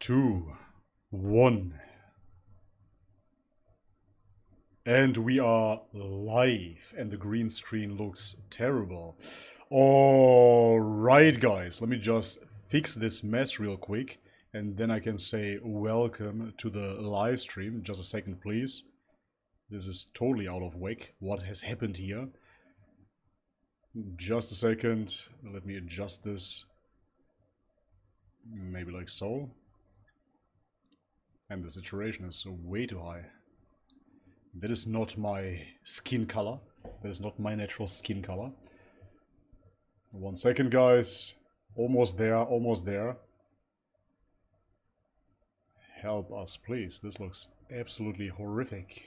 2, 1. And we are live, and the green screen looks terrible. Alright guys, let me just fix this mess real quick, and then I can say welcome to the live stream. Just a second please. This is totally out of whack. What has happened here? Just a second, let me adjust this. Maybe like so. And the saturation is way too high. That is not my skin color. That is not my natural skin color. 1 second, guys. Almost there, almost there. Help us, please. This looks absolutely horrific.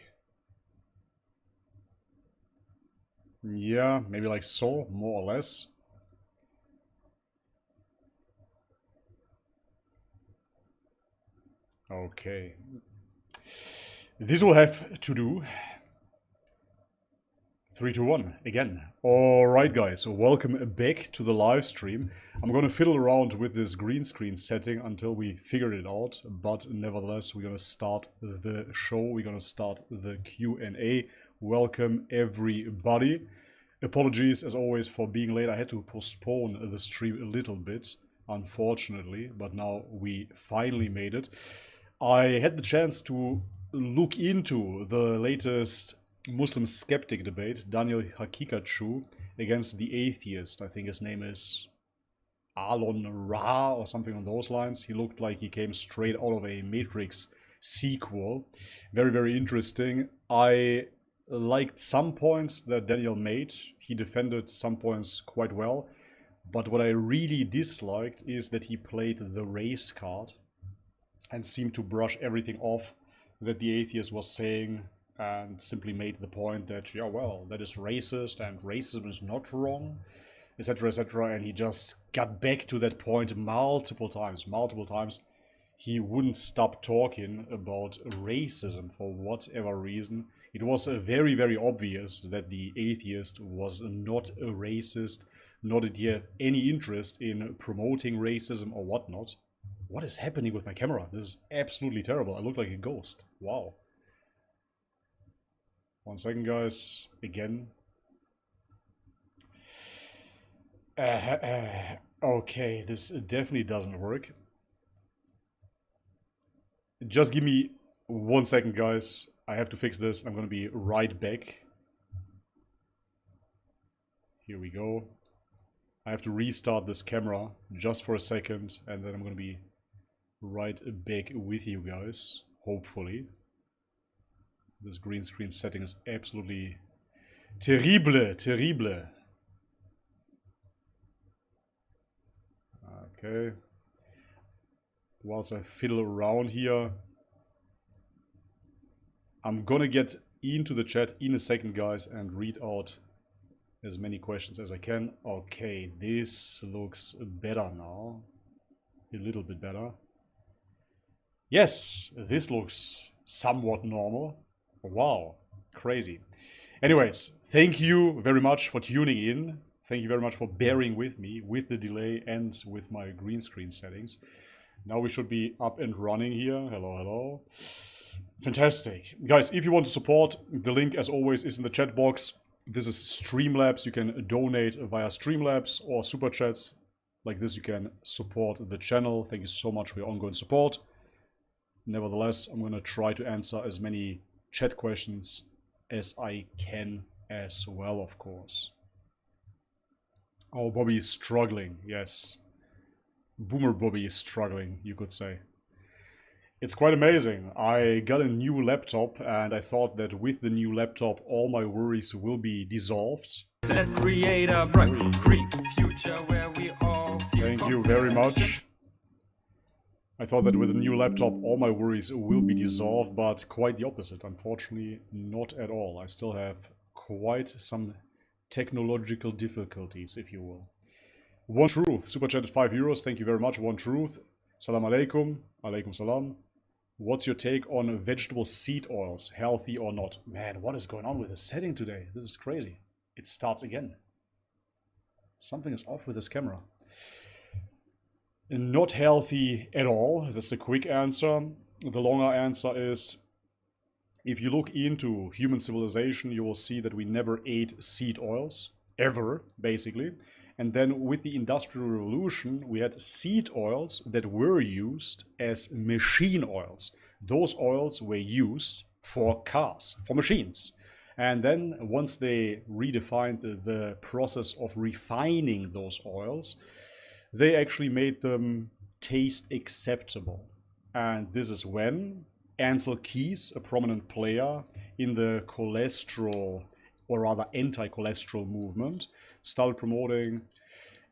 Yeah, maybe like so, more or less. Okay. This will have to do. 3, 2, 1, again. Alright guys, so welcome back to the live stream. I'm gonna fiddle around with this green screen setting until we figure it out, but nevertheless we're gonna start the show, we're gonna start the Q&A. Welcome everybody. Apologies as always for being late. I had to postpone the stream a little bit, unfortunately, but now we finally made it. I had the chance to look into the latest Muslim skeptic debate, Daniel Hakikachu against the atheist. I think his name is Alon Ra or something on those lines. He looked like he came straight out of a Matrix sequel. Very, very interesting. I liked some points that Daniel made. He defended some points quite well. But what I really disliked is that he played the race card and seemed to brush everything off that the atheist was saying, and simply made the point that, yeah, well, that is racist and racism is not wrong, etc., etc. And he just got back to that point multiple times. He wouldn't stop talking about racism for whatever reason. It was very, very obvious that the atheist was not a racist, nor did he have any interest in promoting racism or whatnot. What is happening with my camera? This is absolutely terrible. I look like a ghost. Wow. 1 second, guys. Again. Okay, this definitely doesn't work. Just give me 1 second, guys. I have to fix this. I'm going to be right back. Here we go. I have to restart this camera just for a second, and then I'm going to be right back with you guys, hopefully. This green screen setting is absolutely terrible, terrible. Okay. Whilst I fiddle around here, I'm gonna get into the chat in a second, guys, and read out as many questions as I can. Okay, this looks better now. A little bit better. Yes, this looks somewhat normal. Wow, crazy. Anyways, thank you very much for tuning in. Thank you very much for bearing with me with the delay and with my green screen settings. Now we should be up and running here. Hello, hello. Fantastic. Guys, if you want to support, the link as always is in the chat box. This is Streamlabs. You can donate via Streamlabs or Super Chats. Like this you can support the channel. Thank you so much for your ongoing support. Nevertheless, I'm going to try to answer as many chat questions as I can as well, of course. Oh, Bobby is struggling, yes. Boomer Bobby is struggling, you could say. It's quite amazing. I got a new laptop and I thought that with the new laptop all my worries will be dissolved. Let's create a bright green future where we all feel Thank you very much. I thought that with a new laptop all my worries will be dissolved, but quite the opposite. Unfortunately, not at all. I still have quite some technological difficulties, if you will. One Truth, super chat at €5. Thank you very much, One Truth. Salam alaikum. Alaikum salam. What's your take on vegetable seed oils, healthy or not? Man, what is going on with the setting today? This is crazy. It starts again. Something is off with this camera. Not healthy at all. That's the quick answer. The longer answer is, if you look into human civilization, you will see that we never ate seed oils, ever, basically. And then with the Industrial Revolution, we had seed oils that were used as machine oils. Those oils were used for cars, for machines. And then once they redefined the process of refining those oils, they actually made them taste acceptable. And this is when Ansel Keys, a prominent player in the cholesterol, or rather anti-cholesterol movement, started promoting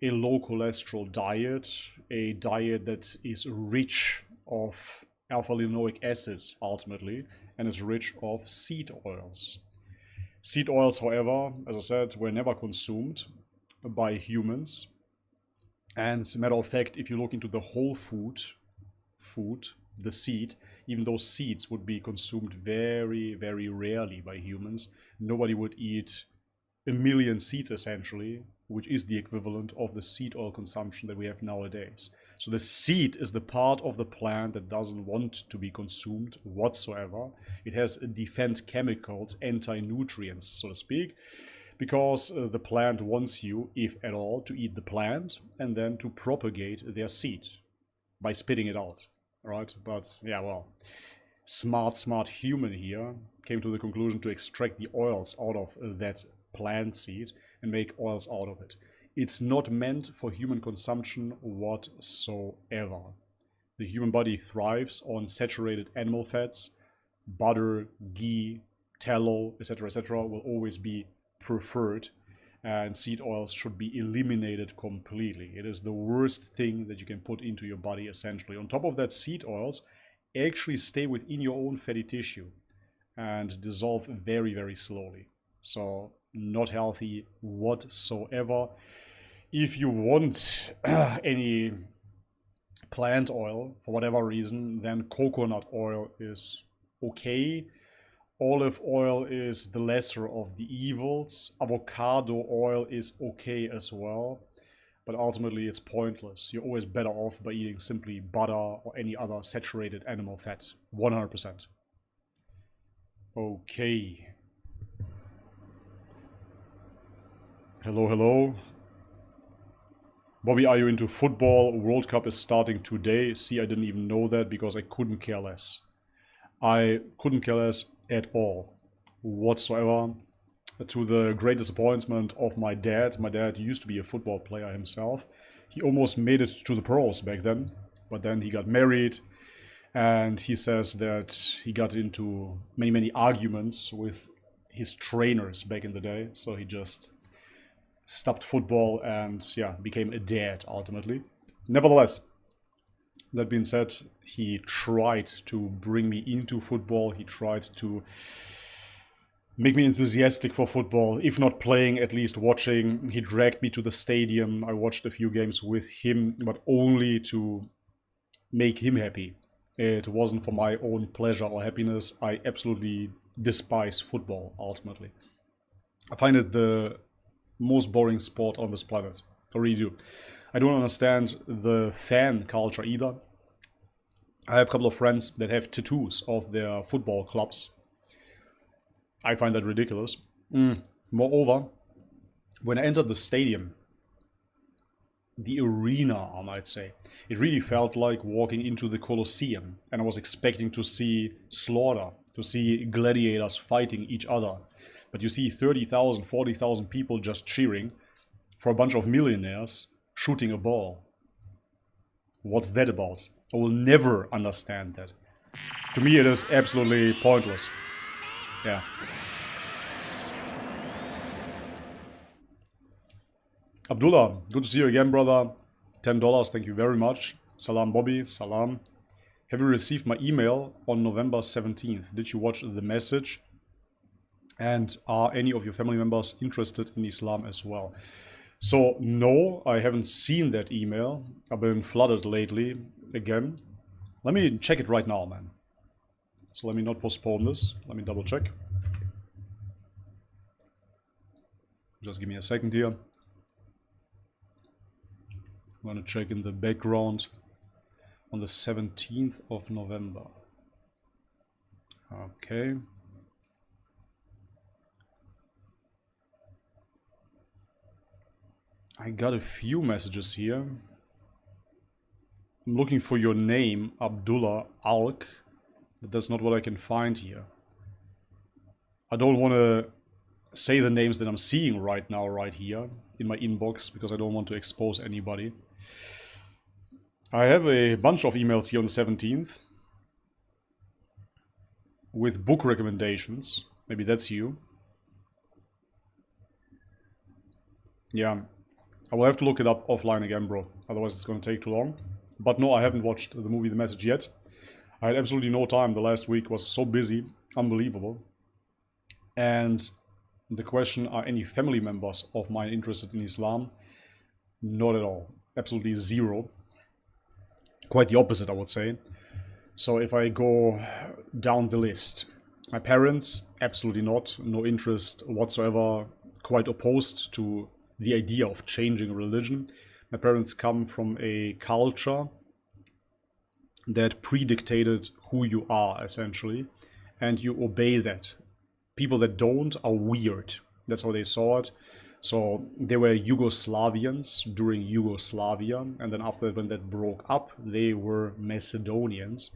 a low cholesterol diet, a diet that is rich of alpha-linoleic acid ultimately, and is rich of seed oils. Seed oils, however, as I said, were never consumed by humans. And as a matter of fact, if you look into the whole food, the seed, even those seeds would be consumed very, very rarely by humans. Nobody would eat 1 million seeds essentially, which is the equivalent of the seed oil consumption that we have nowadays. So the seed is the part of the plant that doesn't want to be consumed whatsoever. It has defend chemicals, anti-nutrients, so to speak, because the plant wants you, if at all, to eat the plant and then to propagate their seed by spitting it out, right? But yeah, well, smart human here came to the conclusion to extract the oils out of that plant seed and make oils out of it. It's not meant for human consumption whatsoever. The human body thrives on saturated animal fats. Butter, ghee, tallow, etc., will always be preferred, and seed oils should be eliminated completely. It is the worst thing that you can put into your body, essentially. On top of that, seed oils actually stay within your own fatty tissue and dissolve very, very slowly. So not healthy whatsoever. If you want any plant oil for whatever reason, then coconut oil is okay. Olive oil is the lesser of the evils. Avocado oil is okay as well, but ultimately it's pointless. You're always better off by eating simply butter or any other saturated animal fat. 100%. Okay. Hello. Bobby, are you into football? World Cup is starting today. See, I didn't even know that because I couldn't care less. I couldn't care less at all, whatsoever, to the great disappointment of my dad. My dad used to be a football player himself. He almost made it to the pros back then, but then he got married, and he says that he got into many arguments with his trainers back in the day, so he just stopped football and, yeah, became a dad ultimately. Nevertheless, that being said, he tried to bring me into football. He tried to make me enthusiastic for football, if not playing, at least watching. He dragged me to the stadium. I watched a few games with him, but only to make him happy. It wasn't for my own pleasure or happiness. I absolutely despise football, ultimately. I find it the most boring sport on this planet. I really do. I don't understand the fan culture either. I have a couple of friends that have tattoos of their football clubs. I find that ridiculous. Moreover, when I entered the stadium, the arena, I might say, it really felt like walking into the Colosseum, and I was expecting to see slaughter, to see gladiators fighting each other. But you see 30,000, 40,000 people just cheering for a bunch of millionaires shooting a ball. What's that about? I will never understand that. To me, it is absolutely pointless. Yeah. Abdullah, good to see you again, brother. $10, thank you very much. Salam, Bobby. Salam. Have you received my email on November 17th? Did you watch the message? And are any of your family members interested in Islam as well? So, no, I haven't seen that email. I've been flooded lately, again. Let me check it right now, man. So let me not postpone this. Let me double check. Just give me a second here. I'm gonna check in the background on the 17th of November. Okay. I got a few messages here. I'm looking for your name, Abdullah Alk, but that's not what I can find here. I don't want to say the names that I'm seeing right now, right here, in my inbox, because I don't want to expose anybody. I have a bunch of emails here on the 17th with book recommendations. Maybe that's you. Yeah, I will have to look it up offline again, bro. Otherwise it's going to take too long. But no, I haven't watched the movie The Message yet. I had absolutely no time. The last week was so busy. Unbelievable. And the question, are any family members of mine interested in Islam? Not at all. Absolutely zero. Quite the opposite, I would say. So if I go down the list, my parents, absolutely not. No interest whatsoever. Quite opposed to the idea of changing religion. My parents come from a culture that predictated who you are, essentially, and you obey that. People that don't are weird. That's how they saw it. So they were Yugoslavians during Yugoslavia, and then after that, when that broke up, they were Macedonians,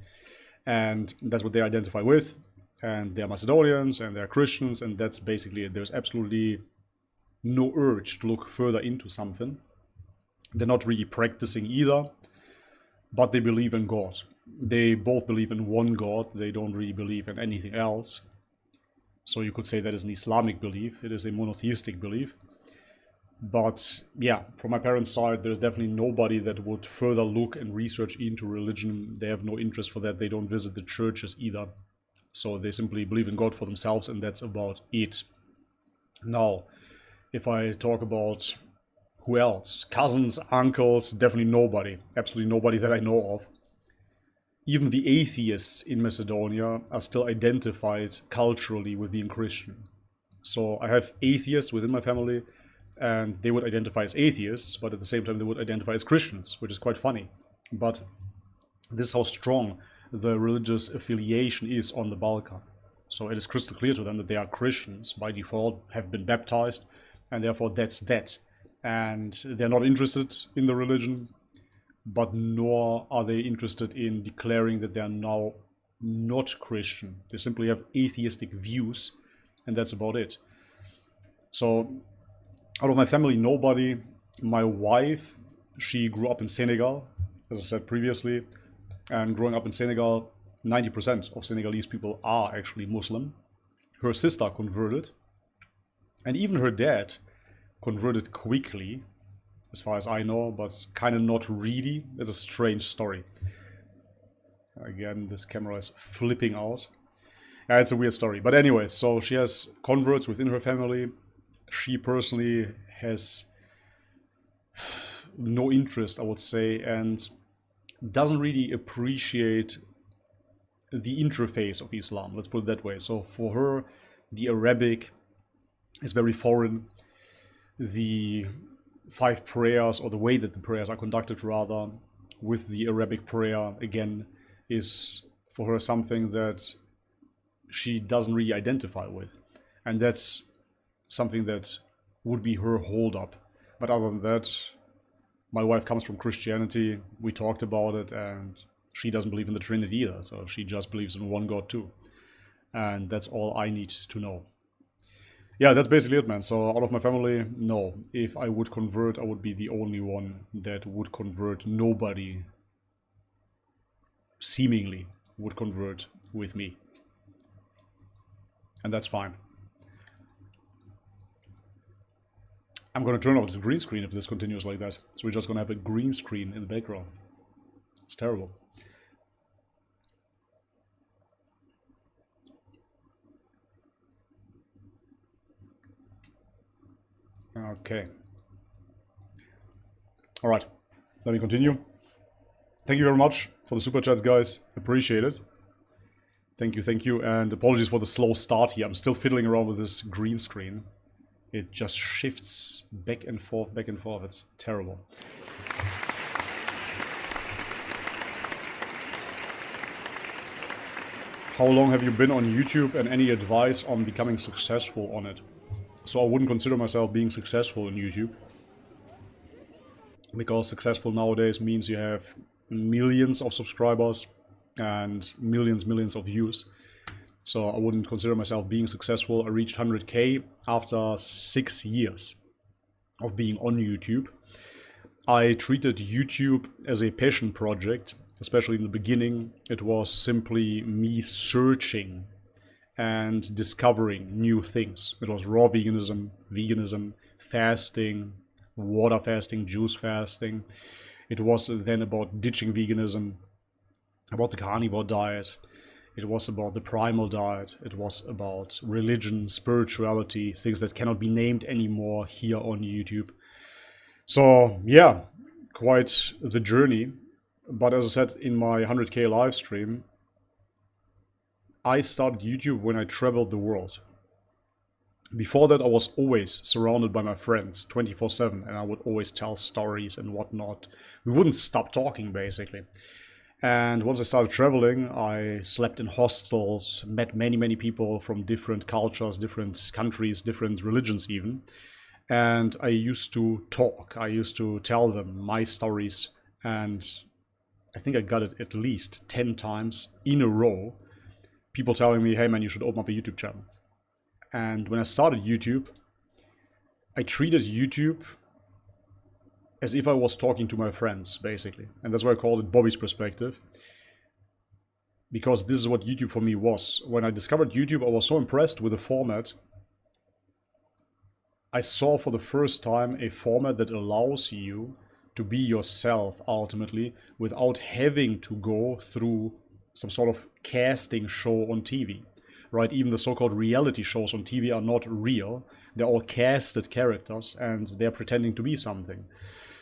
and that's what they identify with. And they're Macedonians, and they're Christians, and that's basically it. There's absolutely no urge to look further into something. They're not really practicing either, but they believe in God. They both believe in one God. They don't really believe in anything else. So you could say that is an Islamic belief. It is a monotheistic belief. But yeah, from my parents' side, there's definitely nobody that would further look and research into religion. They have no interest for that. They don't visit the churches either. So they simply believe in God for themselves, and that's about it. Now, if I talk about who else? Cousins, uncles, definitely nobody. Absolutely nobody that I know of. Even the atheists in Macedonia are still identified culturally with being Christian. So I have atheists within my family, and they would identify as atheists, but at the same time they would identify as Christians, which is quite funny. But this is how strong the religious affiliation is on the Balkan. So it is crystal clear to them that they are Christians by default, have been baptized, and therefore that's that. And they're not interested in the religion, but nor are they interested in declaring that they are now not Christian. They simply have atheistic views, and that's about it. So out of my family, nobody. My wife, she grew up in Senegal, as I said previously, and growing up in Senegal, 90% of Senegalese people are actually Muslim. Her sister converted, and even her dad converted quickly, as far as I know, but kind of not really. It's a strange story. Again, this camera is flipping out. Yeah, it's a weird story. But anyway, so she has converts within her family. She personally has no interest, I would say, and doesn't really appreciate the interface of Islam, let's put it that way. So for her, the Arabic is very foreign. The 5 prayers, or the way that the prayers are conducted rather, with the Arabic prayer, again, is for her something that she doesn't really identify with. And that's something that would be her hold-up. But other than that, my wife comes from Christianity, we talked about it, and she doesn't believe in the Trinity either, so she just believes in one God too. And that's all I need to know. Yeah, that's basically it, man. So out of my family, no. If I would convert, I would be the only one that would convert. Nobody, seemingly, would convert with me. And that's fine. I'm going to turn off this green screen if this continues like that. So we're just going to have a green screen in the background. It's terrible. Okay. All right. Let me continue. Thank you very much for the super chats, guys. Appreciate it. Thank you. And apologies for the slow start here. I'm still fiddling around with this green screen. It just shifts back and forth. It's terrible. how long have you been on YouTube and any advice on becoming successful on it? So I wouldn't consider myself being successful in YouTube, because successful nowadays means you have millions of subscribers and millions of views. So I wouldn't consider myself being successful. I reached 100K after 6 years of being on YouTube. I treated YouTube as a passion project, especially in the beginning. It was simply me searching and discovering new things. It was raw veganism, fasting, water fasting, juice fasting. It was then about ditching veganism, about the carnivore diet. It was about the primal diet. It was about religion, spirituality, things that cannot be named anymore here on YouTube. So yeah, quite the journey. But as I said in my 100K live stream, I started YouTube when I traveled the world. Before that, I was always surrounded by my friends 24/7, and I would always tell stories and whatnot. We wouldn't stop talking, basically. And once I started traveling, I slept in hostels, met many people from different cultures, different countries, different religions even. And I used to talk. I used to tell them my stories, and I think I got it at least 10 times in a row. People telling me, hey man, you should open up a YouTube channel. And when I started YouTube, I treated YouTube as if I was talking to my friends, basically. And that's why I called it Bobbysperspective. Because this is what YouTube for me was. When I discovered YouTube, I was so impressed with the format. I saw for the first time a format that allows you to be yourself, ultimately, without having to go through some sort of casting show on TV. Right, even the so-called reality shows on TV are not real. They're all casted characters and they're pretending to be something.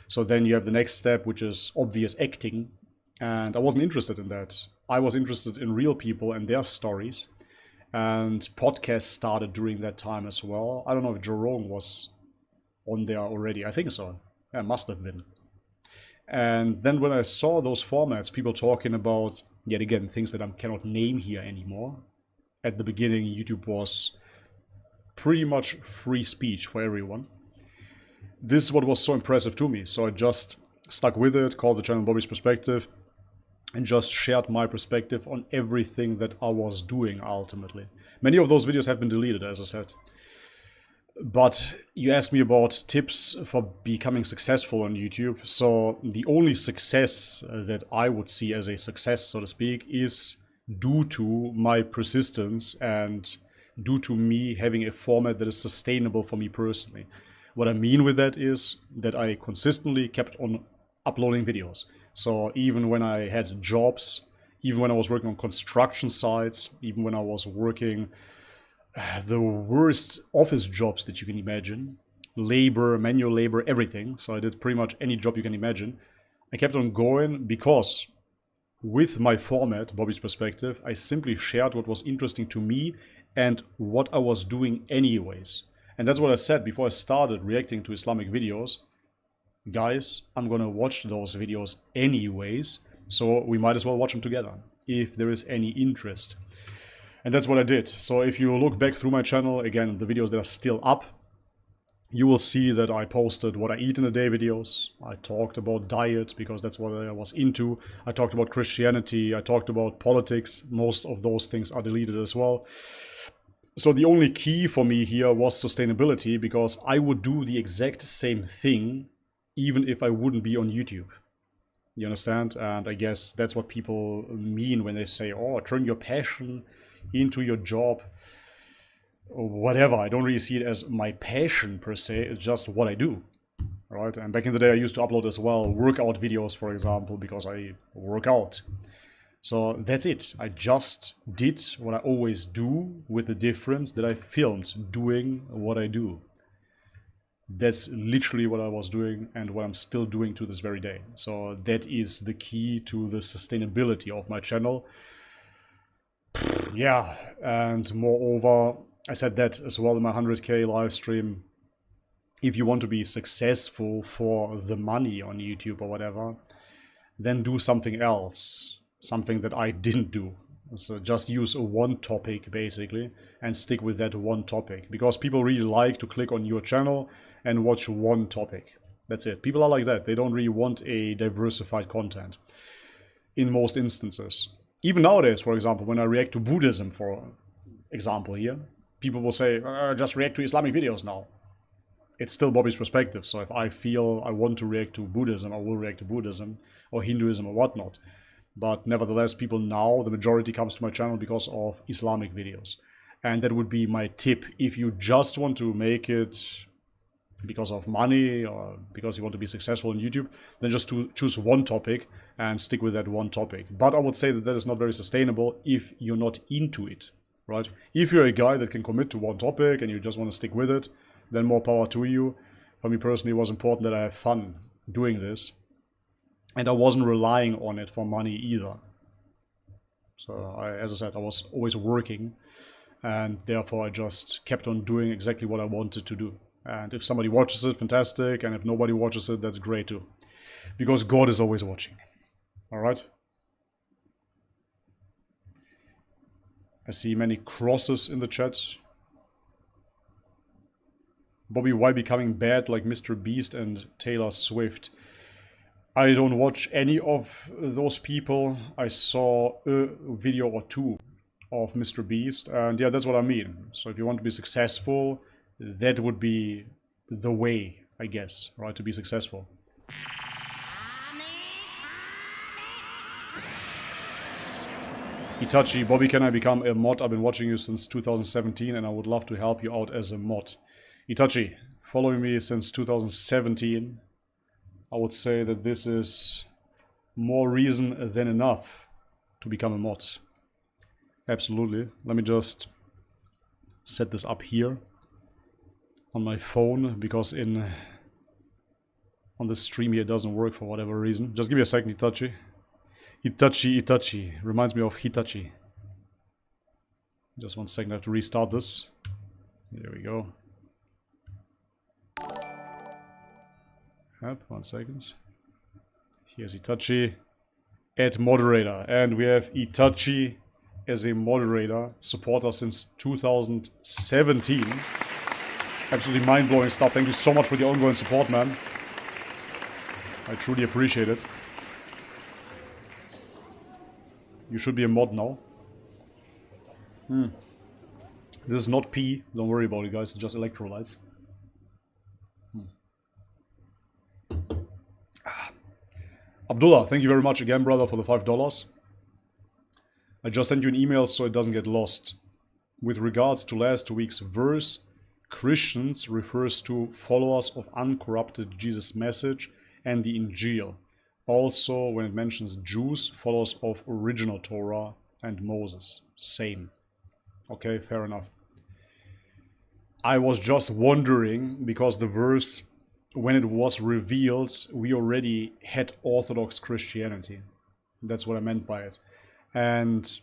So then you have the next step, which is obvious acting. And I wasn't interested in that. I was interested in real people and their stories. And podcasts started during that time as well. I don't know if Joe Rogan was on there already. I think so. Yeah, must have been. And then when I saw those formats, people talking about, yet again, things that I cannot name here anymore. At the beginning, YouTube was pretty much free speech for everyone. This is what was so impressive to me. So I just stuck with it, called the channel Bobby's Perspective, and just shared my perspective on everything that I was doing ultimately. Many of those videos have been deleted, as I said. But you asked me about tips for becoming successful on YouTube. So the only success that I would see as a success, so to speak, is due to my persistence and due to me having a format that is sustainable for me personally. What I mean with that is that I consistently kept on uploading videos. So even when I had jobs, even when I was working on construction sites, even when I was working the worst office jobs that you can imagine, labor, manual labor, everything. So I did pretty much any job you can imagine. I kept on going because with my format, Bobby's Perspective, I simply shared what was interesting to me and what I was doing anyways. And that's what I said before I started reacting to Islamic videos. Guys, I'm gonna watch those videos anyways, so we might as well watch them together, if there is any interest. And that's what I did. So if you look back through my channel, again, the videos that are still up, you will see that I posted what I eat in a day videos. I talked about diet because that's what I was into. I talked about Christianity. I talked about politics. Most of those things are deleted as well. So the only key for me here was sustainability, because I would do the exact same thing even if I wouldn't be on YouTube. You understand? And I guess that's what people mean when they say, oh, turn your passion into your job. Or whatever. I don't really see it as my passion per se. It's just what I do. Right? And back in the day I used to upload as well workout videos, for example, because I work out. So that's it. I just did what I always do, with the difference that I filmed doing what I do. That's literally what I was doing and what I'm still doing to this very day. So that is the key to the sustainability of my channel. Yeah, and moreover, I said that as well in my 100K live stream. If you want to be successful for the money on YouTube or whatever, then do something else. Something that I didn't do. So just use one topic basically and stick with that one topic, because people really like to click on your channel and watch one topic. That's it. People are like that. They don't really want a diversified content in most instances. Even nowadays, for example, when I react to Buddhism, for example here, people will say, just react to Islamic videos now. It's still Bobby's perspective, so if I feel I want to react to Buddhism, I will react to Buddhism or Hinduism or whatnot. But nevertheless, people now, the majority comes to my channel because of Islamic videos. And that would be my tip. If you just want to make it because of money or because you want to be successful on YouTube, then just to choose one topic and stick with that one topic. But I would say that that is not very sustainable if you're not into it, right? If you're a guy that can commit to one topic and you just want to stick with it, then more power to you. For me personally, it was important that I have fun doing this. And I wasn't relying on it for money either. So, as I said, I was always working. And therefore, I just kept on doing exactly what I wanted to do. And if somebody watches it, fantastic. And if nobody watches it, that's great too. Because God is always watching. Alright? I see many crosses in the chat. Bobby, why becoming bad like Mr. Beast and Taylor Swift? I don't watch any of those people. I saw a video or two of Mr. Beast, and yeah, that's what I mean. So if you want to be successful, that would be the way, I guess, right, to be successful. Itachi, Bobby, can I become a mod? I've been watching you since 2017 and I would love to help you out as a mod. Itachi, following me since 2017, I would say that this is more reason than enough to become a mod. Absolutely. Let me just set this up here on my phone, because on the stream here it doesn't work for whatever reason. Just give me a second, Itachi. Itachi. Reminds me of Hitachi. Just 1 second, I have to restart this. There we go. Yep, 1 second. Here's Itachi. Add moderator. And we have Itachi as a moderator. Supporter since 2017. Absolutely mind-blowing stuff. Thank you so much for the ongoing support, man. I truly appreciate it. You should be a mod now. This is not pee. Don't worry about it, guys. It's just electrolytes. Abdullah, thank you very much again, brother, for the $5. I just sent you an email so it doesn't get lost. With regards to last week's verse, Christians refers to followers of uncorrupted Jesus' message and the Injil. Also, when it mentions Jews, followers of original Torah and Moses. Same. Okay, fair enough. I was just wondering, because the verse, when it was revealed, we already had Orthodox Christianity. That's what I meant by it. And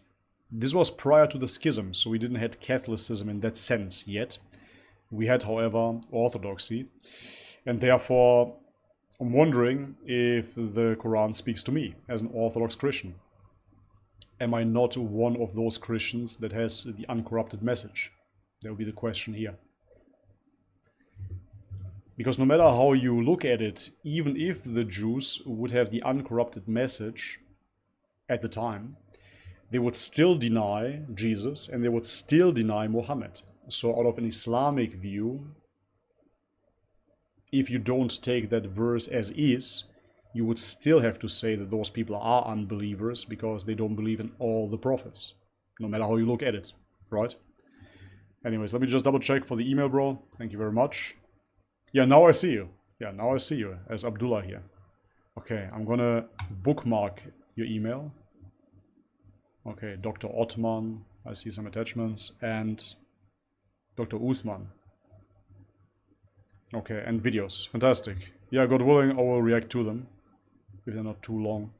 this was prior to the schism, so we didn't have Catholicism in that sense yet. We had, however, Orthodoxy. And therefore, I'm wondering if the Quran speaks to me as an Orthodox Christian. Am I not one of those Christians that has the uncorrupted message? That would be the question here. Because no matter how you look at it, even if the Jews would have the uncorrupted message at the time, they would still deny Jesus and they would still deny Muhammad. So out of an Islamic view, if you don't take that verse as is, you would still have to say that those people are unbelievers because they don't believe in all the prophets, no matter how you look at it, right? Anyways, let me just double check for the email, bro. Thank you very much. Yeah, now I see you. Yeah, now I see you as Abdullah here. Okay, I'm gonna bookmark your email. Okay, Dr. Ottman, I see some attachments, and Dr. Uthman. Okay, and videos. Fantastic. Yeah, God willing, I will react to them, if they're not too long.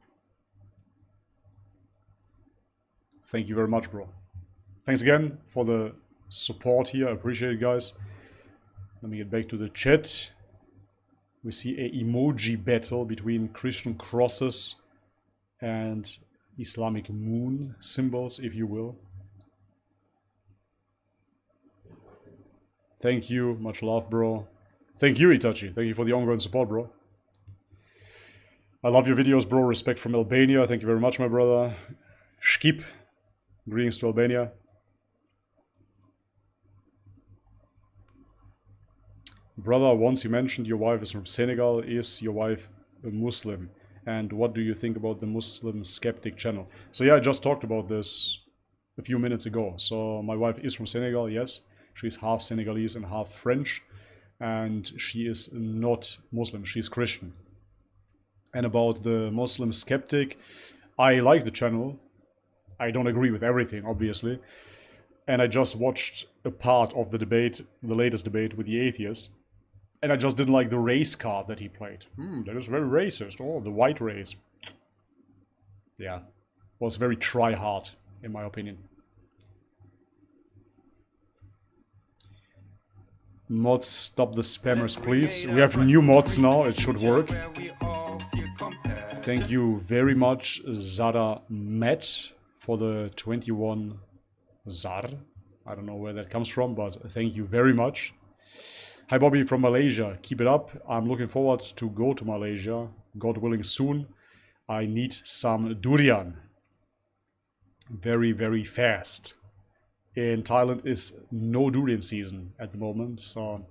Thank you very much, bro. Thanks again for the support here. I appreciate it, guys. Let me get back to the chat. We see a emoji battle between Christian crosses and Islamic moon symbols, if you will. Thank you, much love, bro. Thank you, Itachi. Thank you for the ongoing support, bro. I love your videos, bro. Respect from Albania. Thank you very much, my brother. Shkip. Greetings to Albania. Brother, once you mentioned your wife is from Senegal. Is your wife a Muslim? And what do you think about the Muslim Skeptic channel? So yeah, I just talked about this a few minutes ago. So my wife is from Senegal, yes. She's half Senegalese and half French. And she is not Muslim, she's Christian. And about the Muslim Skeptic, I like the channel. I don't agree with everything, obviously. And I just watched a part of the debate, the latest debate with the atheist. And I just didn't like the race card that he played. That is very racist. Oh, the white race. Yeah, was very try-hard, in my opinion. Mods, stop the spammers, please. We have new mods now, it should work. Thank you very much, Zara Met, for the 21 Zar. I don't know where that comes from, but thank you very much. Hi Bobby from Malaysia, keep it up. I'm looking forward to go to Malaysia, God willing soon. I need some durian. Very, very fast. In Thailand is no durian season at the moment, so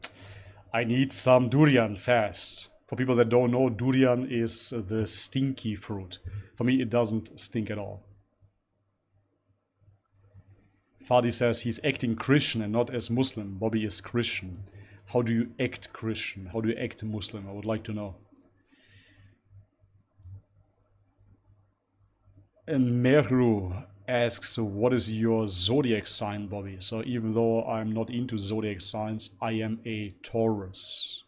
I need some durian fast. For people that don't know, durian is the stinky fruit. For me, it doesn't stink at all. Fadi says he's acting Christian and not as Muslim. Bobby is Christian. How do you act Christian? How do you act Muslim? I would like to know. Meru asks, what is your zodiac sign, Bobby? So even though I'm not into zodiac signs, I am a Taurus.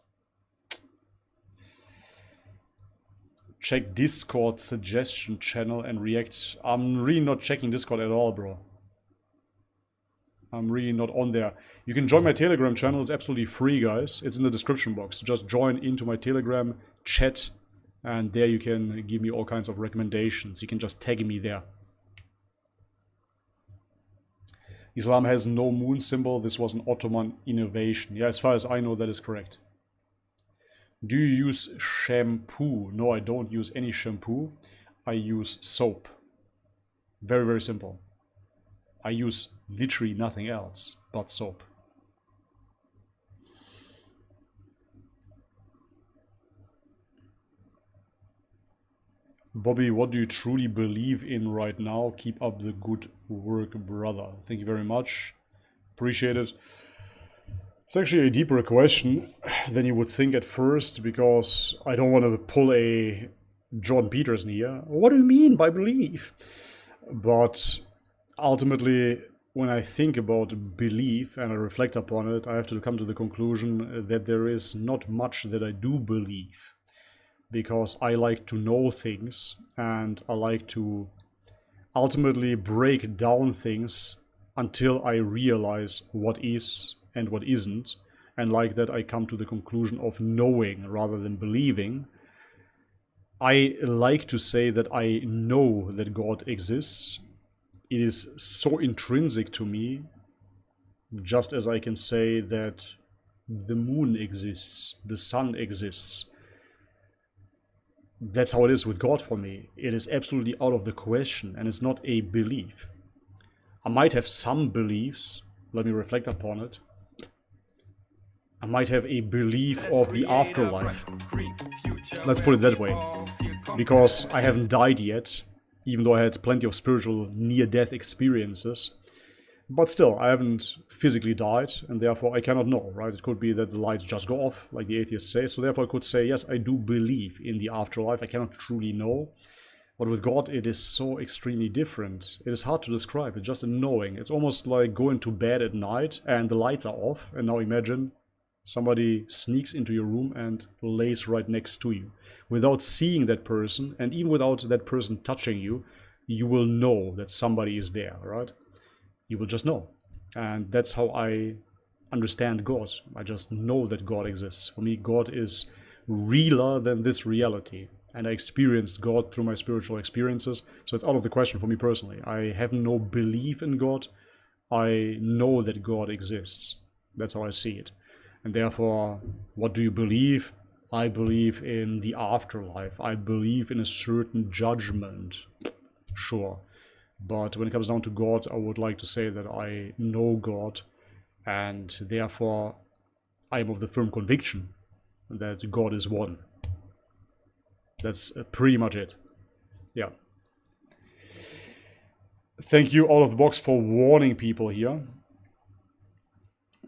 Check Discord suggestion channel and react. I'm really not checking Discord at all, bro. I'm really not on there. You can join my Telegram channel. It's absolutely free, guys. It's in the description box. Just join into my Telegram chat, and there you can give me all kinds of recommendations. You can just tag me there. Islam has no moon symbol. This was an Ottoman innovation. Yeah, as far as I know, that is correct. Do you use shampoo? No, I don't use any shampoo. I use soap. Very, very simple. I use literally nothing else but soap. Bobby, what do you truly believe in right now? Keep up the good work, brother. Thank you very much. Appreciate it. It's actually a deeper question than you would think at first, because I don't want to pull a Jordan Peterson here. What do you mean by belief? But ultimately, when I think about belief and I reflect upon it, I have to come to the conclusion that there is not much that I do believe. Because I like to know things, and I like to ultimately break down things until I realize what is and what isn't. And like that, I come to the conclusion of knowing rather than believing. I like to say that I know that God exists. It is so intrinsic to me, just as I can say that the moon exists, the sun exists. That's how it is with God for me. It is absolutely out of the question, and it's not a belief. I might have some beliefs, let me reflect upon it. I might have a belief of the afterlife. Let's put it that way. Because I haven't died yet, even though I had plenty of spiritual near-death experiences. But still, I haven't physically died, and therefore I cannot know, right? It could be that the lights just go off, like the atheists say. So therefore I could say, yes, I do believe in the afterlife. I cannot truly know. But with God, it is so extremely different. It is hard to describe. It's just a knowing. It's almost like going to bed at night and the lights are off. And now imagine somebody sneaks into your room and lays right next to you. Without seeing that person, and even without that person touching you, you will know that somebody is there, right? You will just know. And that's how I understand God. I just know that God exists. For me, God is realer than this reality. and I experienced God through my spiritual experiences. So it's out of the question for me personally. I have no belief in God. I know that God exists. That's how I see it. And therefore, what do you believe? I believe in the afterlife. I believe in a certain judgment. Sure. But when it comes down to God, I would like to say that I know God, and therefore I am of the firm conviction that God is one. That's pretty much it. Yeah. Thank you, Out of the Box, for warning people here.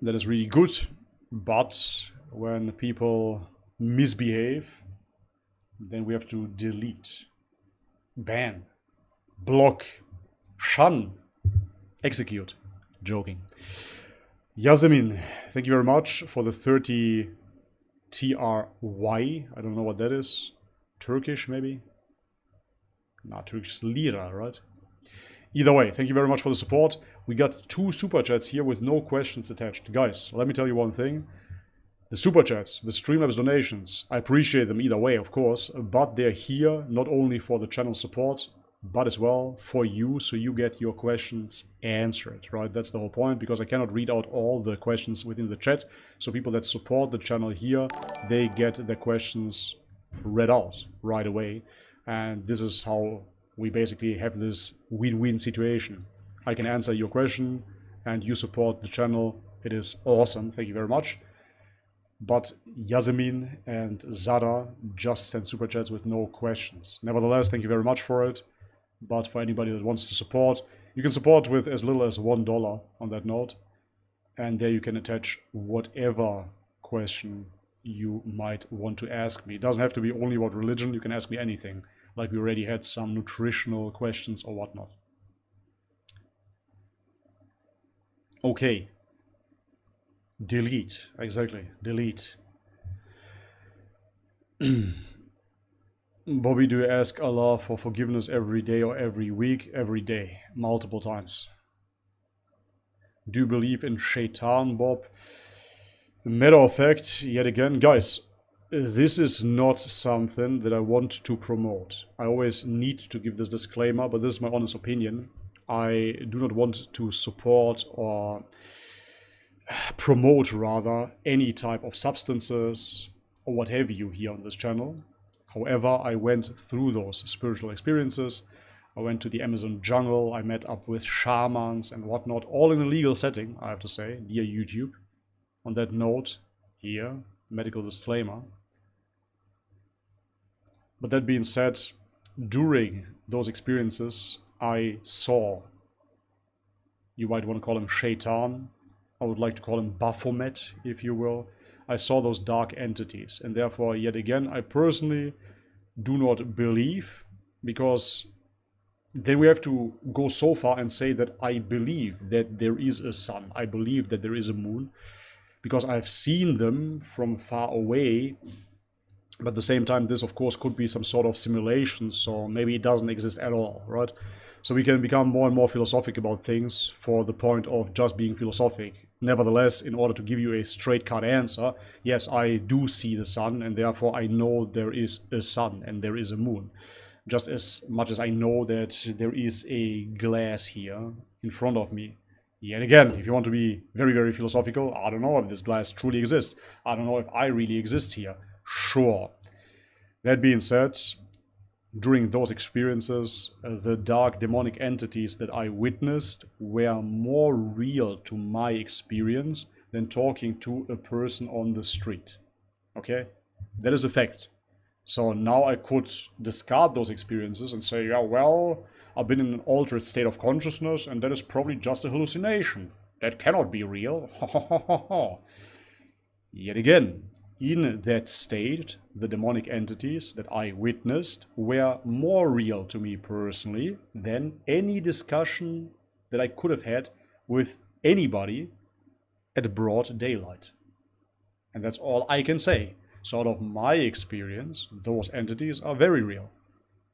That is really good. But when people misbehave, then we have to delete, ban, block, shun, execute. Joking. Yasemin, thank you very much for the 30 TRY. I don't know what that is. Turkish, maybe? Nah, Turkish lira, right? Either way, thank you very much for the support. We got 2 super chats here with no questions attached. Guys, let me tell you one thing. The super chats, the Streamlabs donations, I appreciate them either way, of course, but they're here not only for the channel support, but as well for you, so you get your questions answered, right? That's the whole point, because I cannot read out all the questions within the chat. So people that support the channel here, they get their questions read out right away. And this is how we basically have this win-win situation. I can answer your question and you support the channel. It is awesome. Thank you very much. But Yasemin and Zara just sent super chats with no questions. Nevertheless, thank you very much for it. But for anybody that wants to support, you can support with as little as $1 on that note. And there you can attach whatever question you might want to ask me. It doesn't have to be only about religion. You can ask me anything. Like we already had some nutritional questions or whatnot. Okay. Delete. Exactly. Delete. Bobby, do you ask Allah for forgiveness every day or every week? Every day. Multiple times. Do you believe in Shaitan, Bob? Matter of fact, yet again, guys, this is not something that I want to promote. I always need to give this disclaimer, but this is my honest opinion. I do not want to support or promote, rather, any type of substances or what have you here on this channel. However, I went through those spiritual experiences. I went to the Amazon jungle. I met up with shamans and whatnot, all in a legal setting, I have to say, dear YouTube. On that note, here, medical disclaimer. But that being said, during those experiences, I saw, you might want to call him Shaitan. I would like to call him Baphomet, if you will. I saw those dark entities. And therefore, yet again, I personally do not believe, because then we have to go so far and say that I believe that there is a sun. I believe that there is a moon, because I've seen them from far away. But at the same time, this, of course, could be some sort of simulation, so maybe it doesn't exist at all, right? So we can become more and more philosophic about things for the point of just being philosophic. Nevertheless, in order to give you a straight-cut answer, yes, I do see the sun, and therefore I know there is a sun and there is a moon. Just as much as I know that there is a glass here in front of me. Yet again, if you want to be very, very philosophical, I don't know if this glass truly exists. I don't know if I really exist here. Sure. That being said, during those experiences, the dark demonic entities that I witnessed were more real to my experience than talking to a person on the street. Okay? That is a fact. So now I could discard those experiences and say, yeah, well, I've been in an altered state of consciousness and that is probably just a hallucination. That cannot be real. Yet again, in that state, the demonic entities that I witnessed were more real to me personally than any discussion that I could have had with anybody at broad daylight. And that's all I can say. So out of my experience, those entities are very real.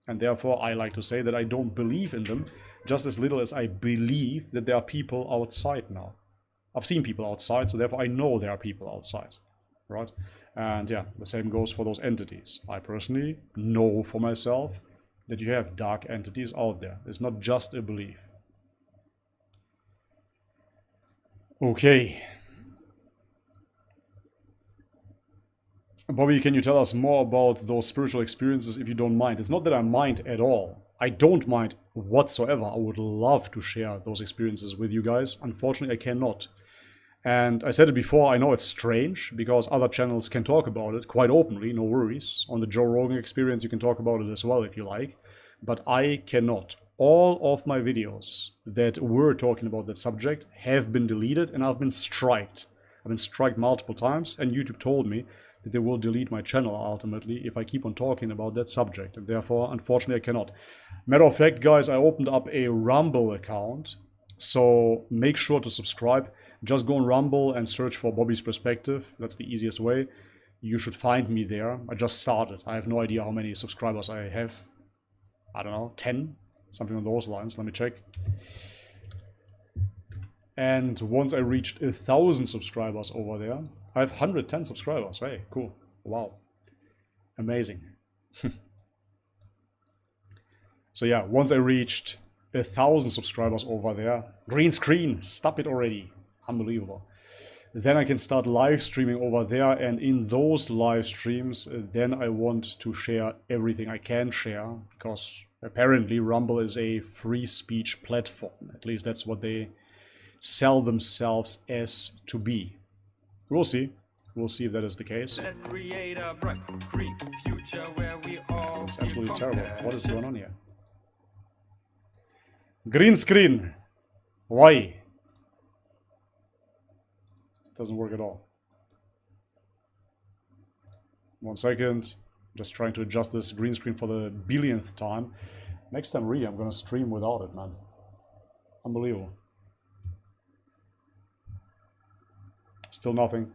And therefore I like to say that I don't believe in them just as little as I believe that there are people outside now. I've seen people outside, so therefore I know there are people outside. Right? And yeah, the same goes for those entities. I personally know for myself that you have dark entities out there. It's not just a belief. Okay. Bobby, can you tell us more about those spiritual experiences if you don't mind? It's not that I mind at all. I don't mind whatsoever. I would love to share those experiences with you guys. Unfortunately, I cannot. And I said it before, I know it's strange because other channels can talk about it quite openly, no worries. On the Joe Rogan Experience, you can talk about it as well if you like. But I cannot. All of my videos that were talking about that subject have been deleted and I've been striked. I've been striked multiple times and YouTube told me that they will delete my channel ultimately if I keep on talking about that subject. And therefore, unfortunately, I cannot. Matter of fact, guys, I opened up a Rumble account. So make sure to subscribe. Just go on Rumble and search for Bobby's Perspective. That's the easiest way. You should find me there. I just started. I have no idea how many subscribers I have. I don't know, 10? Something on those lines. Let me check. And once I reached 1,000 subscribers over there, I have 110 subscribers. Hey, cool. Wow. Amazing. So yeah, once I reached 1,000 subscribers over there, green screen, stop it already. Unbelievable. Then I can start live streaming over there, and in those live streams, then I want to share everything I can share, because apparently Rumble is a free speech platform. At least that's what they sell themselves as to be. We'll see. We'll see if that is the case. Let's create a bright, green future where we all It's feel absolutely terrible. What is compassion. going on here? Green screen. Why? It doesn't work at all. 1 second. Just trying to adjust this green screen for the billionth time. Next time, really, I'm gonna stream without it, man. Unbelievable. Still nothing.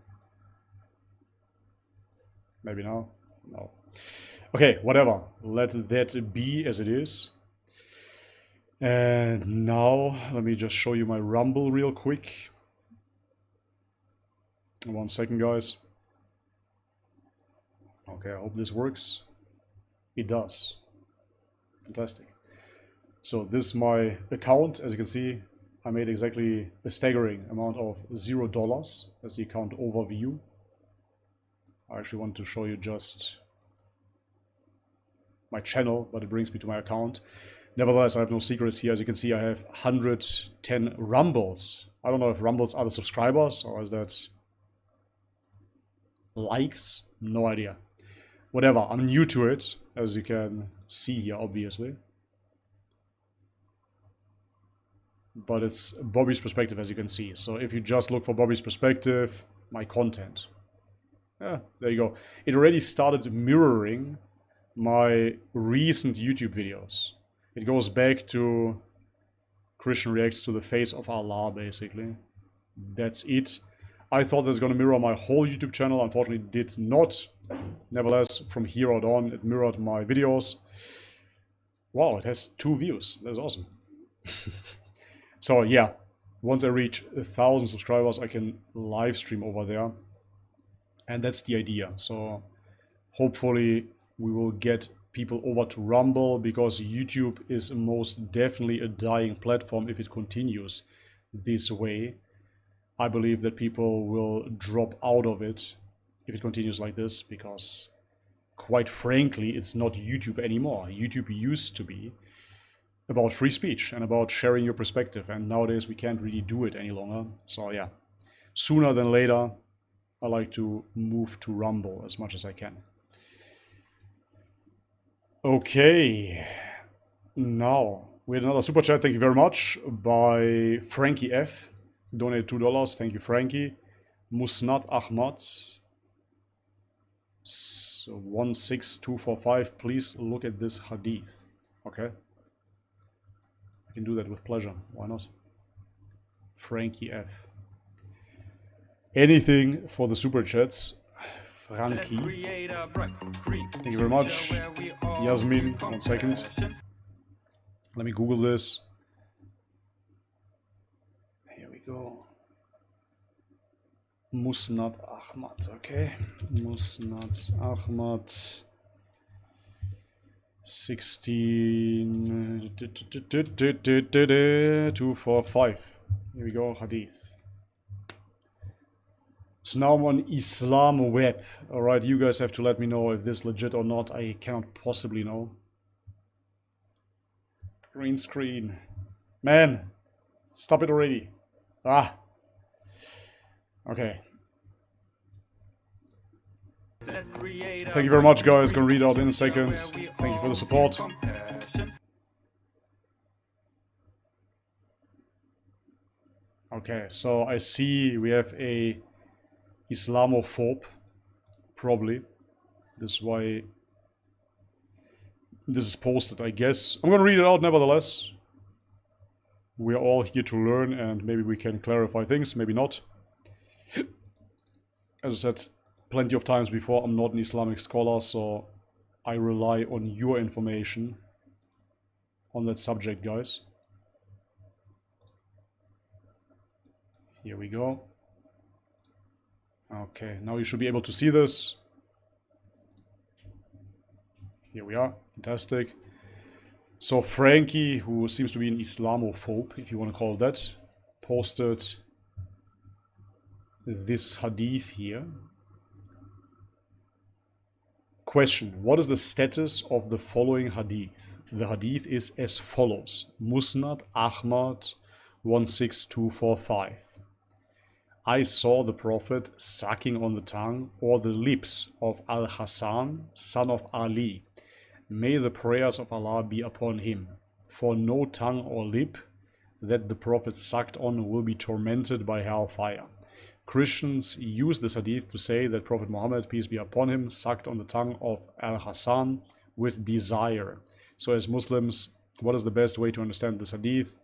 Maybe now? No. Okay, whatever. Let that be as it is. And now, let me just show you my Rumble real quick. 1 second, guys. Okay, I hope this works. It does. Fantastic. So this is my account. As you can see, I made exactly a staggering amount of $0. That's the account overview. I actually want to show you just my channel, but it brings me to my account. Nevertheless, I have no secrets here. As you can see, I have 110 Rumbles. I don't know if Rumbles are the subscribers or is that likes? No idea. Whatever, I'm new to it, as you can see here, obviously. But it's Bobby's Perspective, as you can see. So if you just look for Bobby's Perspective, my content. Yeah, there you go. It already started mirroring my recent YouTube videos. It goes back to Christian reacts to the face of Allah, basically. That's it. I thought it was going to mirror my whole YouTube channel. Unfortunately, it did not. Nevertheless, from here on, it mirrored my videos. Wow, it has 2 views. That's awesome. So yeah, once I reach 1,000 subscribers, I can live stream over there. And that's the idea. So hopefully we will get people over to Rumble, because YouTube is most definitely a dying platform if it continues this way. I believe that people will drop out of it if it continues like this, because quite frankly, it's not YouTube anymore. YouTube used to be about free speech and about sharing your perspective, and nowadays we can't really do it any longer. So yeah, sooner than later, I like to move to Rumble as much as I can. Okay, now we had another super chat. Thank you very much by Frankie F. Donated $2. Thank you, Frankie. Musnad Ahmad 16245. Please look at this hadith. Okay, I can do that with pleasure. Why not? Frankie F. Anything for the super chats. Frankie. Thank you very much. Yasmin, 1 second. Let me Google this. Here we go. Musnad Ahmad, okay. Musnad Ahmad. 245. Here we go, Hadith. So now I'm on Islam Web. Alright, you guys have to let me know if this is legit or not. I cannot possibly know. Green screen. Man, stop it already. Ah. Okay. Thank you very much, guys. Gonna read out in a second. Thank you for the support. Okay, so I see we have a Islamophobe. Probably. This is why this is posted, I guess. I'm gonna read it out nevertheless. We're all here to learn, and maybe we can clarify things, maybe not. As I said plenty of times before, I'm not an Islamic scholar, so I rely on your information on that subject, guys. Here we go. Okay, now you should be able to see this. Here we are. Fantastic. So Frankie, who seems to be an Islamophobe, if you want to call it that, posted this hadith here. Question: what is the status of the following hadith? The hadith is as follows. Musnad Ahmad 16245. I saw the Prophet sucking on the tongue or the lips of Al-Hasan, son of Ali. May the prayers of Allah be upon him. For no tongue or lip that the Prophet sucked on will be tormented by hellfire. Christians use this hadith to say that Prophet Muhammad, peace be upon him, sucked on the tongue of Al-Hasan with desire. So as Muslims, what is the best way to understand this hadith?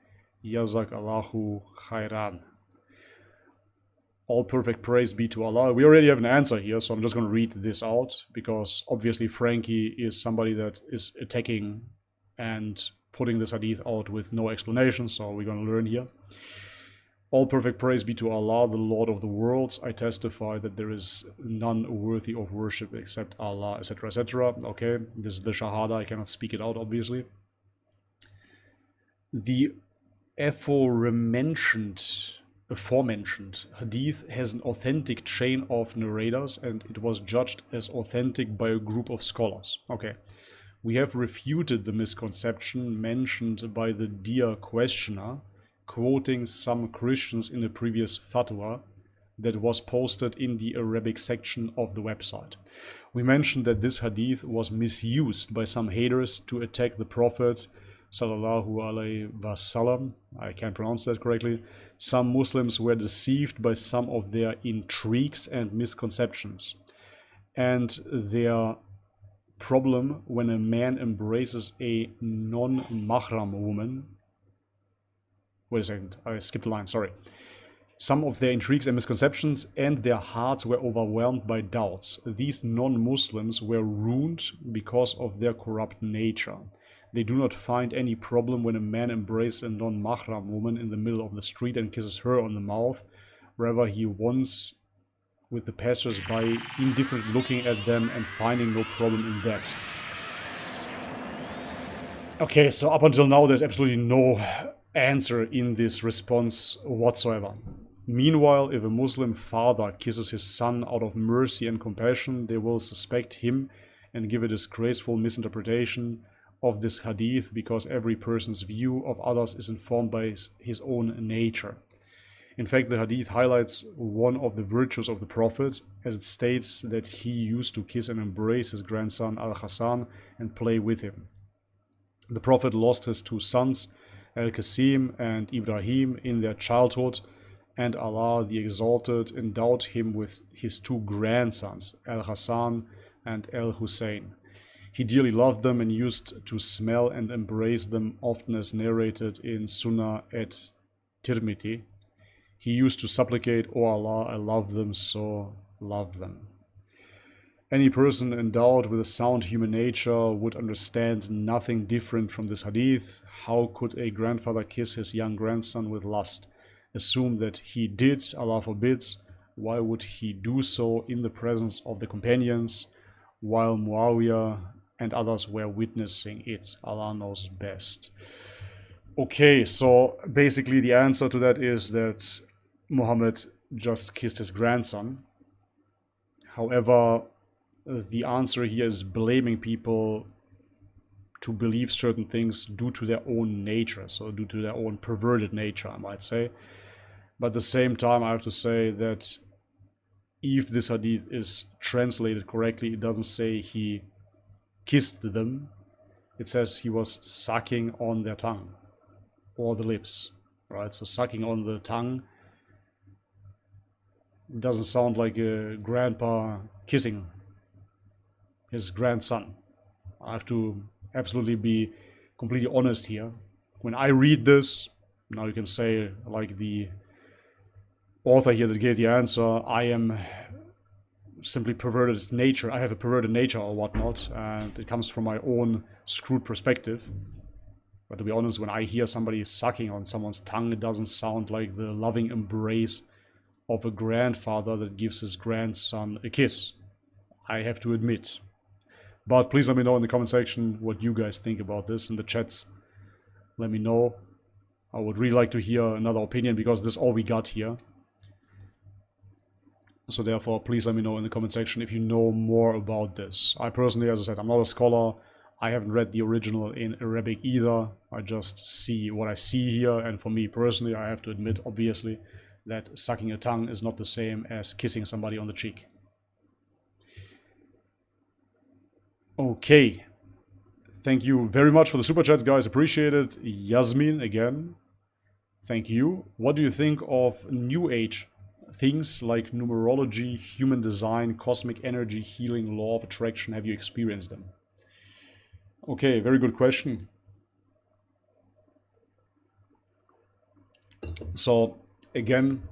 Yazak Allahu khairan. All perfect praise be to Allah. We already have an answer here, so I'm just going to read this out, because obviously Frankie is somebody that is attacking and putting this hadith out with no explanation, so we're going to learn here. All perfect praise be to Allah, the Lord of the worlds. I testify that there is none worthy of worship except Allah, etc., etc. Okay, this is the Shahada. I cannot speak it out, obviously. The aforementioned hadith has an authentic chain of narrators, and it was judged as authentic by a group of scholars. Okay, we have refuted the misconception mentioned by the dear questioner, quoting some Christians in a previous fatwa that was posted in the Arabic section of the website. We mentioned that this hadith was misused by some haters to attack the Prophet sallallahu alaihi wasallam. I can't pronounce that correctly. Some Muslims were deceived by some of their intrigues and misconceptions, and their problem when a man embraces a non-mahram woman. Wait a second, I skipped a line, sorry. Some of their intrigues and misconceptions, and their hearts were overwhelmed by doubts. These non-Muslims were ruined because of their corrupt nature. They do not find any problem when a man embraces a non-mahram woman in the middle of the street and kisses her on the mouth, wherever he wants, with the passers-by indifferent looking at them and finding no problem in that. Okay, so up until now there's absolutely no answer in this response whatsoever. Meanwhile, if a Muslim father kisses his son out of mercy and compassion, they will suspect him and give a disgraceful misinterpretation of this hadith, because every person's view of others is informed by his own nature. In fact, the hadith highlights one of the virtues of the Prophet, as it states that he used to kiss and embrace his grandson Al-Hasan and play with him. The Prophet lost his two sons, Al-Qasim and Ibrahim, in their childhood, and Allah the Exalted endowed him with his two grandsons, Al-Hasan and Al-Hussein. He dearly loved them and used to smell and embrace them, often as narrated in Sunnah at Tirmidhi. He used to supplicate, "O Allah, I love them, so love them." Any person endowed with a sound human nature would understand nothing different from this hadith. How could a grandfather kiss his young grandson with lust? Assume that he did, Allah forbids. Why would he do so in the presence of the companions, while Muawiyah and others were witnessing it? Allah knows best. Okay, so basically the answer to that is that Muhammad just kissed his grandson. However, the answer here is blaming people to believe certain things due to their own nature, so due to their own perverted nature, I might say. But at the same time, I have to say that if this hadith is translated correctly, it doesn't say he kissed them. It says he was sucking on their tongue or the lips, right? So sucking on the tongue doesn't sound like a grandpa kissing his grandson. I have to absolutely be completely honest here. When I read this, now you can say, like the author here that gave the answer, I am simply perverted nature. I have a perverted nature or whatnot, and it comes from my own screwed perspective. But to be honest, when I hear somebody sucking on someone's tongue, it doesn't sound like the loving embrace of a grandfather that gives his grandson a kiss. I have to admit. But please let me know in the comment section what you guys think about this in the chats. Let me know. I would really like to hear another opinion, because this is all we got here. So therefore, please let me know in the comment section if you know more about this. I personally, as I said, I'm not a scholar. I haven't read the original in Arabic either. I just see what I see here, and for me personally, I have to admit, obviously, that sucking a tongue is not the same as kissing somebody on the cheek. Okay. Thank you very much for the super chats, guys. Appreciate it. Yasmin again. Thank you. What do you think of New Age things like numerology, human design, cosmic energy, healing, law of attraction? Have you experienced them? Okay, very good question. So, again,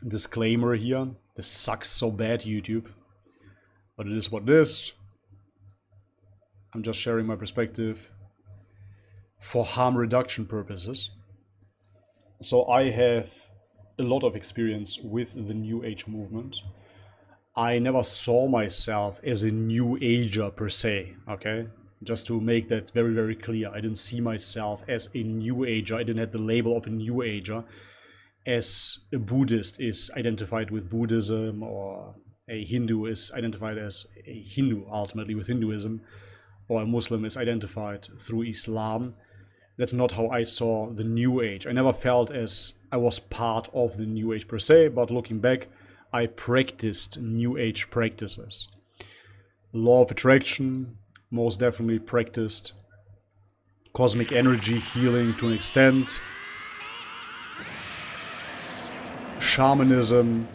disclaimer here. This sucks so bad, YouTube. But it is what it is. I'm just sharing my perspective for harm reduction purposes. So I have a lot of experience with the New Age movement. I never saw myself as a New Ager per se, okay? Just to make that very, very clear. I didn't see myself as a New Ager. I didn't have the label of a New Ager, as a Buddhist is identified with Buddhism, or a Hindu is identified as a Hindu, ultimately, with Hinduism, or a Muslim is identified through Islam. That's not how I saw the New Age. I never felt as I was part of the New Age per se, but looking back, I practiced New Age practices. Law of attraction, most definitely practiced. Cosmic energy healing to an extent. Shamanism,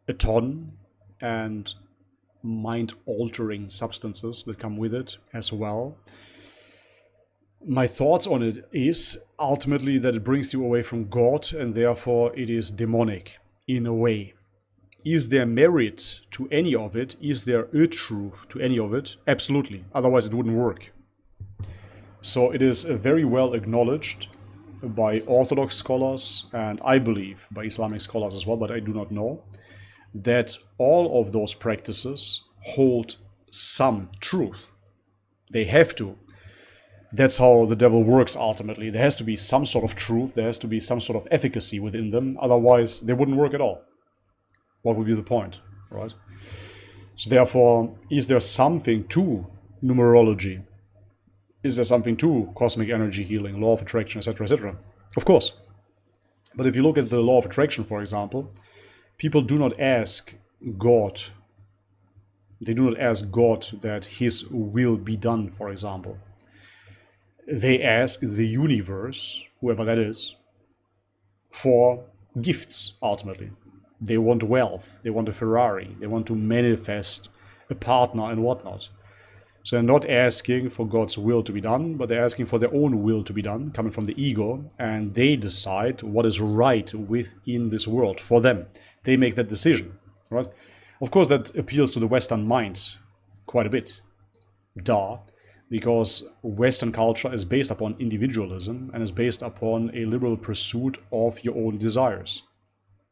a ton. And mind-altering substances that come with it as well. My thoughts on it is ultimately that it brings you away from God, and therefore it is demonic in a way. Is there merit to any of it? Is there a truth to any of it? Absolutely. Otherwise it wouldn't work. So it is very well acknowledged by Orthodox scholars, and I believe by Islamic scholars as well, but I do not know, that all of those practices hold some truth. They have to. That's how the devil works ultimately. There has to be some sort of truth, there has to be some sort of efficacy within them, otherwise they wouldn't work at all. What would be the point, right? So therefore, is there something to numerology? Is there something to cosmic energy healing, law of attraction, etc., etc.? Of course. But if you look at the law of attraction, for example, people do not ask God. They do not ask God that His will be done, for example. They ask the universe, whoever that is, for gifts, ultimately. They want wealth, they want a Ferrari, they want to manifest a partner and whatnot. So they're not asking for God's will to be done, but they're asking for their own will to be done, coming from the ego, and they decide what is right within this world for them. They make that decision, right? Of course, that appeals to the Western mind quite a bit. Duh. Because Western culture is based upon individualism and is based upon a liberal pursuit of your own desires.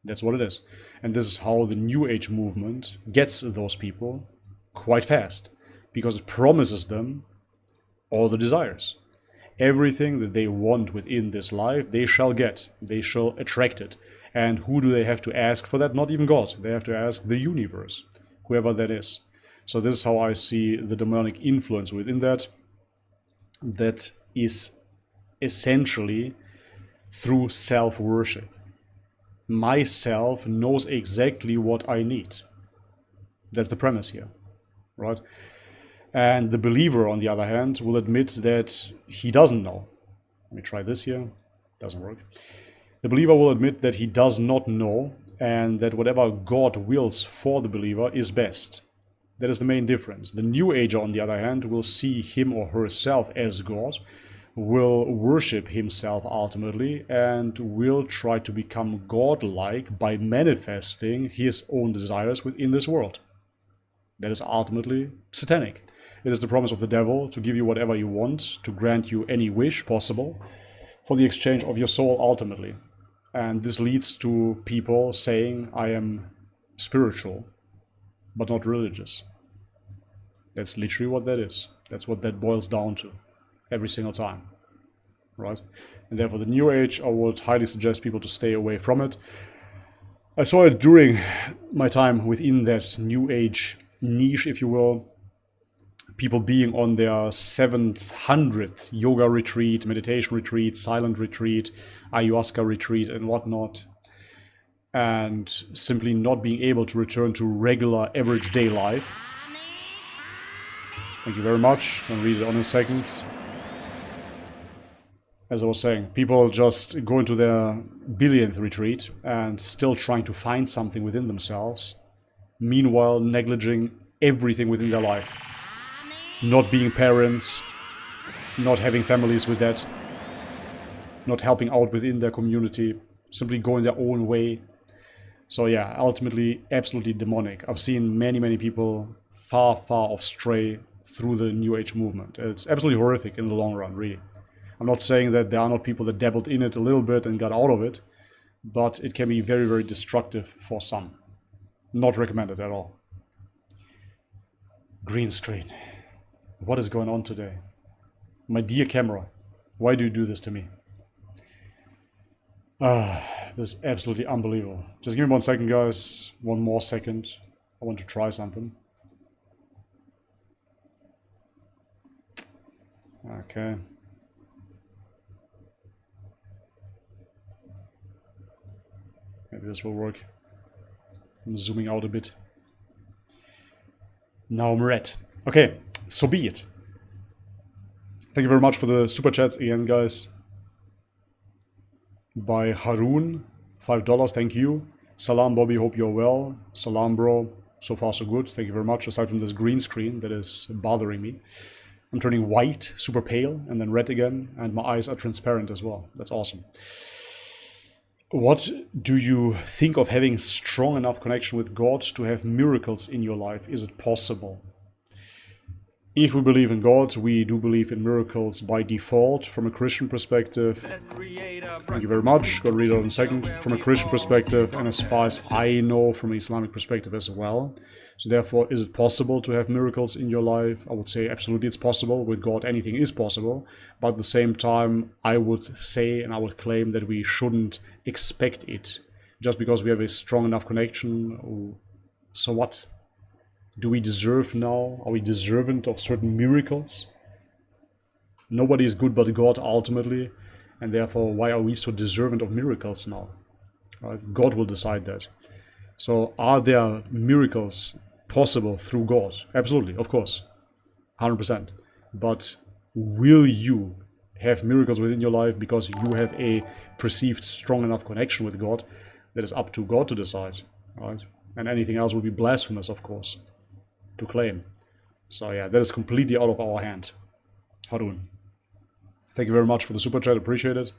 That's what it is. And this is how the New Age movement gets those people quite fast, because it promises them all the desires. Everything that they want within this life, they shall get. They shall attract it. And who do they have to ask for that? Not even God. They have to ask the universe, whoever that is. So this is how I see the demonic influence within that. That is essentially through self-worship. Myself knows exactly what I need. That's the premise here, right? And the believer, on the other hand, will admit that he doesn't know. Let me try this here. Doesn't work. The believer will admit that he does not know, and that whatever God wills for the believer is best. That is the main difference. The New Ager, on the other hand, will see him or herself as God, will worship himself ultimately, and will try to become godlike by manifesting his own desires within this world. That is ultimately satanic. It is the promise of the devil to give you whatever you want, to grant you any wish possible, for the exchange of your soul ultimately. And this leads to people saying, I am spiritual, but not religious. That's literally what that is. That's what that boils down to, every single time, right? And therefore the New Age, I would highly suggest people to stay away from it. I saw it during my time within that New Age niche, if you will. People being on their 700th yoga retreat, meditation retreat, silent retreat, ayahuasca retreat, and whatnot, and simply not being able to return to regular average day life. Thank you very much. I'll read it on a second. As I was saying, people just go into their billionth retreat and still trying to find something within themselves, meanwhile negliging everything within their life. Not being parents, not having families with that, not helping out within their community, simply going their own way. So yeah, ultimately absolutely demonic. I've seen many people far off stray through the New Age movement. It's absolutely horrific in the long run, really. I'm not saying that there are not people that dabbled in it a little bit and got out of it, but it can be very destructive for some. Not recommended at all. Green screen. What is going on today? My dear camera, why do you do this to me? This is absolutely unbelievable. Just give me 1 second, guys. 1 more second. I want to try something. Okay. Maybe this will work. I'm zooming out a bit. Now I'm red. Okay. So be it. Thank you very much for the super chats again, guys. By Haroon, $5, thank you. Salam, Bobby, hope you're well. Salam, bro. So far, so good. Thank you very much. Aside from this green screen that is bothering me. I'm turning white, super pale, and then red again, and my eyes are transparent as well. That's awesome. What do you think of having strong enough connection with God to have miracles in your life? Is it possible? If we believe in God, we do believe in miracles by default. From a Christian perspective, thank you very much. Got to read it in a second. From a Christian perspective, and as far as I know, from an Islamic perspective as well. So therefore, is it possible to have miracles in your life? I would say absolutely it's possible. With God, anything is possible. But at the same time, I would say and I would claim that we shouldn't expect it. Just because we have a strong enough connection, so what? Do we deserve now? Are we deserving of certain miracles? Nobody is good but God ultimately, and therefore why are we so deserving of miracles now? Right? God will decide that. So are there miracles possible through God? Absolutely, of course, 100%. But will you have miracles within your life because you have a perceived strong enough connection with God? That is up to God to decide, right? And anything else would be blasphemous, of course, to claim. So yeah, that is completely out of our hand. Harun, thank you very much for the super chat, appreciate it.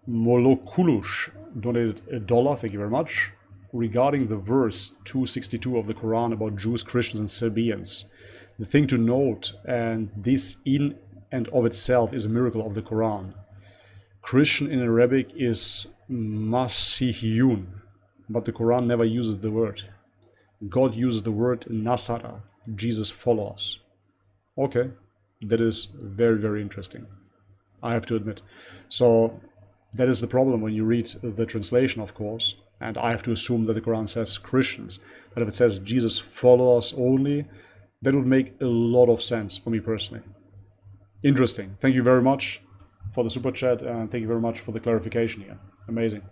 Molokulush donated $1, thank you very much. Regarding the verse 262 of the Quran about Jews, Christians and Serbians, the thing to note, and this in and of itself is a miracle of the Quran. Christian in Arabic is Masihiyun, but the Quran never uses the word. God uses the word Nasara, Jesus follows. Okay, that is very, very interesting, I have to admit. So that is the problem when you read the translation, of course, and I have to assume that the Quran says Christians. But if it says Jesus followers only, that would make a lot of sense for me personally. Interesting. Thank you very much for the super chat, and thank you very much for the clarification here. Amazing.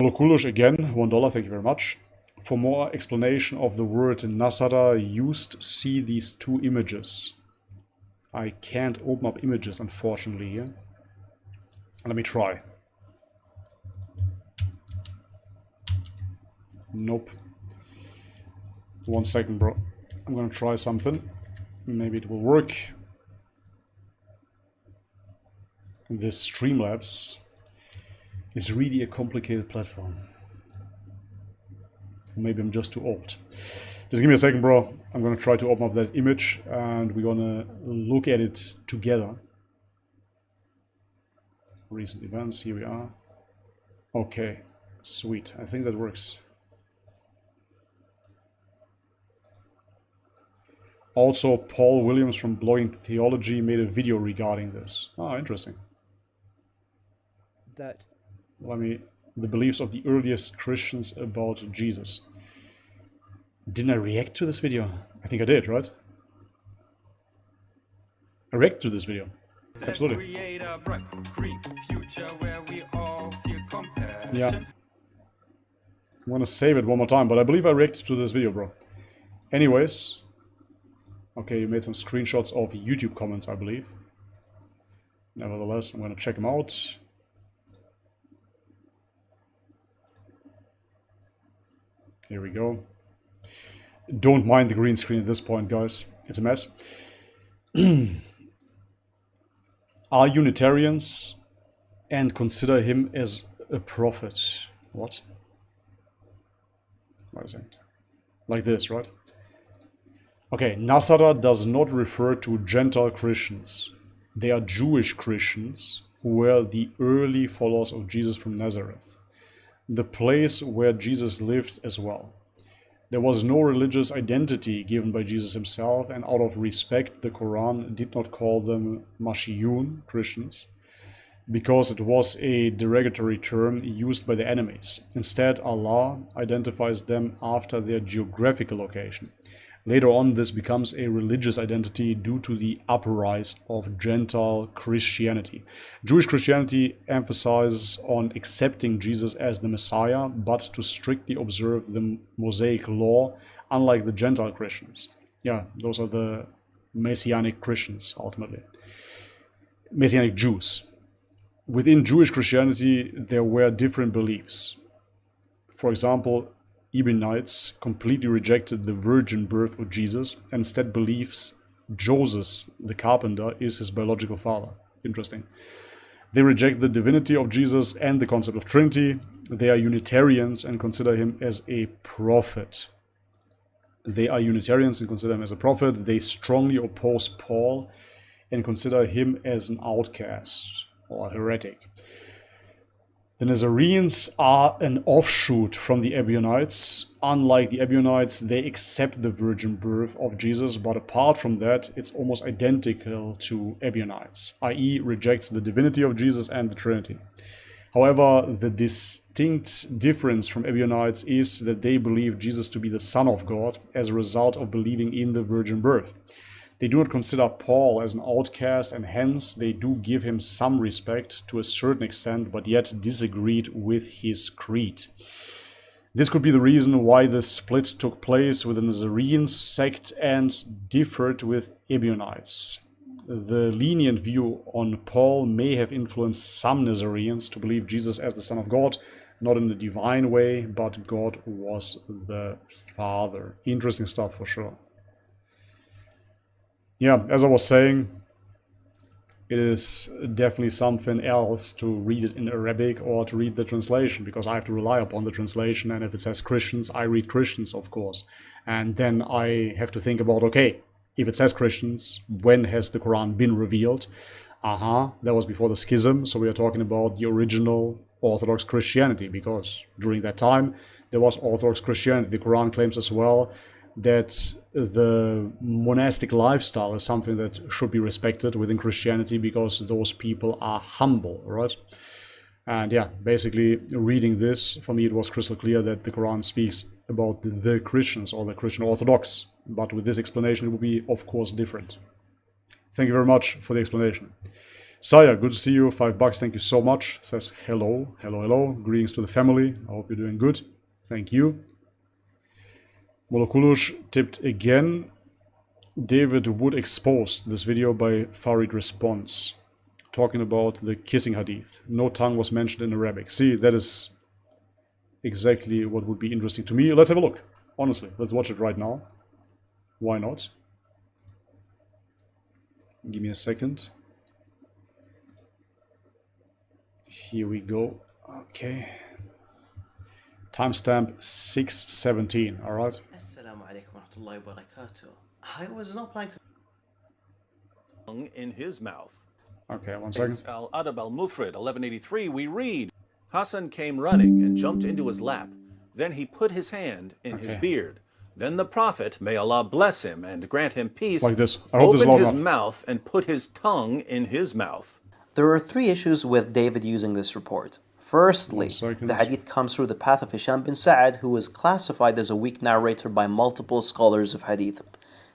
Lokulish again, $1, thank you very much. For more explanation of the word Nasara used, see these two images. I can't open up images, unfortunately, here. Let me try. Nope. 1 second, bro. I'm gonna try something. Maybe it will work. This Streamlabs is really a complicated platform. Maybe I'm just too old. Just give me a second, bro. I'm gonna try to open up that image and we're gonna look at it together. Recent events, here we are. Okay, sweet. I think that works. Also, Paul Williams from Blogging Theology made a video regarding this. Oh, interesting. The beliefs of the earliest Christians about Jesus. Didn't I react to this video? I think I did, right? I reacted to this video. Absolutely. Yeah. I'm gonna save it one more time, but I believe I reacted to this video, bro. Anyways. Okay, you made some screenshots of YouTube comments, I believe. Nevertheless, I'm gonna check them out. Here we go. Don't mind the green screen at this point, guys. It's a mess. Are Unitarians and consider him as a prophet? What? Wait a second. Like this, right? Okay, Nasara does not refer to Gentile Christians. They are Jewish Christians who were the early followers of Jesus from Nazareth, the place where Jesus lived as well. There was no religious identity given by Jesus himself, and out of respect, the Quran did not call them Mashiyun, Christians, because it was a derogatory term used by the enemies. Instead, Allah identifies them after their geographical location. Later on, this becomes a religious identity due to the uprise of Gentile Christianity. Jewish Christianity emphasizes on accepting Jesus as the Messiah, but to strictly observe the Mosaic law, unlike the Gentile Christians. Yeah, those are the Messianic Christians, ultimately. Messianic Jews. Within Jewish Christianity, there were different beliefs. For example, Ebionites completely rejected the virgin birth of Jesus and instead believes Joseph, the carpenter, is his biological father. Interesting. They reject the divinity of Jesus and the concept of Trinity. They are Unitarians and consider him as a prophet. They strongly oppose Paul and consider him as an outcast or a heretic. The Nazarenes are an offshoot from the Ebionites. Unlike the Ebionites, they accept the virgin birth of Jesus, but apart from that, it's almost identical to Ebionites, i.e. rejects the divinity of Jesus and the Trinity. However, the distinct difference from Ebionites is that they believe Jesus to be the Son of God as a result of believing in the virgin birth. They do not consider Paul as an outcast, and hence they do give him some respect to a certain extent, but yet disagreed with his creed. This could be the reason why the split took place with the Nazarene sect and differed with Ebionites. The lenient view on Paul may have influenced some Nazarenes to believe Jesus as the Son of God, not in the divine way, but God was the Father. Interesting stuff for sure. Yeah, as I was saying, it is definitely something else to read it in Arabic or to read the translation, because I have to rely upon the translation, and if it says Christians, I read Christians, of course. And then I have to think about, okay, if it says Christians, when has the Quran been revealed? That was before the schism, so we are talking about the original Orthodox Christianity, because during that time there was Orthodox Christianity. The Quran claims as well that the monastic lifestyle is something that should be respected within Christianity because those people are humble, right? And yeah, basically reading this, for me it was crystal clear that the Quran speaks about the Christians or the Christian Orthodox, but with this explanation it will be of course different. Thank you very much for the explanation. Saya, good to see you, $5, thank you so much. Says hello, hello, hello, greetings to the family, I hope you're doing good. Thank you. Molokulush tipped again. David Wood exposed this video by Farid Response, talking about the kissing hadith. No tongue was mentioned in Arabic. See, that is exactly what would be interesting to me. Let's have a look. Honestly, let's watch it right now. Why not? Give me a second. Here we go. Okay. Timestamp 6:17, alright? Assalamu alaikum wa rahmatullahi wa barakatuh. I was not planning to... in his mouth. Okay, 1 second. Al-Adab al-Mufrid, 1183, we read, Hassan came running and jumped into his lap. Then he put his hand in his beard. Then the Prophet, may Allah bless him and grant him peace, Like this. I hope this is opened loud his enough. mouth and put his tongue in his mouth. There are 3 issues with David using this report. Firstly, 1 second. the hadith comes through the path of Hisham bin Sa'ad, who is classified as a weak narrator by multiple scholars of hadith.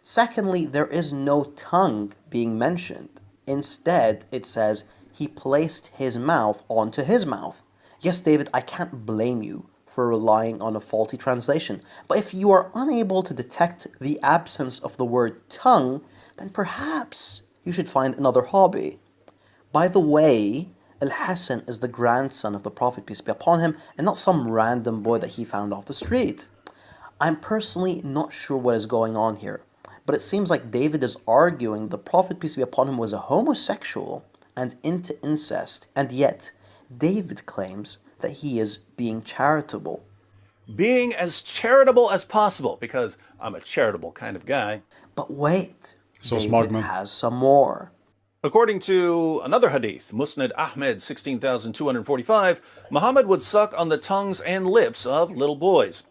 Secondly, there is no tongue being mentioned. Instead, it says, he placed his mouth onto his mouth. Yes, David, I can't blame you for relying on a faulty translation. But if you are unable to detect the absence of the word tongue, then perhaps you should find another hobby. By the way, Al-Hassan is the grandson of the Prophet, peace be upon him, and not some random boy that he found off the street. I'm personally not sure what is going on here, but it seems like David is arguing the Prophet, peace be upon him, was a homosexual and into incest, and yet David claims that he is being charitable. Being as charitable as possible, because I'm a charitable kind of guy. But wait, So David smart, man. has some more. According to another hadith, Musnad Ahmed 16,245, Muhammad would suck on the tongues and lips of little boys.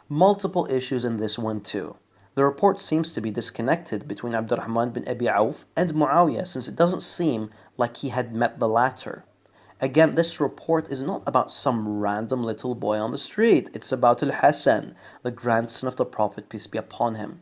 Multiple issues in this one too. The report seems to be disconnected between Abdurrahman bin Abi Auf and Muawiyah, since it doesn't seem like he had met the latter. Again, this report is not about some random little boy on the street. It's about Al-Hassan, the grandson of the Prophet, peace be upon him.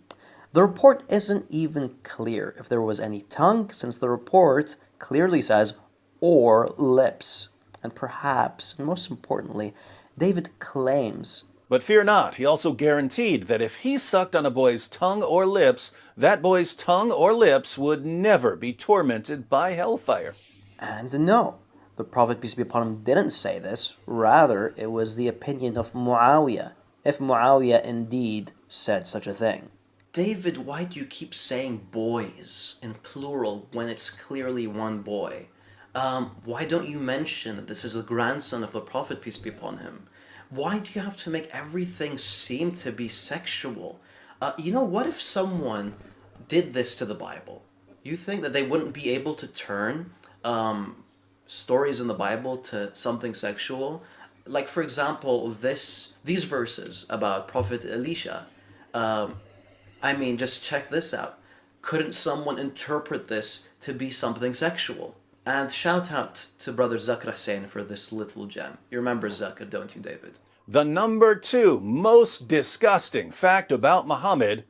The report isn't even clear if there was any tongue, since the report clearly says, or lips. And perhaps, and most importantly, David claims. But fear not, he also guaranteed that if he sucked on a boy's tongue or lips, that boy's tongue or lips would never be tormented by hellfire. And no, the Prophet, peace be upon him, didn't say this. Rather, it was the opinion of Muawiyah, if Muawiyah indeed said such a thing. David, why do you keep saying boys in plural when it's clearly one boy? Why don't you mention that this is the grandson of the Prophet, peace be upon him? Why do you have to make everything seem to be sexual? What if someone did this to the Bible? You think that they wouldn't be able to turn stories in the Bible to something sexual? Like, for example, these verses about Prophet Elisha. Just check this out. Couldn't someone interpret this to be something sexual? And shout out to brother Zakr Hussain for this little gem. You remember Zakr, don't you, David? The number 2 most disgusting fact about Muhammad: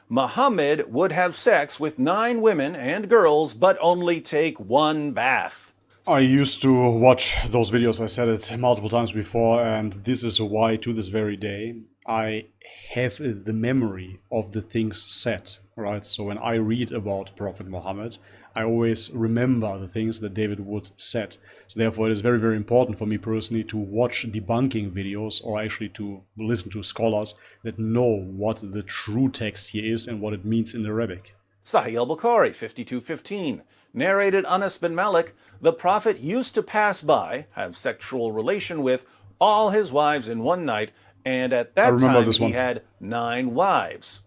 Muhammad would have sex with 9 women and girls, but only take 1 bath. I used to watch those videos, I said it multiple times before, and this is why to this very day I have the memory of the things said, right? So when I read about Prophet Muhammad, I always remember the things that David Wood said. So therefore it is very, very important for me personally to watch debunking videos, or actually to listen to scholars that know what the true text here is and what it means in Arabic. Sahih al-Bukhari 5215 narrated Anas bin Malik, the Prophet used to pass by, have sexual relation with all his wives in one night, and at that time he had 9 wives.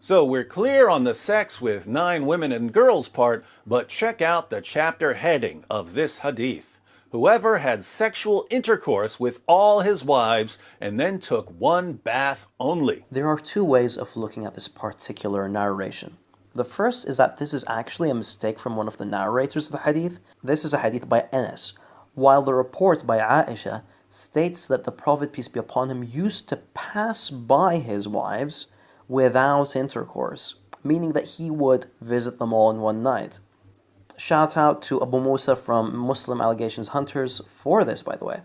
So we're clear on the sex with 9 women and girls part, but check out the chapter heading of this hadith. Whoever had sexual intercourse with all his wives and then took 1 bath only. There are 2 ways of looking at this particular narration. The first is that this is actually a mistake from one of the narrators of the hadith. This is a hadith by Anas, while the report by Aisha states that the Prophet, peace be upon him, used to pass by his wives without intercourse, meaning that he would visit them all in one night. Shout out to Abu Musa from Muslim Allegations Hunters for this, by the way.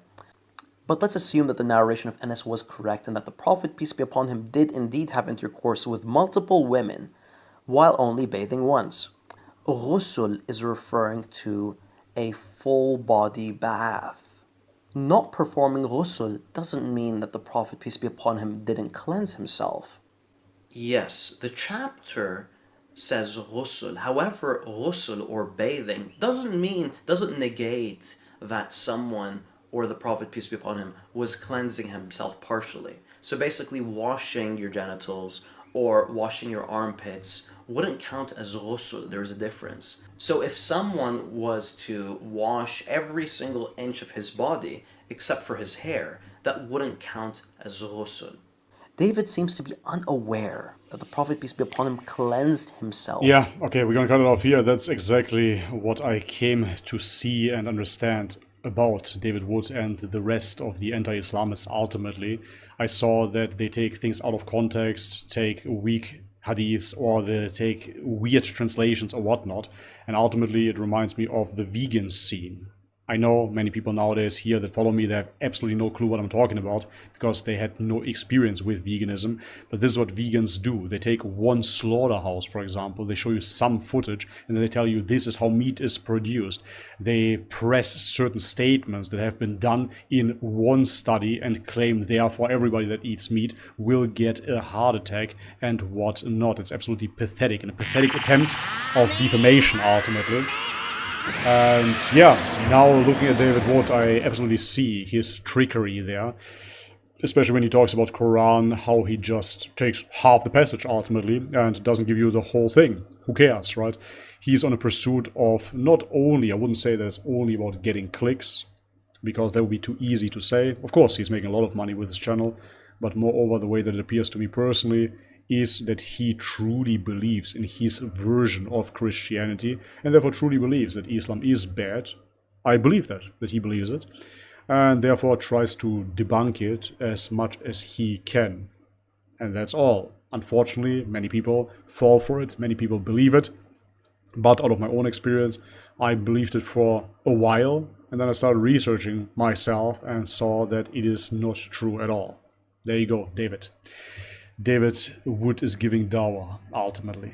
But let's assume that the narration of Anas was correct and that the Prophet, peace be upon him, did indeed have intercourse with multiple women while only bathing once. Ghusl is referring to a full body bath. Not performing ghusl doesn't mean that the Prophet, peace be upon him, didn't cleanse himself. Yes, the chapter says ghusl. However, ghusl or bathing doesn't negate that someone or the Prophet, peace be upon him, was cleansing himself partially. So basically washing your genitals or washing your armpits wouldn't count as ghusl. There's a difference. So if someone was to wash every single inch of his body except for his hair, that wouldn't count as ghusl. David seems to be unaware that the Prophet, peace be upon him, cleansed himself. Yeah, okay, we're gonna cut it off here. That's exactly what I came to see and understand about David Wood and the rest of the anti-Islamists ultimately. I saw that they take things out of context, take weak hadiths, or they take weird translations or whatnot, and ultimately it reminds me of the vegan scene. I know many people nowadays here that follow me, they have absolutely no clue what I'm talking about because they had no experience with veganism. But this is what vegans do. They take one slaughterhouse, for example, they show you some footage and then they tell you this is how meat is produced. They press certain statements that have been done in one study and claim therefore everybody that eats meat will get a heart attack and what not. It's absolutely pathetic and a pathetic attempt of defamation ultimately. And yeah, now looking at David Wood, I absolutely see his trickery there. Especially when he talks about Quran, how he just takes half the passage ultimately and doesn't give you the whole thing. Who cares, right? He's on a pursuit of not only, I wouldn't say that it's only about getting clicks, because that would be too easy to say. Of course, he's making a lot of money with his channel, but moreover, the way that it appears to me personally is that he truly believes in his version of Christianity and therefore truly believes that Islam is bad. I believe that he believes it, and therefore tries to debunk it as much as he can. And that's all. Unfortunately, many people fall for it, many people believe it, but out of my own experience, I believed it for a while, and then I started researching myself and saw that it is not true at all. There you go, David. David Wood is giving dawah, ultimately.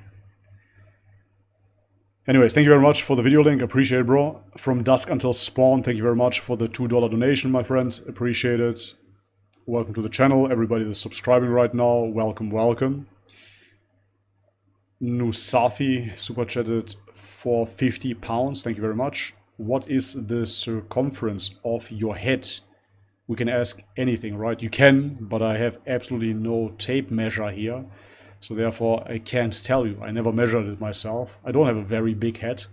Anyways, thank you very much for the video link. Appreciate it, bro. From Dusk Until Spawn, thank you very much for the $2 donation, my friend. Appreciate it. Welcome to the channel. Everybody that's subscribing right now, welcome, welcome. Nusafi super chatted for £50. Thank you very much. What is the circumference of your head? We can ask anything, right? You can, but I have absolutely no tape measure here. So therefore, I can't tell you. I never measured it myself. I don't have a very big head.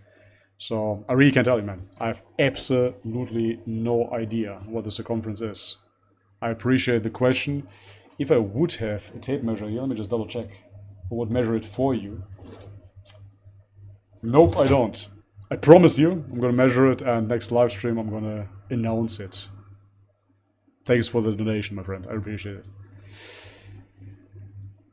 So I really can't tell you, man. I have absolutely no idea what the circumference is. I appreciate the question. If I would have a tape measure here, let me just double check. I would measure it for you. Nope, I don't. I promise you, I'm going to measure it, and next live stream I'm going to announce it. Thanks for the donation, my friend. I appreciate it.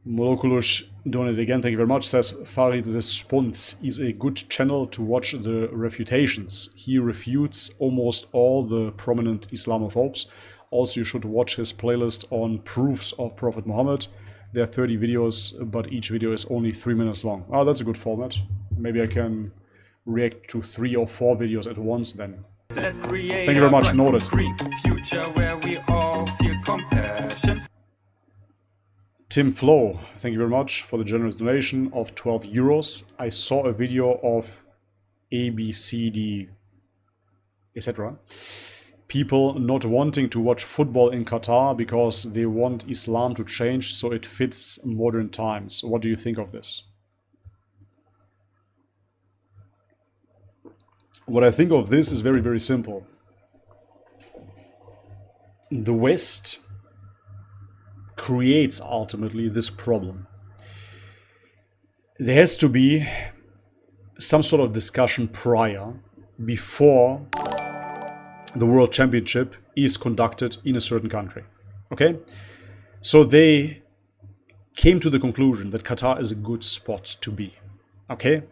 Molokulush donated again. Thank you very much. Says Farid Response is a good channel to watch the refutations. He refutes almost all the prominent Islamophobes. Also, you should watch his playlist on proofs of Prophet Muhammad. There are 30 videos, but each video is only 3 minutes long. Oh, that's a good format. Maybe I can react to 3 or 4 videos at once then. Let's create Thank you very much. a Noted. Greek future where we all feel compassion. Tim Flo, thank you very much for the generous donation of 12 euros. I saw a video of ABCD, etc. people not wanting to watch football in Qatar because they want Islam to change so it fits modern times. What do you think of this? What I think of this is very, very simple. The West creates ultimately this problem. There has to be some sort of discussion prior, before the World Championship is conducted in a certain country. Okay? So they came to the conclusion that Qatar is a good spot to be. Okay?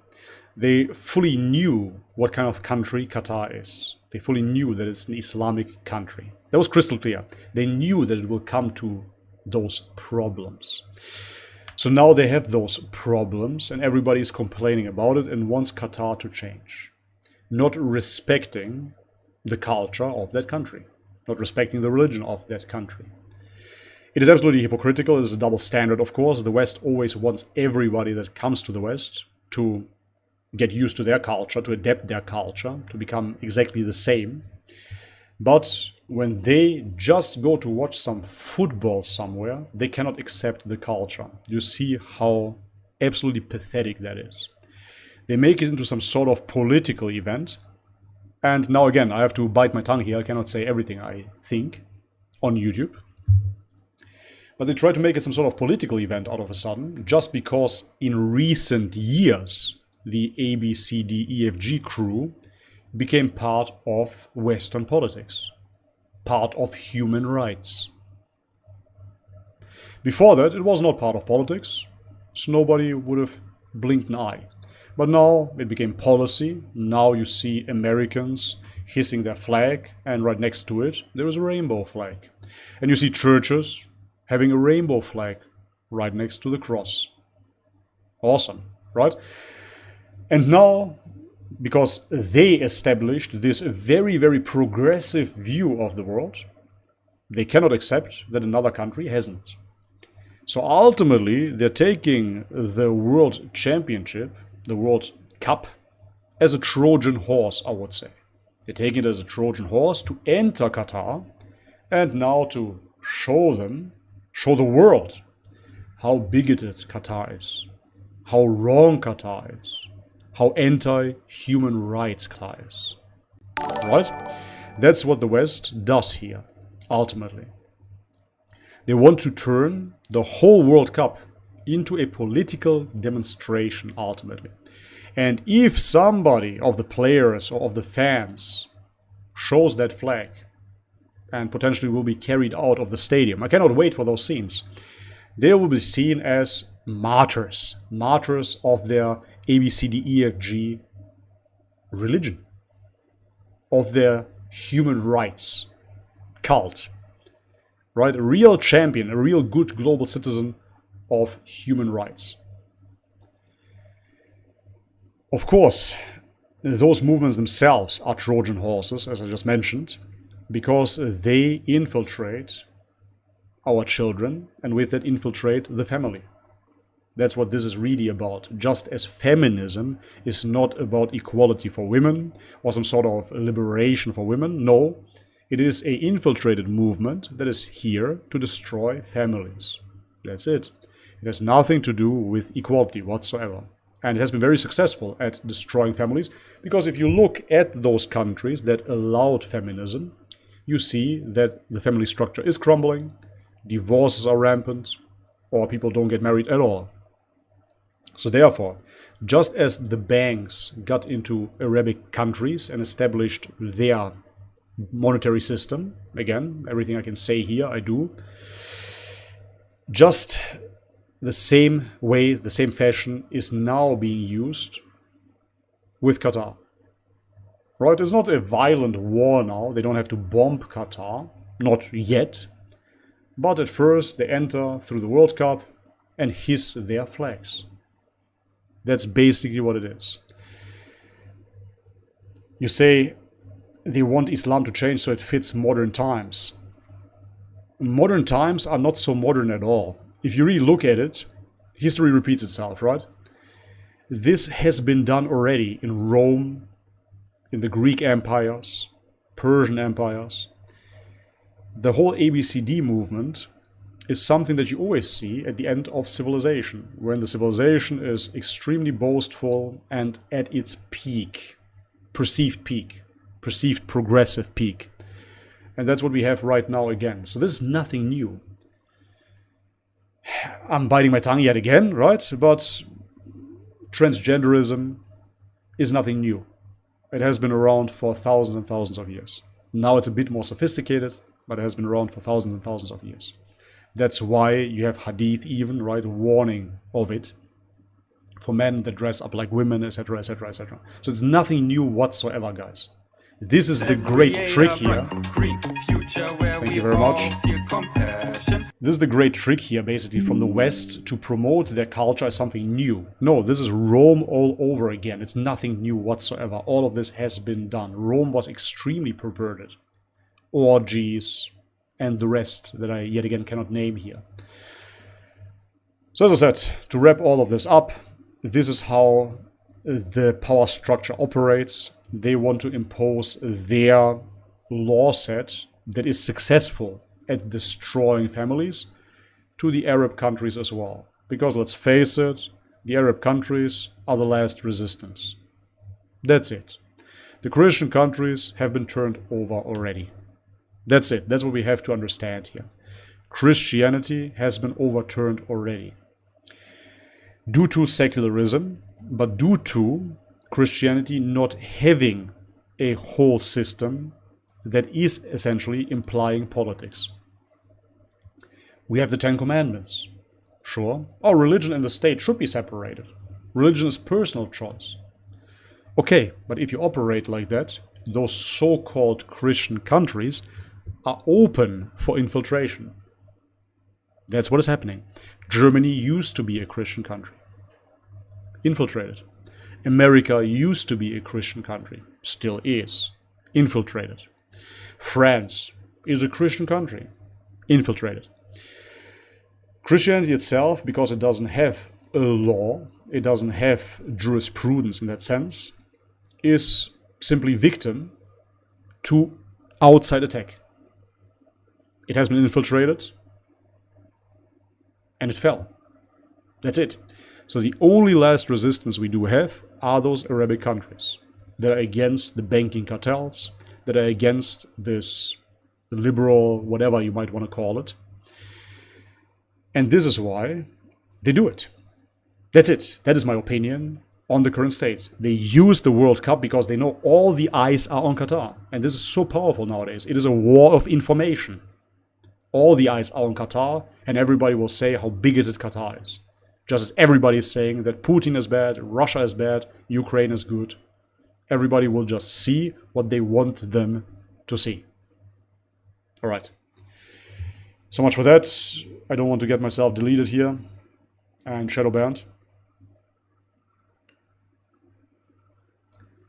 They fully knew what kind of country Qatar is. They fully knew that it's an Islamic country. That was crystal clear. They knew that it will come to those problems. So now they have those problems and everybody is complaining about it and wants Qatar to change. Not respecting the culture of that country. Not respecting the religion of that country. It is absolutely hypocritical. It is a double standard, of course. The West always wants everybody that comes to the West to get used to their culture, to adapt their culture, to become exactly the same. But when they just go to watch some football somewhere, they cannot accept the culture. You see how absolutely pathetic that is. They make it into some sort of political event. And now again, I have to bite my tongue here. I cannot say everything I think on YouTube. But they try to make it some sort of political event out of a sudden, just because in recent years, the ABCDEFG crew became part of Western politics, part of human rights. Before that, it was not part of politics, so nobody would have blinked an eye. But now it became policy. Now you see Americans hissing their flag, and right next to it, there is a rainbow flag. And you see churches having a rainbow flag right next to the cross. Awesome, right? And now, because they established this very, very progressive view of the world, they cannot accept that another country hasn't. So ultimately, they're taking the World Championship, the World Cup, as a Trojan horse, I would say. They're taking it as a Trojan horse to enter Qatar and now to show the world how bigoted Qatar is, how wrong Qatar is, how anti-human rights Qatar is. Right? That's what the West does here, ultimately. They want to turn the whole World Cup into a political demonstration, ultimately. And if somebody of the players or of the fans shows that flag and potentially will be carried out of the stadium, I cannot wait for those scenes. They will be seen as martyrs of their ABCDEFG religion, of their human rights cult, right? A real champion, a real good global citizen of human rights. Of course, those movements themselves are Trojan horses, as I just mentioned, because they infiltrate our children and with that infiltrate the family. That's what this is really about. Just as feminism is not about equality for women or some sort of liberation for women, no, it is an infiltrated movement that is here to destroy families. That's it. It has nothing to do with equality whatsoever. And it has been very successful at destroying families, because if you look at those countries that allowed feminism, you see that the family structure is crumbling, divorces are rampant, or people don't get married at all. So therefore, just as the banks got into Arabic countries and established their monetary system, again, everything I can say here, I do, just the same way, the same fashion is now being used with Qatar. Right? It's not a violent war now. They don't have to bomb Qatar. Not yet. But at first they enter through the World Cup and hiss their flags. That's basically what it is. You say they want Islam to change so it fits modern times. Modern times are not so modern at all. If you really look at it, history repeats itself, right? This has been done already in Rome, in the Greek empires, Persian empires, the whole ABCD movement is something that you always see at the end of civilization, when the civilization is extremely boastful and at its peak, perceived progressive peak. And that's what we have right now again. So this is nothing new. I'm biting my tongue yet again, right? But transgenderism is nothing new. It has been around for thousands and thousands of years. Now it's a bit more sophisticated, but it has been around for thousands and thousands of years. That's why you have Hadith even, right, warning of it for men that dress up like women, etc., etc., etc. So it's nothing new whatsoever, guys. This is the great trick here. Thank you very much. This is the great trick here, basically, from the West to promote their culture as something new. No, this is Rome all over again. It's nothing new whatsoever. All of this has been done. Rome was extremely perverted. Orgies and the rest that I yet again cannot name here. So as I said, to wrap all of this up, this is how the power structure operates. They want to impose their law set that is successful at destroying families to the Arab countries as well. Because let's face it, the Arab countries are the last resistance. That's it. The Christian countries have been turned over already. That's it. That's what we have to understand here. Christianity has been overturned already. Due to secularism, but due to Christianity not having a whole system that is essentially implying politics. We have the Ten Commandments. Sure, our religion and the state should be separated. Religion is personal choice. Okay, but if you operate like that, those so-called Christian countries are open for infiltration. That's what is happening. Germany used to be a Christian country. Infiltrated. America used to be a Christian country. Still is. Infiltrated. France is a Christian country. Infiltrated. Christianity itself, because it doesn't have a law, it doesn't have jurisprudence in that sense, is simply victim to outside attack. It has been infiltrated and it fell. That's it. So the only last resistance we do have are those Arabic countries that are against the banking cartels, that are against this liberal, whatever you might want to call it. And this is why they do it. That's it. That is my opinion on the current state. They use the World Cup because they know all the eyes are on Qatar. And this is so powerful nowadays. It is a war of information. All the eyes are on Qatar, and everybody will say how bigoted Qatar is. Just as everybody is saying that Putin is bad, Russia is bad, Ukraine is good. Everybody will just see what they want them to see. All right. So much for that. I don't want to get myself deleted here and shadow banned.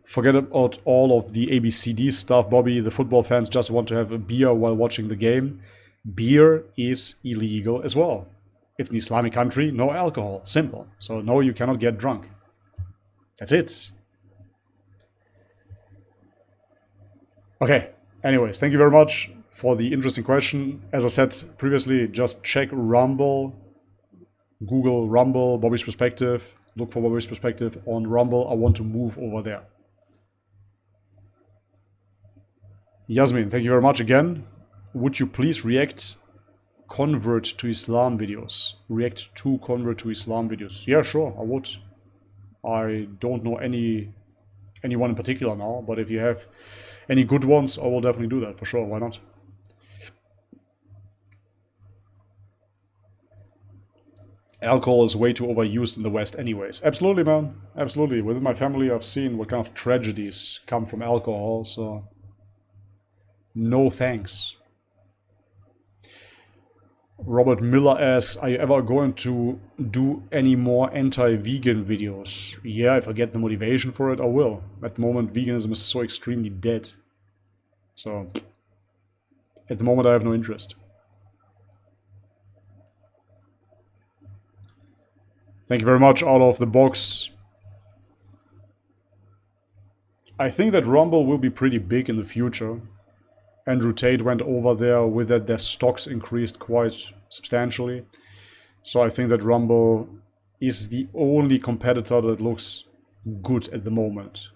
Forget about all of the ABCD stuff, Bobby. The football fans just want to have a beer while watching the game. Beer is illegal as well. It's an Islamic country, no alcohol. Simple. So no, you cannot get drunk. That's it. Okay. Anyways, thank you very much for the interesting question. As I said previously, just check Rumble. Google Rumble, Bobby's Perspective. Look for Bobby's Perspective on Rumble. I want to move over there. Yasmin, thank you very much again. Would you please react convert to Islam videos? React to convert to Islam videos. Yeah, sure, I would. I don't know anyone in particular now, but if you have any good ones, I will definitely do that for sure. Why not? Alcohol is way too overused in the West anyways. Absolutely, man. Absolutely. Within my family, I've seen what kind of tragedies come from alcohol, so no thanks. Robert Miller asks, are you ever going to do any more anti-vegan videos? Yeah, if I get the motivation for it, I will. At the moment, veganism is so extremely dead. So, at the moment, I have no interest. Thank you very much, out of the box. I think that Rumble will be pretty big in the future. Andrew Tate went over there. With that, their stocks increased quite substantially. So I think that Rumble is the only competitor that looks good at the moment.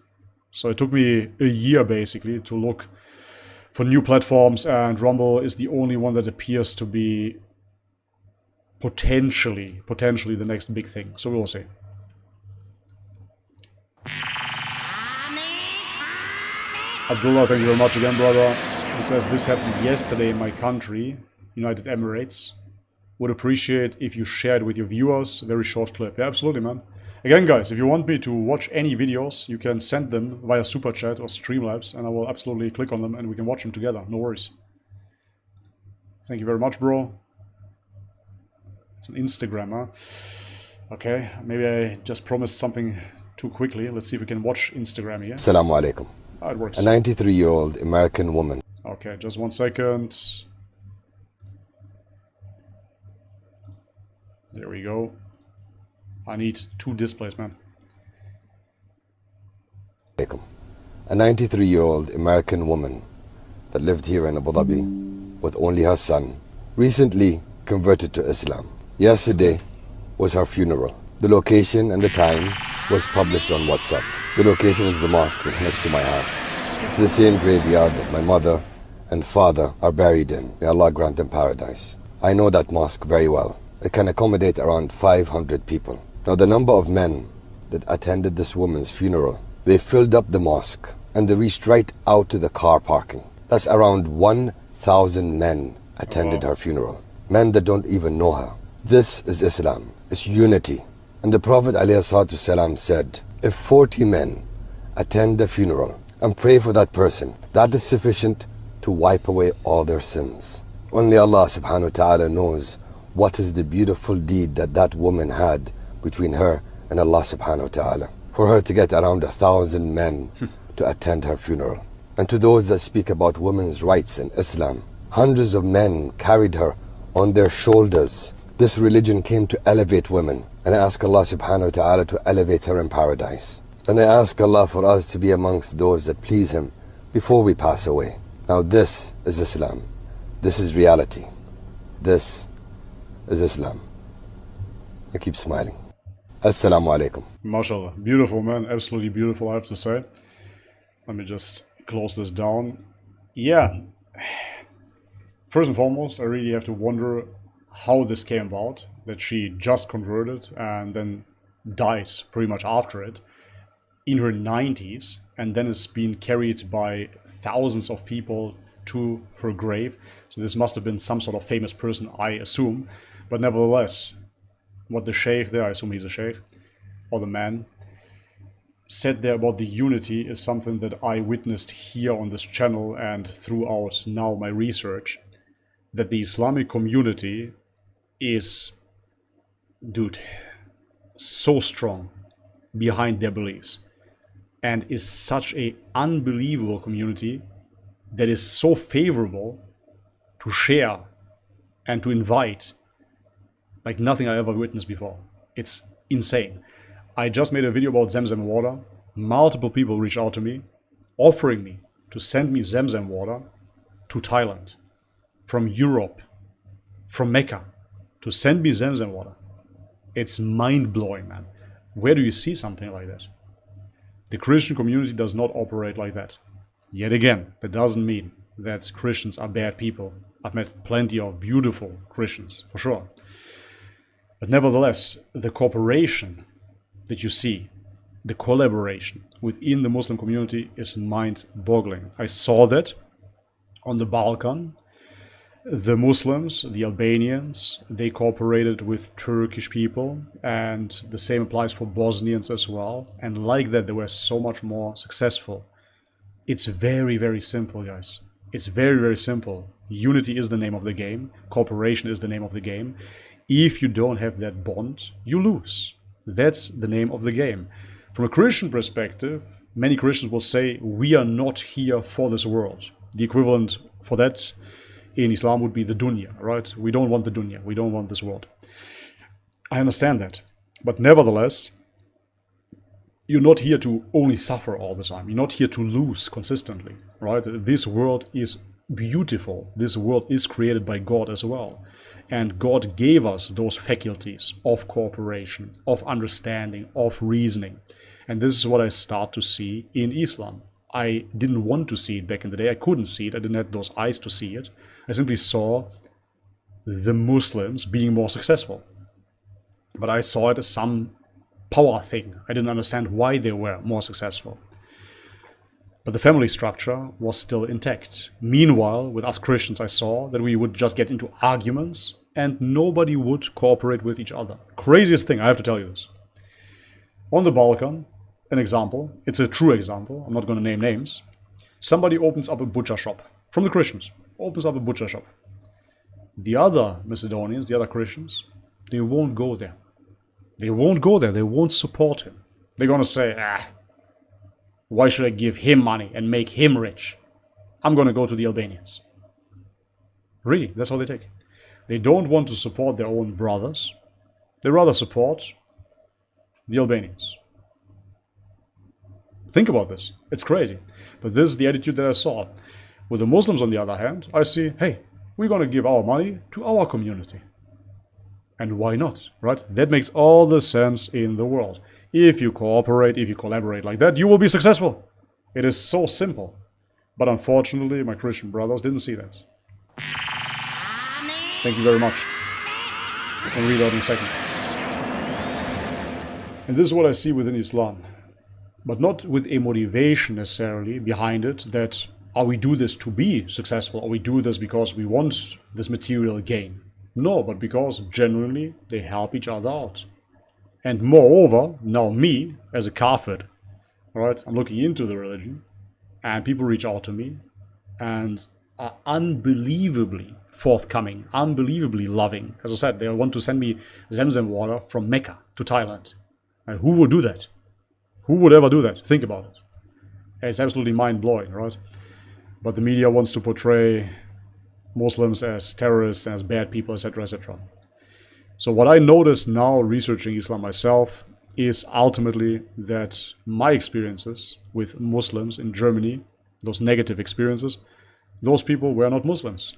So it took me a year basically to look for new platforms, and Rumble is the only one that appears to be potentially the next big thing. So we will see. Abdullah, thank you very much again, brother. He says, this happened yesterday in my country, United Emirates. Would appreciate if you shared with your viewers. Very short clip. Yeah, absolutely, man. Again, guys, if you want me to watch any videos, you can send them via Super Chat or Streamlabs, and I will absolutely click on them and we can watch them together. No worries. Thank you very much, bro. It's an Instagram, huh? Okay, maybe I just promised something too quickly. Let's see if we can watch Instagram here. Assalamu alaikum. Ah, it works. A 93-year-old American woman. Okay, just 1 second. There we go. I need 2 displays, man. A 93-year-old American woman that lived here in Abu Dhabi with only her son recently converted to Islam. Yesterday was her funeral. The location and the time was published on WhatsApp. The location is the mosque that's next to my house. It's the same graveyard that my mother and father are buried in. May Allah grant them paradise. I know that mosque very well. It can accommodate around 500 people. Now the number of men that attended this woman's funeral, they filled up the mosque and they reached right out to the car parking. That's around 1,000 men attended her funeral. Men that don't even know her. This is Islam. It's unity. And the Prophet ﷺ said, if 40 men attend the funeral and pray for that person, that is sufficient to wipe away all their sins. Only Allah subhanahu wa ta'ala knows what is the beautiful deed that that woman had between her and Allah subhanahu wa ta'ala. For her to get around 1,000 men to attend her funeral. And to those that speak about women's rights in Islam, hundreds of men carried her on their shoulders. This religion came to elevate women. And I ask Allah subhanahu wa ta'ala to elevate her in paradise. And I ask Allah for us to be amongst those that please Him before we pass away. Now this is Islam. This is reality. This is Islam. I keep smiling. Assalamu alaikum. MashaAllah. Beautiful, man. Absolutely beautiful, I have to say. Let me just close this down. Yeah. First and foremost, I really have to wonder how this came about, that she just converted and then dies pretty much after it in her 90s, and then is being carried by thousands of people to her grave. So this must have been some sort of famous person, I assume. But nevertheless, what the sheikh there, I assume he's a sheikh, or the man, said there about the unity is something that I witnessed here on this channel and throughout now my research, that the Islamic community is, dude, so strong behind their beliefs, and is such a unbelievable community that is so favorable to share and to invite like nothing I ever witnessed before. It's insane. I just made a video about Zamzam water. Multiple people reached out to me, offering me to send me Zamzam water to Thailand, from Europe, from Mecca, to send me Zamzam water. It's mind-blowing, man. Where do you see something like that? The Christian community does not operate like that. Yet again, that doesn't mean that Christians are bad people. I've met plenty of beautiful Christians, for sure. But nevertheless, the cooperation that you see, the collaboration within the Muslim community is mind-boggling. I saw that on the Balkan. The Muslims, the Albanians, they cooperated with Turkish people, and the same applies for Bosnians as well. And like that, they were so much more successful. It's very, very simple, guys. It's very, very simple. Unity is the name of the game. Cooperation is the name of the game. If you don't have that bond, you lose. That's the name of the game. From a Christian perspective, many Christians will say, we are not here for this world. The equivalent for that in Islam would be the dunya, right? We don't want the dunya. We don't want this world. I understand that. But nevertheless, you're not here to only suffer all the time. You're not here to lose consistently, right? This world is beautiful. This world is created by God as well. And God gave us those faculties of cooperation, of understanding, of reasoning. And this is what I start to see in Islam. I didn't want to see it back in the day. I couldn't see it. I didn't have those eyes to see it. I simply saw the Muslims being more successful. But I saw it as some power thing. I didn't understand why they were more successful. But the family structure was still intact. Meanwhile, with us Christians, I saw that we would just get into arguments and nobody would cooperate with each other. Craziest thing, I have to tell you this. On the Balkan, an example, it's a true example, I'm not going to name names. Somebody opens up a butcher shop, from the Christians, opens up a butcher shop. The other Macedonians, the other Christians, they won't go there. They won't go there, they won't support him. They're going to say, why should I give him money and make him rich? I'm going to go to the Albanians. Really, that's how they take. They don't want to support their own brothers. They rather support the Albanians. Think about this. It's crazy. But this is the attitude that I saw. With the Muslims, on the other hand, I see, hey, we're going to give our money to our community. And why not, right? That makes all the sense in the world. If you cooperate, if you collaborate like that, you will be successful. It is so simple. But unfortunately, my Christian brothers didn't see that. Thank you very much. I'll read out in a second. And this is what I see within Islam. But not with a motivation necessarily behind it that, we do this to be successful, or we do this because we want this material gain. No, but because genuinely they help each other out. And moreover, now me, as a kafir, right, I'm looking into the religion, and people reach out to me, and are unbelievably forthcoming, unbelievably loving. As I said, they want to send me Zamzam water from Mecca to Thailand. And who would do that? Who would ever do that? Think about it. It's absolutely mind-blowing, right? But the media wants to portray Muslims as terrorists, as bad people, etc., etc. So what I notice now researching Islam myself is ultimately that my experiences with Muslims in Germany, those negative experiences, those people were not Muslims.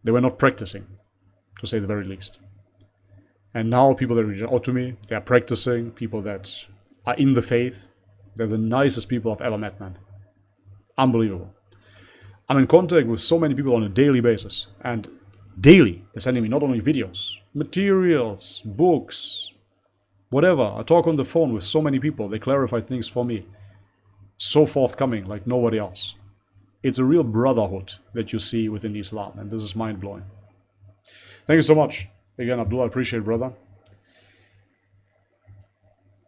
They were not practicing, to say the very least. And now people that reach out to me, they are practicing, people that are in the faith, they're the nicest people I've ever met, man. Unbelievable. I'm in contact with so many people on a daily basis, and daily they're sending me not only videos, materials, books, whatever. I talk on the phone with so many people, they clarify things for me. So forthcoming, like nobody else. It's a real brotherhood that you see within Islam, and this is mind-blowing. Thank you so much. Again, Abdullah, I appreciate it, brother.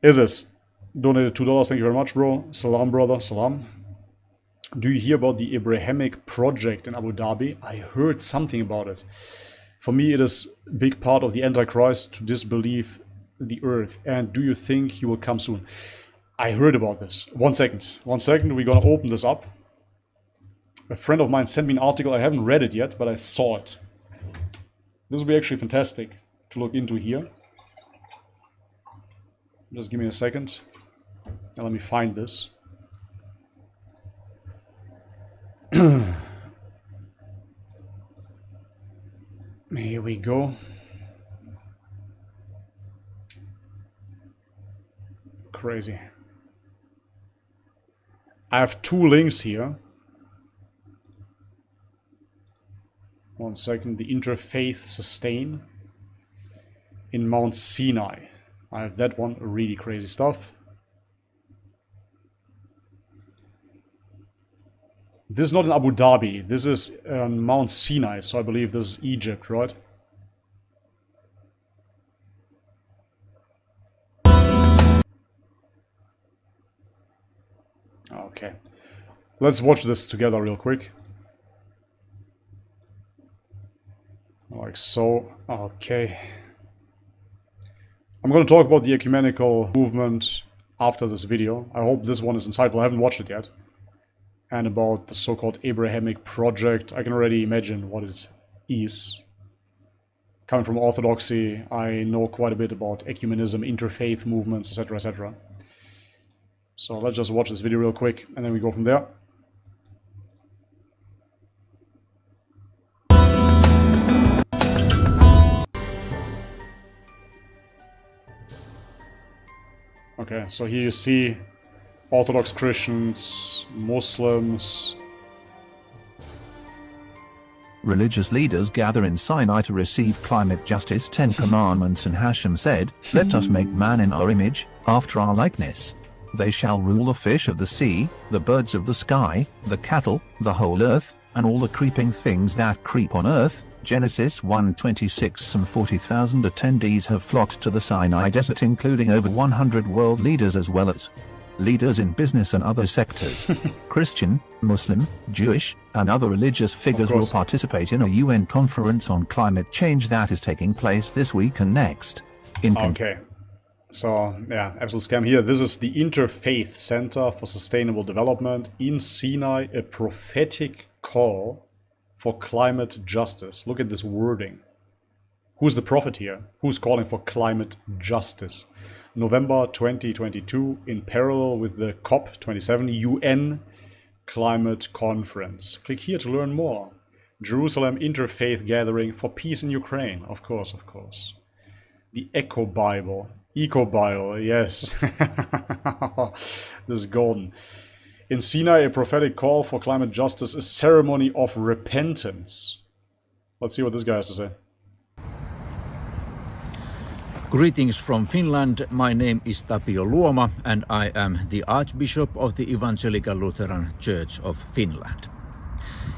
Isis donated $2. Thank you very much, bro. Salam, brother. Salam. Do you hear about the Abrahamic project in Abu Dhabi? I heard something about it. For me, it is a big part of the Antichrist to disbelieve the earth. And do you think he will come soon? I heard about this. One second. We're going to open this up. A friend of mine sent me an article. I haven't read it yet, but I saw it. This will be actually fantastic to look into here. Just give me a second. Now let me find this. Here we go. Crazy. I have two links here. One second. The Interfaith Sustain in Mount Sinai. I have that one. Really crazy stuff. This is not in Abu Dhabi. This is Mount Sinai. So I believe this is Egypt, right? Okay. Let's watch this together real quick. Like so. Okay. I'm going to talk about the ecumenical movement after this video. I hope this one is insightful. I haven't watched it yet. And about the so-called Abrahamic project. I can already imagine what it is. Coming from Orthodoxy, I know quite a bit about ecumenism, interfaith movements, etc., etc. So let's just watch this video real quick, and then we go from there. Okay, so here you see Orthodox Christians, Muslims. Religious leaders gather in Sinai to receive climate justice 10 commandments, and Hashem said, "Let us make man in our image, after our likeness. They shall rule the fish of the sea, the birds of the sky, the cattle, the whole earth, and all the creeping things that creep on earth." Genesis 1:26. Some 40,000 attendees have flocked to the Sinai desert, including over 100 world leaders as well as leaders in business and other sectors. Christian, Muslim, Jewish, and other religious figures will participate in a UN conference on climate change that is taking place this week and next. Okay. So, yeah, absolute scam here. This is the Interfaith Center for Sustainable Development in Sinai, a prophetic call for climate justice. Look at this wording. Who's the prophet here? Who's calling for climate justice? November 2022, in parallel with the COP27 UN Climate Conference. Click here to learn more. Jerusalem Interfaith Gathering for Peace in Ukraine. Of course, of course. The Eco Bible, yes. This is golden. In Sinai, a prophetic call for climate justice, a ceremony of repentance. Let's see what this guy has to say. Greetings from Finland. My name is Tapio Luoma and I am the Archbishop of the Evangelical Lutheran Church of Finland.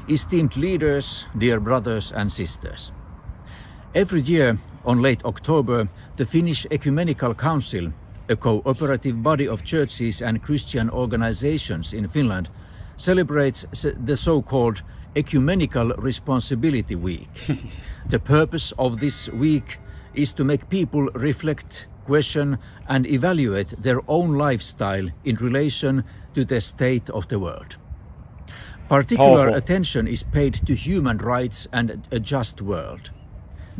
Esteemed leaders, dear brothers and sisters. Every year on late October, the Finnish Ecumenical Council, a cooperative body of churches and Christian organizations in Finland, celebrates the so-called Ecumenical Responsibility Week. The purpose of this week is to make people reflect, question, and evaluate their own lifestyle in relation to the state of the world. Particular attention is paid to human rights and a just world.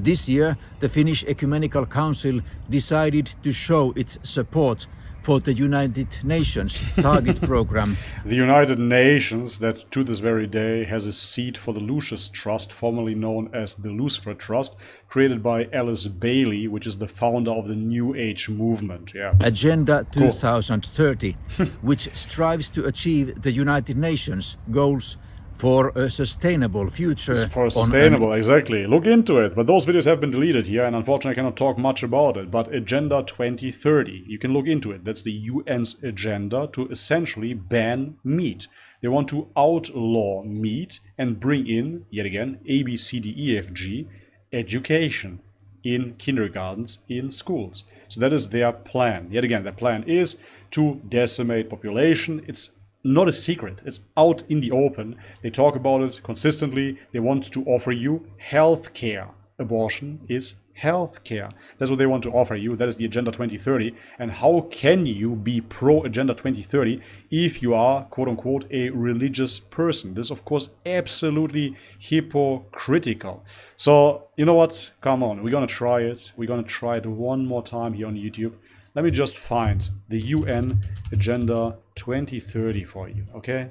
This year, the Finnish Ecumenical Council decided to show its support for the United Nations Target Program. The United Nations, that to this very day has a seat for the Lucius Trust, formerly known as the Lucifer Trust, created by Alice Bailey, which is the founder of the New Age movement. Yeah. Agenda 2030, which strives to achieve the United Nations goals for a sustainable future. Exactly. Look into it. But those videos have been deleted here, and unfortunately I cannot talk much about it. But Agenda 2030, you can look into it. That's the UN's agenda to essentially ban meat. They want to outlaw meat and bring in, yet again, A, B, C, D, E, F, G, education in kindergartens, in schools. So that is their plan. Yet again, their plan is to decimate population. It's not a secret. It's out in the open. They talk about it consistently. They want to offer you health care. Abortion is health care. That's what they want to offer you. That is the Agenda 2030. And how can you be pro-Agenda 2030 if you are, quote-unquote, a religious person? This is, of course, absolutely hypocritical. So, you know what? Come on. We're going to try it. We're going to try it one more time here on YouTube. Let me just find the UN Agenda 2030 for you, okay?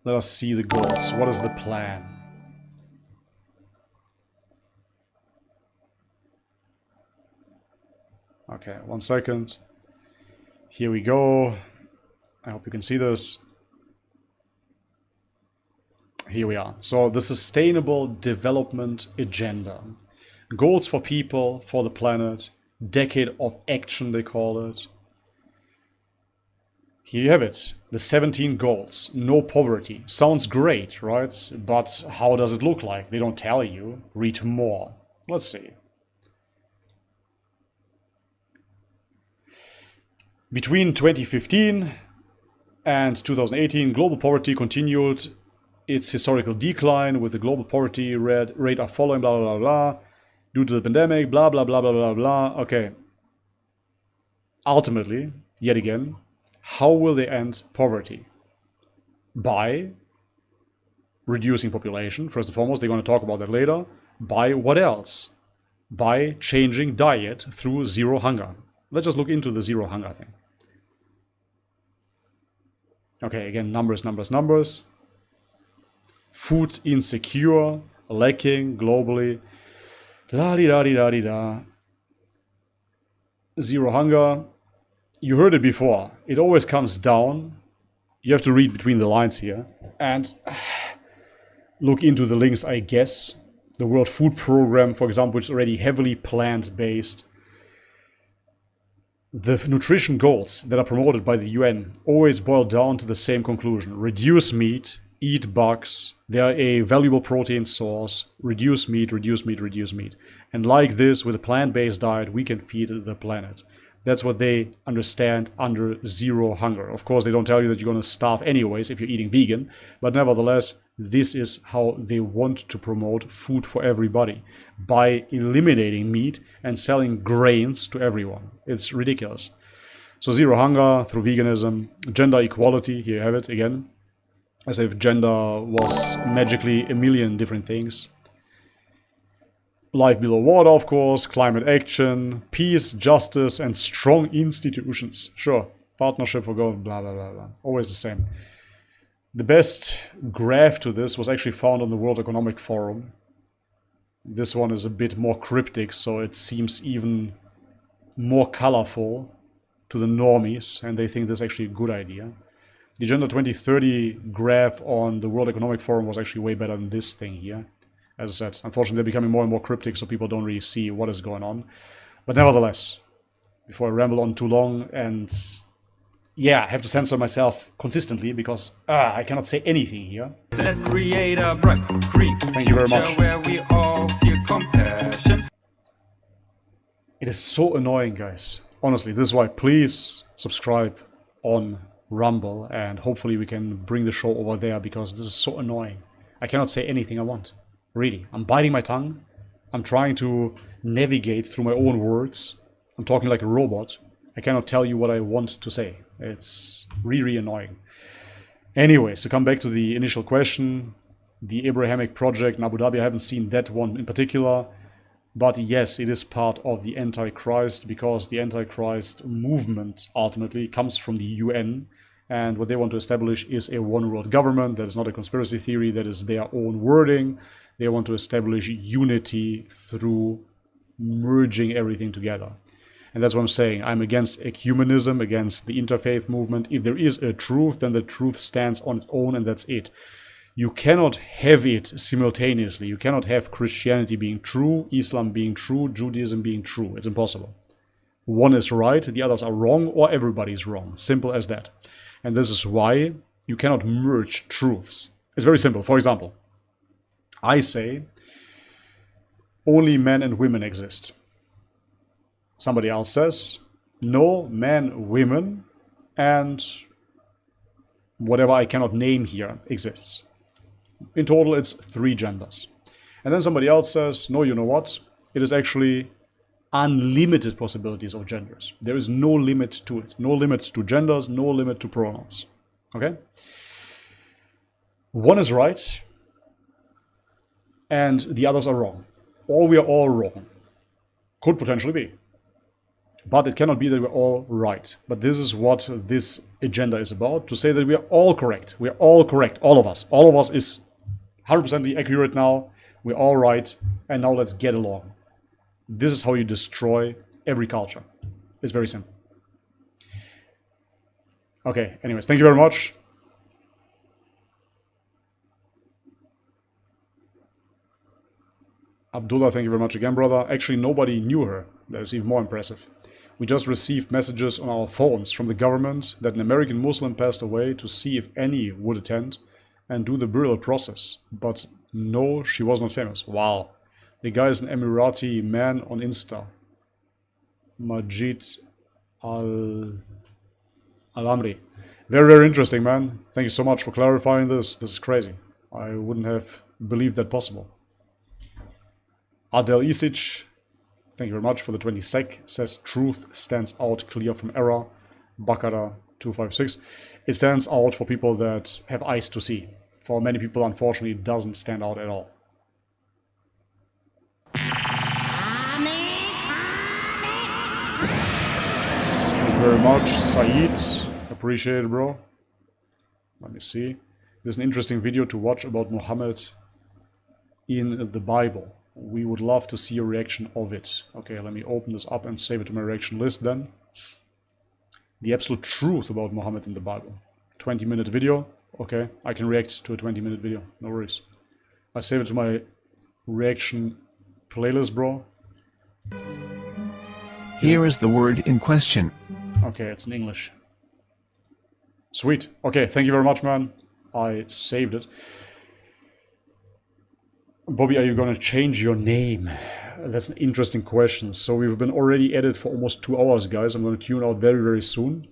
Let us see the goals. What is the plan? Okay, 1 second. Here we go. I hope you can see this. Here we are. So the Sustainable Development Agenda. Goals for people, for the planet. Decade of action, they call it. Here you have it. The 17 goals. No poverty. Sounds great, right? But how does it look like? They don't tell you. Read more. Let's see. Between 2015 and 2018, global poverty continued its historical decline, with the global poverty rate of following blah, blah, blah, blah. Due to the pandemic, blah, blah, blah, blah, blah, blah. Okay. Ultimately, yet again, how will they end poverty? By reducing population. First and foremost, they're going to talk about that later. By what else? By changing diet through zero hunger. Let's just look into the zero hunger thing. Okay, again, numbers, numbers, numbers. Food insecure, lacking globally. La-di-da-di-da-di-da. Zero hunger. you heard it before. It always comes down. You have to read between the lines here and look into the links, I guess. The World Food Program, for example, which is already heavily plant-based. The nutrition goals that are promoted by the UN always boil down to the same conclusion. Reduce meat, eat bugs, they are a valuable protein source, reduce meat, reduce meat, reduce meat. And like this, with a plant-based diet, we can feed the planet. That's what they understand under zero hunger. Of course, they don't tell you that you're going to starve anyways if you're eating vegan, but nevertheless, this is how they want to promote food for everybody, by eliminating meat and selling grains to everyone. It's ridiculous. So zero hunger through veganism, gender equality, here you have it again, as if gender was magically a million different things. Life below water, of course, climate action, peace, justice, and strong institutions. Sure, partnership for God, blah, blah, blah, blah. Always the same. The best graph to this was actually found on the World Economic Forum. This one is a bit more cryptic, so it seems even more colorful to the normies, and they think this is actually a good idea. The Agenda 2030 graph on the World Economic Forum was actually way better than this thing here. As I said, unfortunately, they're becoming more and more cryptic, so people don't really see what is going on. But nevertheless, before I ramble on too long, and yeah, I have to censor myself consistently because I cannot say anything here. Let's create a bright, green Thank you very future much. where we all feel compassion. It is so annoying, guys. Honestly, this is why please subscribe on Rumble, and hopefully we can bring the show over there, because this is so annoying. I cannot say anything I want. Really, I'm biting my tongue. I'm trying to navigate through my own words. I'm talking like a robot. I cannot tell you what I want to say. It's really annoying. Anyways, to come back to the initial question, the Abrahamic project in Abu Dhabi, I haven't seen that one in particular. But yes, it is part of the Antichrist, because the Antichrist movement ultimately comes from the UN. And what they want to establish is a one-world government. That is not a conspiracy theory. That is their own wording. They want to establish unity through merging everything together. And that's what I'm saying. I'm against ecumenism, against the interfaith movement. If there is a truth, then the truth stands on its own, and that's it. You cannot have it simultaneously. You cannot have Christianity being true, Islam being true, Judaism being true. It's impossible. One is right, the others are wrong, or everybody's wrong. Simple as that. And this is why you cannot merge truths. It's very simple. For example, I say only men and women exist. Somebody else says, no, men, women, and whatever I cannot name here exists. In total, it's 3 genders. And then somebody else says, no, you know what? It is actually unlimited possibilities of genders. There is no limit to it. No limit to genders, no limit to pronouns. Okay? One is right, and the others are wrong. Or we are all wrong. Could potentially be. But it cannot be that we're all right. But this is what this agenda is about, to say that we are all correct. We are all correct, all of us. All of us is 100% accurate now. We're all right, and now let's get along. This is how you destroy every culture. It's very simple. Okay, anyways, thank you very much. Abdullah, thank you very much again, brother. Actually, nobody knew her. That is even more impressive. We just received messages on our phones from the government that an American Muslim passed away, to see if any would attend and do the burial process. But no, she was not famous. Wow. The guy is an Emirati man on Insta. Majid Al-Amri. Very, very interesting, man. Thank you so much for clarifying this. This is crazy. I wouldn't have believed that possible. Adel Isic, thank you very much for the 20 sec. Says truth stands out clear from error. Bakara 256. It stands out for people that have eyes to see. For many people, unfortunately, it doesn't stand out at all. Thank you very much, Saeed. Appreciate it, bro. Let me see. There's an interesting video to watch about Muhammad in the Bible. We would love to see a reaction of it. Okay, let me open this up and save it to my reaction list then. the absolute truth about Muhammad in the Bible. 20-minute video. Okay, I can react to a 20-minute video. No worries. I save it to my reaction playlist, bro. Here is the word in question. Okay, it's in English. Sweet. Okay, thank you very much, man. I saved it. Bobby, are you gonna change your name? That's an interesting question. So we've been already at it for almost 2 hours, guys. I'm gonna tune out very, very soon.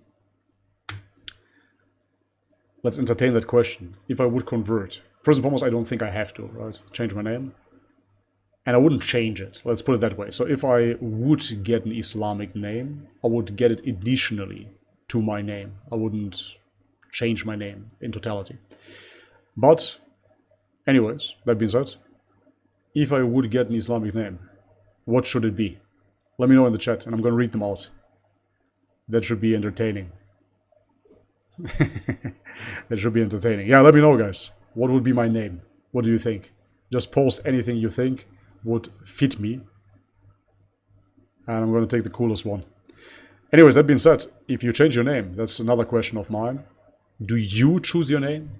Let's entertain that question. If I would convert. First and foremost, I don't think I have to, right? Change my name. And I wouldn't change it. Let's put it that way. So if I would get an Islamic name, I would get it additionally to my name. I wouldn't change my name in totality. But, anyways, that being said, if I would get an Islamic name, what should it be? Let me know in the chat, and I'm going to read them out. That should be entertaining. That should be entertaining. Yeah, let me know, guys. What would be my name? What do you think? Just post anything you think would fit me. And I'm going to take the coolest one. Anyways, that being said, if you change your name, that's another question of mine. Do you choose your name?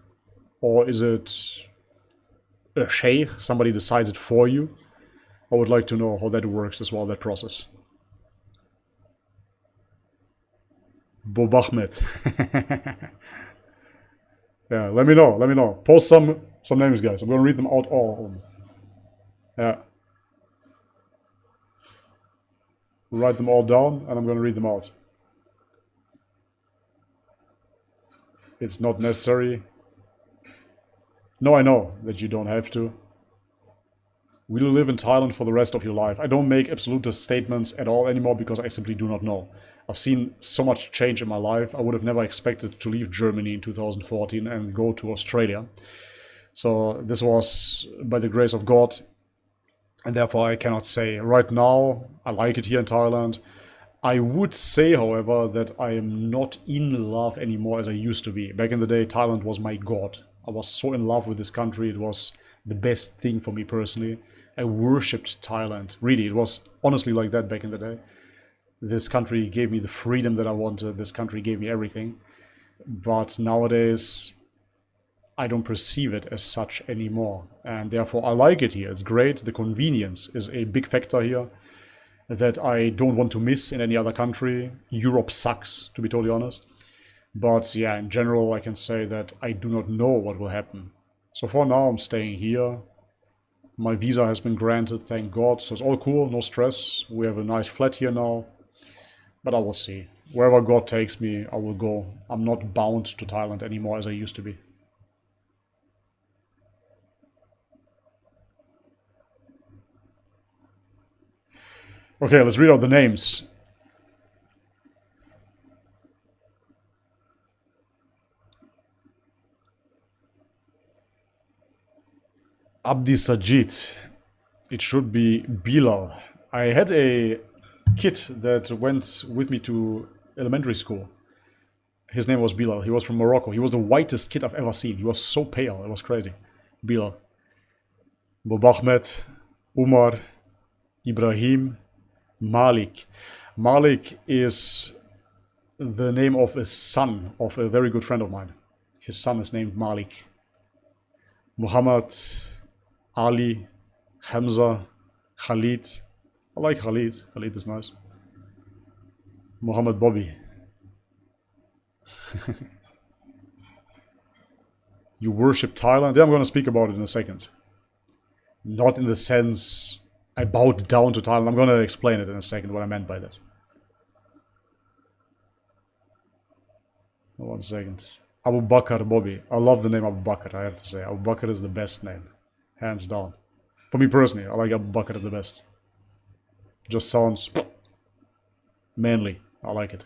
Or is it a sheikh? Somebody decides it for you? I would like to know how that works as well, that process. Bobahmet. Yeah, let me know, let me know. Post some names, guys. I'm gonna read them out all. Yeah. Write them all down, and I'm gonna read them out. It's not necessary. No, I know that you don't have to. Will you live in Thailand for the rest of your life? I don't make absolutist statements at all anymore because I simply do not know. I've seen so much change in my life. I would have never expected to leave Germany in 2014 and go to Australia. So this was by the grace of God. And therefore I cannot say right now I like it here in Thailand. I would say, however, that I am not in love anymore as I used to be. Back in the day, Thailand was my god. I was so in love with this country. It was the best thing for me personally. I worshipped Thailand. Really, it was honestly like that back in the day. This country gave me the freedom that I wanted. This country gave me everything. But nowadays, I don't perceive it as such anymore. And therefore, I like it here. It's great. The convenience is a big factor here that I don't want to miss in any other country. Europe sucks, to be totally honest. But yeah, in general, I can say that I do not know what will happen. So for now, I'm staying here. My visa has been granted, thank God. So it's all cool, no stress. We have a nice flat here now. But I will see. Wherever God takes me, I will go. I'm not bound to Thailand anymore as I used to be. Okay, let's read out the names. Abdi Sajid. It should be Bilal. I had a kid that went with me to elementary school. His name was Bilal. He was from Morocco. He was the whitest kid I've ever seen. He was so pale. It was crazy. Bilal. Bobahmet, Umar, Ibrahim, Malik. Malik is the name of a son of a very good friend of mine. His son is named Malik. Muhammad, Ali, Hamza, Khalid. I like Khalid. Khalid is nice. Muhammad Bobby. You worship Thailand? Yeah, I'm going to speak about it in a second. Not in the sense I bowed down to Thailand. I'm going to explain it in a second what I meant by that. 1 second. Abu Bakr Bobby. I love the name Abu Bakr, I have to say. Abu Bakr is the best name. Hands down. For me personally, I like Abu Bakr the best. Just sounds manly. I like it.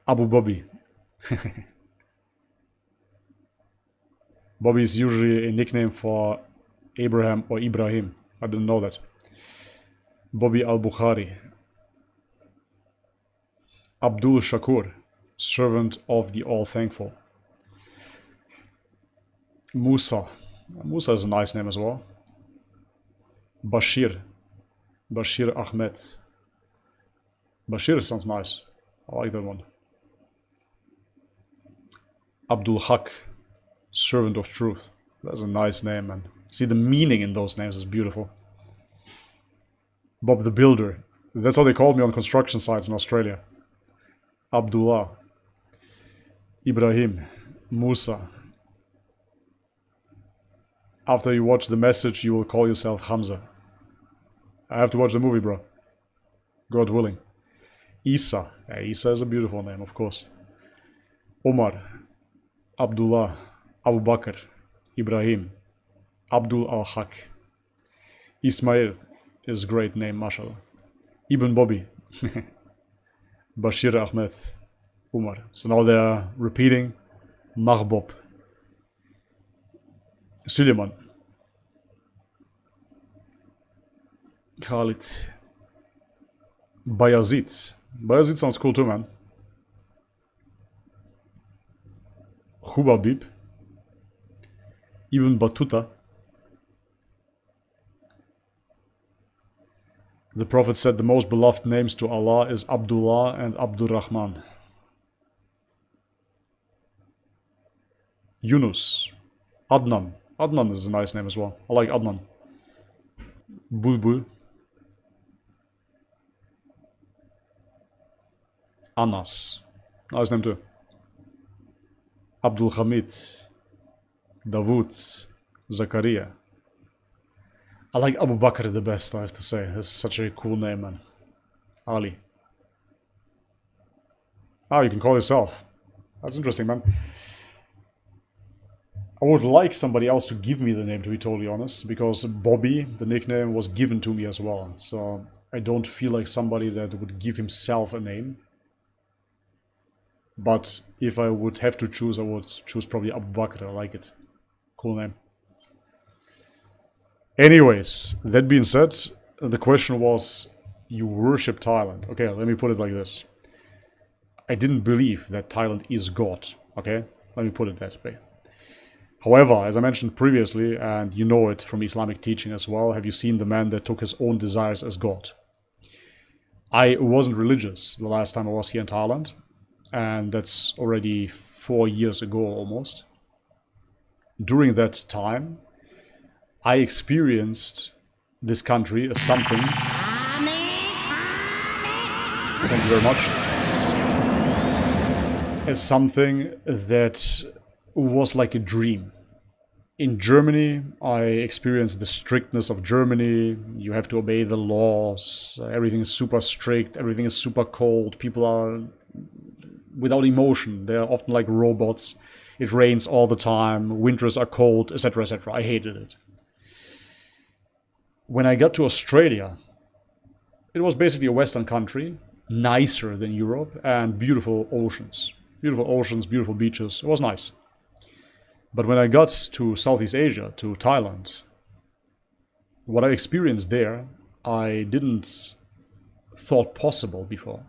Abu Bobby. Bobby is usually a nickname for Abraham or Ibrahim. I didn't know that. Bobby al-Bukhari. Abdul Shakur, servant of the All-Thankful. Musa. Musa is a nice name as well. Bashir. Bashir Ahmed. Bashir sounds nice. I like that one. Abdul Haq, servant of truth. That's a nice name, man. See, the meaning in those names is beautiful. Bob the Builder. That's how they called me on construction sites in Australia. Abdullah. Ibrahim. Musa. After you watch The Message, you will call yourself Hamza. I have to watch the movie, bro. God willing. Isa. Yeah, Isa is a beautiful name, of course. Omar. Abdullah. Abu Bakr. Ibrahim. Abdul al-Haq. Ismail is a great name, mashallah. Ibn Bobby. Bashir Ahmed. Umar. So now they're repeating Mahbob. Suleiman. Khalid. Bayazid. Bayazid sounds cool too, man. Khubabib. Ibn Battuta. The Prophet said the most beloved names to Allah is Abdullah and Abdur Rahman. Yunus. Adnan. Adnan is a nice name as well. I like Adnan. Bulbul. Anas. Nice name too. Abdul Hamid. Dawood. Zakaria. I like Abu Bakr the best, I have to say. That's such a cool name, man. Ali. Ah, you can call yourself. That's interesting, man. I would like somebody else to give me the name, to be totally honest, because Bobby, the nickname, was given to me as well. So I don't feel like somebody that would give himself a name. But if I would have to choose, I would choose probably Abu Bakr. I like it. Cool name. Anyways, that being said, the question was, you worship Thailand. Okay, let me put it like this. I didn't believe that Thailand is God. Okay, let me put it that way. However, as I mentioned previously, and you know it from Islamic teaching as well, have you seen the man that took his own desires as God? I wasn't religious the last time I was here in Thailand, and that's already 4 years ago almost. During that time, I experienced this country as something... Thank you very much. As something that was like a dream. In Germany, I experienced the strictness of Germany. You have to obey the laws. Everything is super strict. Everything is super cold. People are without emotion. They're often like robots. It rains all the time. Winters are cold, etc., etc. I hated it. When I got to Australia, it was basically a Western country, nicer than Europe, and beautiful oceans. Beautiful oceans, beautiful beaches. It was nice. But when I got to Southeast Asia, to Thailand, what I experienced there, I didn't thought possible before.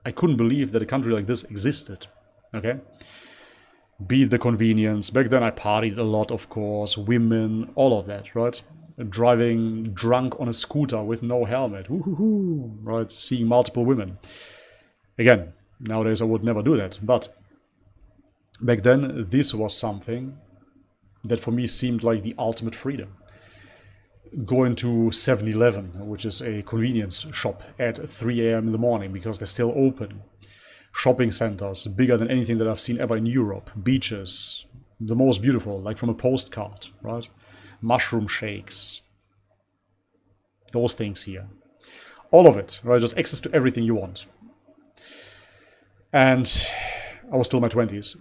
I couldn't believe that a country like this existed. Okay? Be it the convenience. Back then I partied a lot, of course. Women, all of that, right? Driving drunk on a scooter with no helmet. Woo-hoo-hoo, right? Seeing multiple women. Again, nowadays I would never do that. But back then, this was something that for me seemed like the ultimate freedom. Going to 7-Eleven, which is a convenience shop, at 3 a.m. in the morning because they're still open. Shopping centers, bigger than anything that I've seen ever in Europe. Beaches, the most beautiful, like from a postcard, right? Mushroom shakes. Those things here. All of it, right? Just access to everything you want. And I was still in my 20s.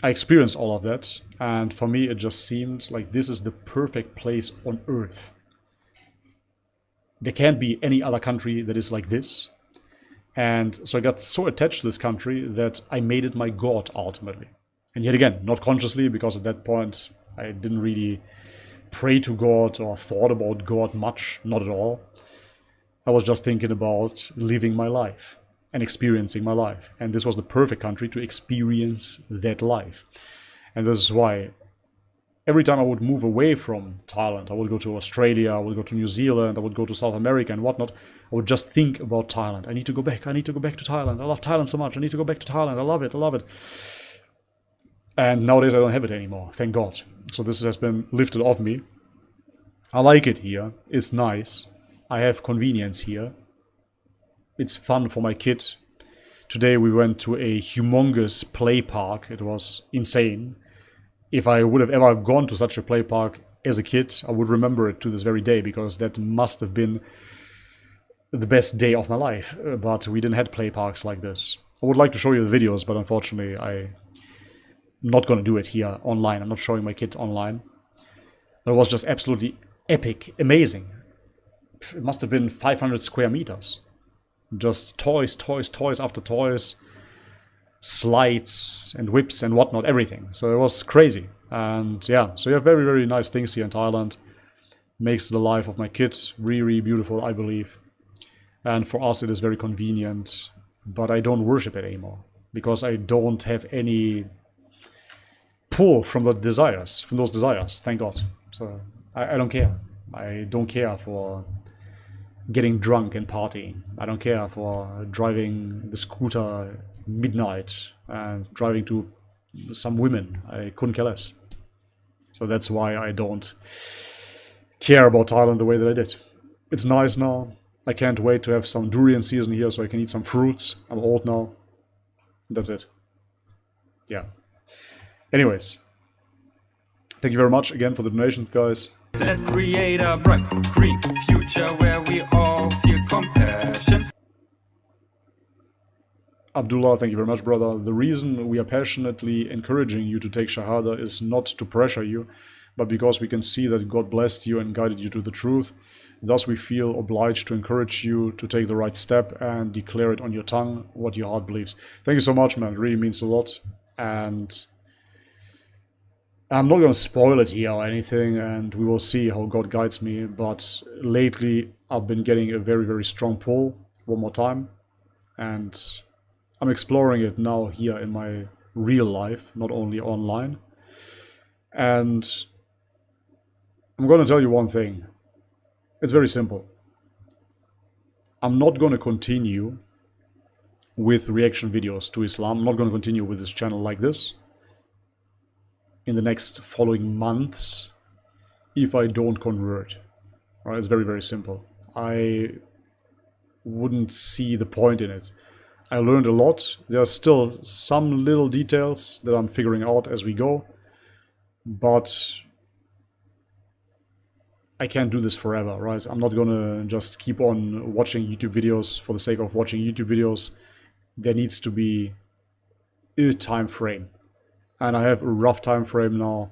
I experienced all of that, and for me it just seemed like this is the perfect place on earth. There can't be any other country that is like this. And so I got so attached to this country that I made it my God ultimately. And yet again, not consciously, because at that point I didn't really pray to God or thought about God much, not at all. I was just thinking about living my life and experiencing my life. And this was the perfect country to experience that life. And this is why every time I would move away from Thailand, I would go to Australia, I would go to New Zealand, I would go to South America and whatnot, I would just think about Thailand. I need to go back to Thailand. I love Thailand so much. I need to go back to Thailand. I love it. And nowadays I don't have it anymore, thank God. So this has been lifted off me. I like it here, it's nice. I have convenience here. It's fun for my kid. Today we went to a humongous play park. It was insane. If I would have ever gone to such a play park as a kid, I would remember it to this very day, because that must have been the best day of my life. But we didn't have play parks like this. I would like to show you the videos, but unfortunately I'm not going to do it here online. I'm not showing my kid online. It was just absolutely epic, amazing. It must have been 500 square meters. Just toys, toys, toys after toys, slides and whips and whatnot, everything. So it was crazy. And yeah, so you have very, very nice things here in Thailand. Makes the life of my kids really, really beautiful, I believe. And for us it is very convenient, but I don't worship it anymore, because I don't have any pull from those desires, thank God. So I don't care. I don't care for getting drunk and partying. I don't care for driving the scooter midnight and driving to some women. I couldn't care less. So that's why I don't care about Thailand the way that I did. It's nice now. I can't wait to have some durian season here so I can eat some fruits. I'm old now. That's it. Yeah. Anyways. Thank you very much again for the donations, guys. Let's create a bright, green future where we all feel compassion. Abdullah, thank you very much, brother. The reason we are passionately encouraging you to take Shahada is not to pressure you, but because we can see that God blessed you and guided you to the truth. Thus, we feel obliged to encourage you to take the right step and declare it on your tongue what your heart believes. Thank you so much, man. It really means a lot. And I'm not going to spoil it here or anything, and we will see how God guides me. But lately, I've been getting a very, very strong pull one more time. And I'm exploring it now here in my real life, not only online. And I'm going to tell you one thing. It's very simple. I'm not going to continue with reaction videos to Islam. I'm not going to continue with this channel like this in the next following months if I don't convert. Right? It's very, very simple. I wouldn't see the point in it. I learned a lot. There are still some little details that I'm figuring out as we go, but I can't do this forever, right? I'm not gonna just keep on watching YouTube videos for the sake of watching YouTube videos. There needs to be a time frame. And I have a rough time frame now,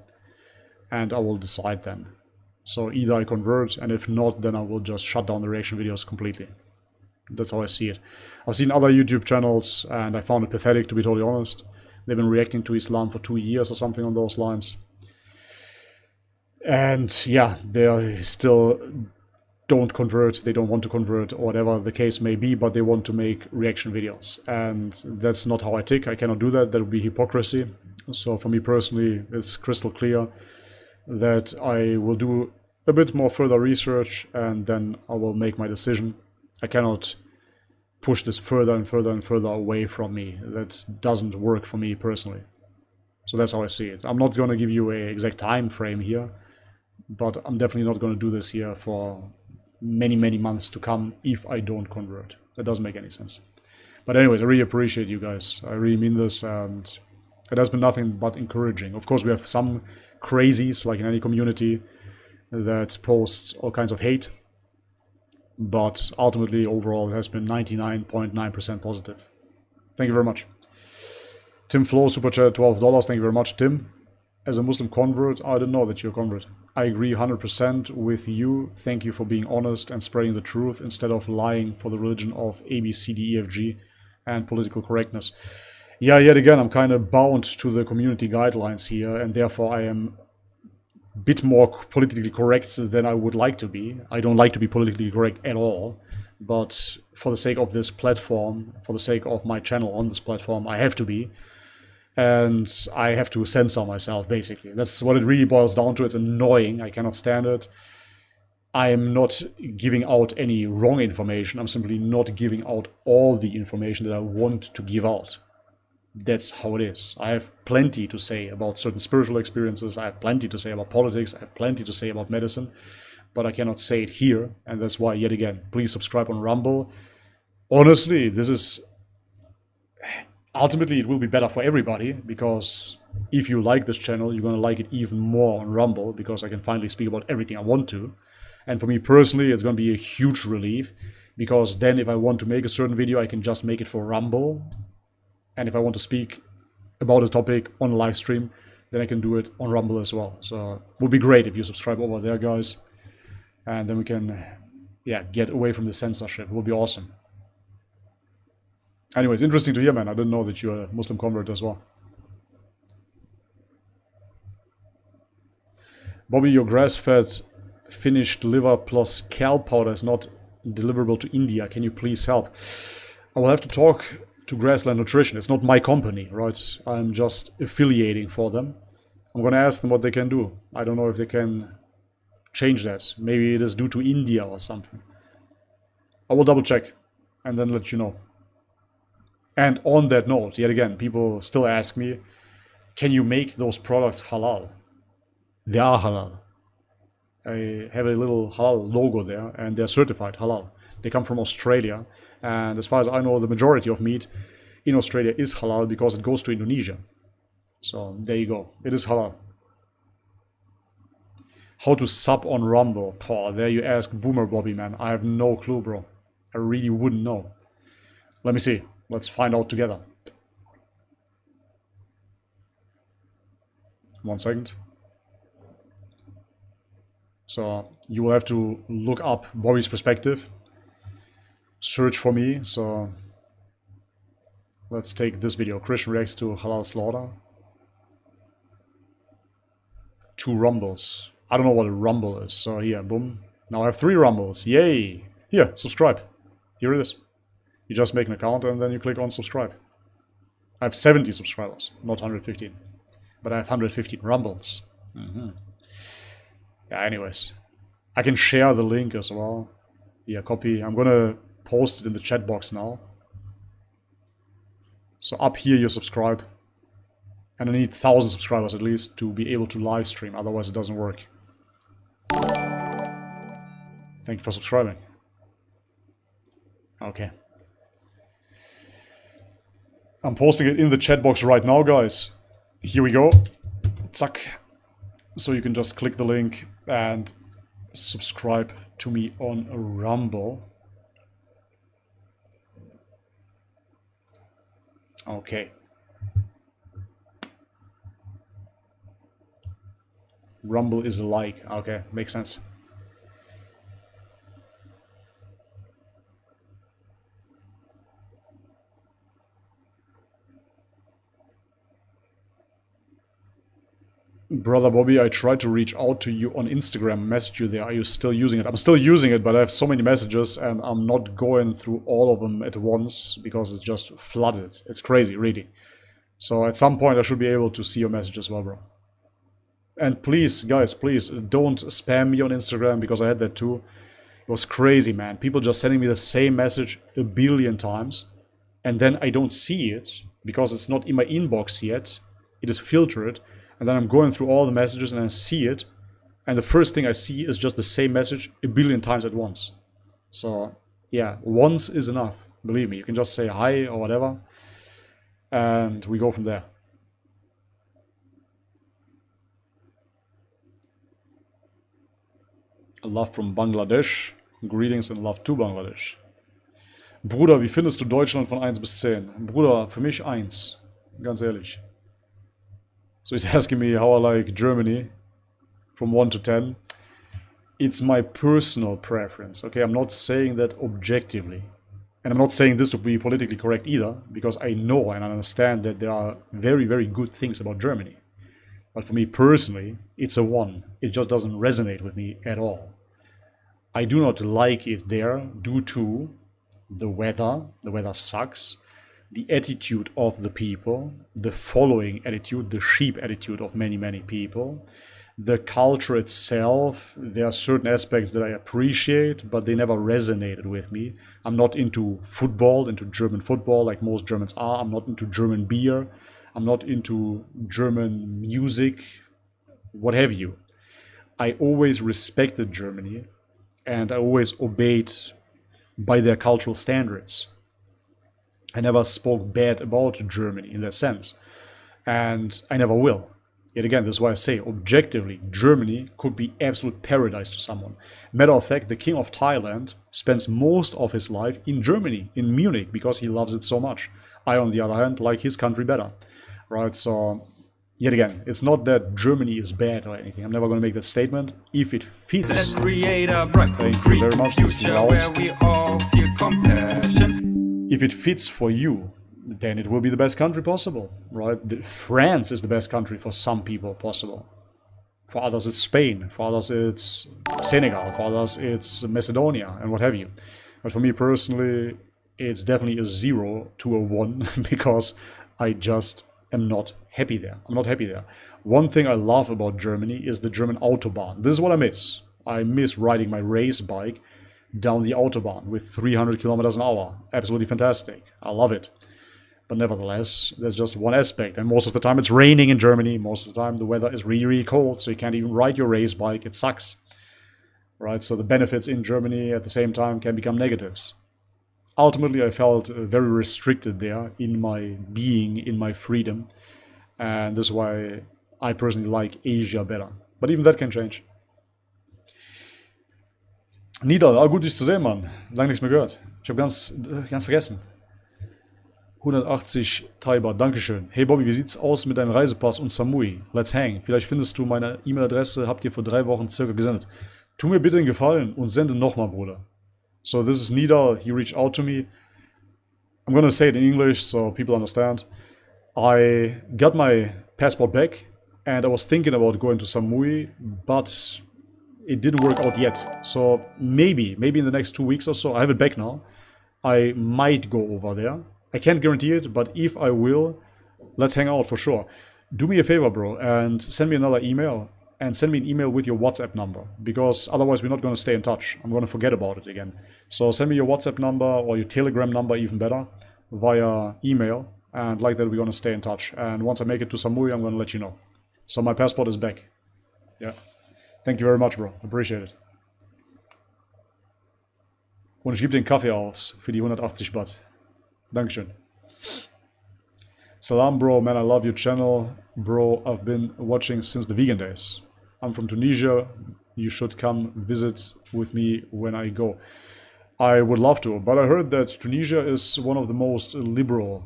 and I will decide then. So either I convert, and if not, then I will just shut down the reaction videos completely. That's how I see it. I've seen other YouTube channels, and I found it pathetic, to be totally honest. They've been reacting to Islam for 2 years or something on those lines. And yeah, they still don't convert, they don't want to convert, or whatever the case may be, but they want to make reaction videos. And that's not how I tick. I cannot do that. That would be hypocrisy. So for me personally, it's crystal clear that I will do a bit more further research, and then I will make my decision. I cannot push this further and further and further away from me. That doesn't work for me personally. So that's how I see it. I'm not going to give you an exact time frame here, but I'm definitely not going to do this here for many, many months to come if I don't convert. That doesn't make any sense. But anyways, I really appreciate you guys. I really mean this, and it has been nothing but encouraging. Of course, we have some crazies, like in any community, that post all kinds of hate. But ultimately, overall, it has been 99.9% positive. Thank you very much. Tim Flo, Super Chat, $12. Thank you very much, Tim. As a Muslim convert, I didn't know that you're a convert. I agree 100% with you. Thank you for being honest and spreading the truth instead of lying for the religion of A, B, C, D, E, F, G and political correctness. Yeah, yet again, I'm kind of bound to the community guidelines here, and therefore I am a bit more politically correct than I would like to be. I don't like to be politically correct at all, but for the sake of this platform, for the sake of my channel on this platform, I have to be. And I have to censor myself, basically. That's what it really boils down to. It's annoying. I cannot stand it. I am not giving out any wrong information. I'm simply not giving out all the information that I want to give out. that's how it is. I have plenty to say about certain spiritual experiences. I have plenty to say about politics. I have plenty to say about medicine, but I cannot say it here. And that's why, yet again, please subscribe on Rumble. Honestly, this is... ultimately, it will be better for everybody, because if you like this channel, you're going to like it even more on Rumble, because I can finally speak about everything I want to. And for me personally, it's going to be a huge relief, because then if I want to make a certain video, I can just make it for Rumble. And if I want to speak about a topic on a live stream, then I can do it on Rumble as well. So it would be great if you subscribe over there, guys. And then we can, yeah, get away from the censorship. It would be awesome. Anyways, interesting to hear, man. I didn't know that you're a Muslim convert as well. Bobby, your grass-fed finished liver plus cow powder is not deliverable to India. Can you please help? I will have to talk to Grassland Nutrition. It's not my company, right? I'm just affiliating for them. I'm going to ask them what they can do. I don't know if they can change that. Maybe it is due to India or something. I will double check and then let you know. And on that note, yet again, people still ask me, can you make those products halal? They are halal. I have a little halal logo there, and they're certified halal. They come from Australia, and as far as I know, the majority of meat in Australia is halal because it goes to Indonesia. So there you go. It is halal. How to sub on Rumble? Paul, there you ask Boomer Bobby, man. I have no clue, bro. I really wouldn't know. Let me see. Let's find out together. 1 second. So you will have to look up Bobby's Perspective. Search for me. So let's take this video. Christian reacts to halal slaughter. 2 rumbles. I don't know what a rumble is. So here, boom. Now I have 3 rumbles. Yay! Here, subscribe. Here it is. You just make an account and then you click on subscribe. I have 70 subscribers, not 115. But I have 115 rumbles. Yeah, anyways. I can share the link as well. Yeah, copy. I'm gonna post it in the chat box now. So up here you subscribe. And I need 1,000 subscribers at least to be able to live stream, otherwise it doesn't work. Thank you for subscribing. Okay. I'm posting it in the chat box right now, guys. Here we go. Zack. So you can just click the link and subscribe to me on Rumble. Okay. Rumble is a like. Okay, makes sense. Brother Bobby, I tried to reach out to you on Instagram, message you there. Are you still using it? I'm still using it, but I have so many messages and I'm not going through all of them at once because it's just flooded. It's crazy, really. So at some point I should be able to see your message as well, bro. And please, guys, please don't spam me on Instagram because I had that too. It was crazy, man. People just sending me the same message a billion times and then I don't see it because it's not in my inbox yet. It is filtered. And then I'm going through all the messages and I see it. And the first thing I see is just the same message a billion times at once. So, yeah, once is enough. Believe me, you can just say hi or whatever. And we go from there. Love from Bangladesh. Greetings and love to Bangladesh. Bruder, wie findest du Deutschland von 1 bis 10? Bruder, für mich 1. Ganz ehrlich. So he's asking me how I like Germany from 1 to 10. It's my personal preference, okay? I'm not saying that objectively. And I'm not saying this to be politically correct either, because I know and I understand that there are very, very good things about Germany. But for me personally, it's a 1. It just doesn't resonate with me at all. I do not like it there due to the weather. The weather sucks. The attitude of the people, the following attitude, the sheep attitude of many, many people. The culture itself, there are certain aspects that I appreciate, but they never resonated with me. I'm not into football, into German football like most Germans are. I'm not into German beer. I'm not into German music, what have you. I always respected Germany, and I always obeyed by their cultural standards. I never spoke bad about Germany in that sense, and I never will. Yet again, this is why I say, objectively, Germany could be absolute paradise to someone. Matter of fact, the king of Thailand spends most of his life in Germany, in Munich, because he loves it so much. I, on the other hand, like his country better. Right, so, yet again, it's not that Germany is bad or anything. I'm never going to make that statement. If it fits... Let's create a bright, Thank you green very much. This is future loud. where we all feel compassion. If it fits for you, then it will be the best country possible, right? France is the best country for some people possible. For others it's Spain, for others it's Senegal, for others it's Macedonia, and what have you. But for me personally, it's definitely a 0 to a 1, because I just am not happy there. I'm not happy there. One thing I love about Germany is the German Autobahn. This is what I miss. I miss riding my race bike down the Autobahn with 300 kilometers an hour. Absolutely fantastic. I love it. But nevertheless, there's just one aspect. And most of the time it's raining in Germany. Most of the time the weather is really, really cold. So you can't even ride your race bike. It sucks. Right? So the benefits in Germany at the same time can become negatives. Ultimately, I felt very restricted there in my being, in my freedom. And this is why I personally like Asia better. But even that can change. Nidal, gut dich zu sehen, Mann. Lange nichts mehr gehört. Ich habe ganz vergessen. 180 Taiber, Dankeschön. Hey Bobby, wie sieht's aus mit deinem Reisepass und Samui? Let's hang. Vielleicht findest du meine E-Mail-Adresse, habt ihr vor 3 Wochen circa gesendet. Tu mir bitte einen Gefallen und sende nochmal, Bruder. So this is Nidal, he reached out to me. I'm gonna say it in English so people understand. I got my passport back and I was thinking about going to Samui, but it didn't work out yet. So maybe in the next 2 weeks or so, I have it back now. I might go over there. I can't guarantee it, but if I will, let's hang out for sure. Do me a favor, bro, and send me another email. And send me an email with your WhatsApp number, because otherwise we're not going to stay in touch. I'm going to forget about it again. So send me your WhatsApp number or your Telegram number, even better, via email. And like that, we're going to stay in touch. And once I make it to Samui, I'm going to let you know. So my passport is back. Yeah. Thank you very much, bro. Appreciate it. Und ich gebe den Kaffee aus für die 180 Baht. Dankeschön. Salam, bro, man, I love your channel. Bro, I've been watching since the vegan days. I'm from Tunisia. You should come visit with me when I go. I would love to, but I heard that Tunisia is one of the most liberal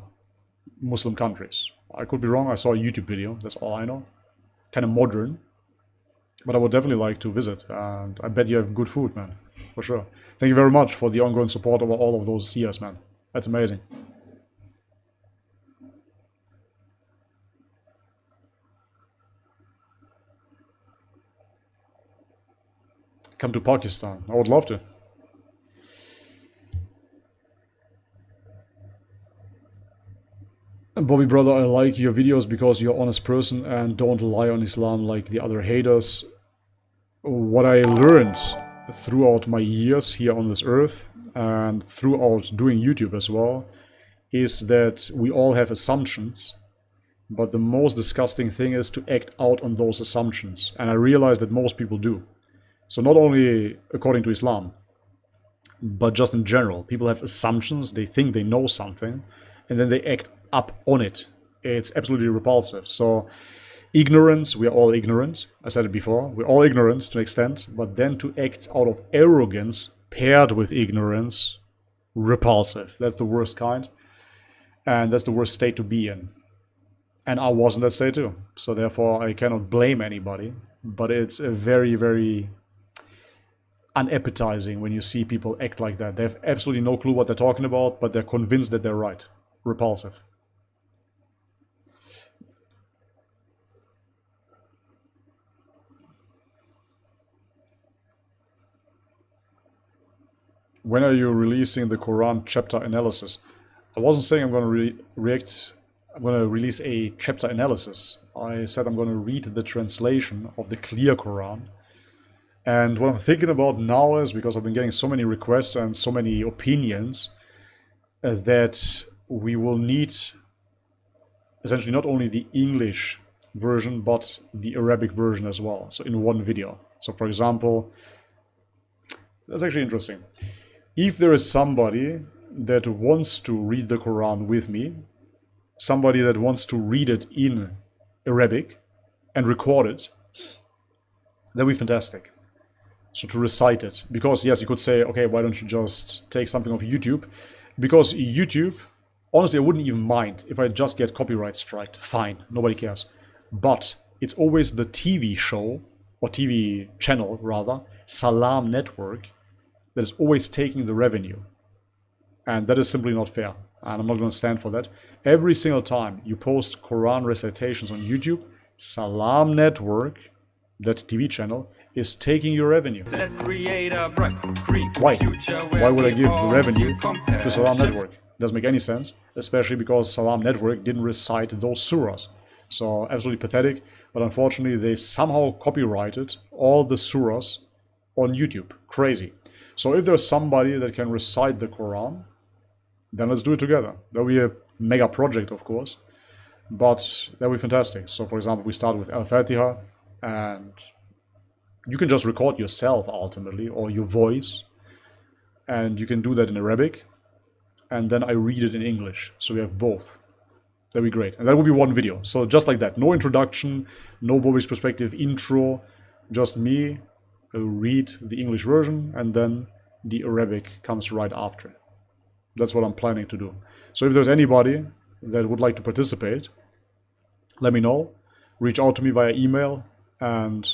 Muslim countries. I could be wrong. I saw a YouTube video. That's all I know. Kind of modern. But I would definitely like to visit. And I bet you have good food, man. For sure. Thank you very much for the ongoing support over all of those years, man. That's amazing. Come to Pakistan. I would love to. Bobby, brother, I like your videos because you're an honest person and don't lie on Islam like the other haters. What I learned throughout my years here on this earth and throughout doing YouTube as well is that we all have assumptions, but the most disgusting thing is to act out on those assumptions. And I realize that most people do. So not only according to Islam, but just in general. People have assumptions, they think they know something, and then they act up on it. It's absolutely repulsive. So ignorance, we are all ignorant. I said it before, we're all ignorant to an extent, but then to act out of arrogance paired with ignorance, repulsive. That's the worst kind. And that's the worst state to be in. And I was in that state too. So therefore I cannot blame anybody, but it's a very, very unappetizing when you see people act like that. They have absolutely no clue what they're talking about, but they're convinced that they're right. Repulsive. When are you releasing the Quran chapter analysis? I wasn't saying I'm going to react I'm going to release a chapter analysis. I said I'm going to read the translation of the clear Quran. And what I'm thinking about now is, because I've been getting so many requests and so many opinions, that we will need essentially not only the English version, but the Arabic version as well. So in one video. So for example, that's actually interesting. If there is somebody that wants to read the Quran with me, somebody that wants to read it in Arabic and record it, that'd be fantastic. So to recite it. Because yes, you could say, okay, why don't you just take something off YouTube? Because YouTube, honestly, I wouldn't even mind if I just get copyright striked. Fine, nobody cares. But it's always the TV show, or TV channel rather, Salam Network, that is always taking the revenue. And that is simply not fair. And I'm not going to stand for that. Every single time you post Quran recitations on YouTube, Salam Network, that TV channel, is taking your revenue. Let's create a bright, green Why? future Why where would I we give the all revenue feel to Salam compassion. Network? Doesn't make any sense, especially because Salam Network didn't recite those surahs. So absolutely pathetic, but unfortunately they somehow copyrighted all the surahs on YouTube. Crazy. So if there's somebody that can recite the Quran, then let's do it together. That'll be a mega project, of course, but that'll be fantastic. So for example, we start with Al-Fatiha, and you can just record yourself ultimately, or your voice, and you can do that in Arabic, and then I read it in English. So we have both. That'd be great. And that would be one video. So just like that. No introduction, no Bobby's Perspective intro, just me read the English version, and then the Arabic comes right after. That's what I'm planning to do. So if there's anybody that would like to participate, let me know. Reach out to me via email and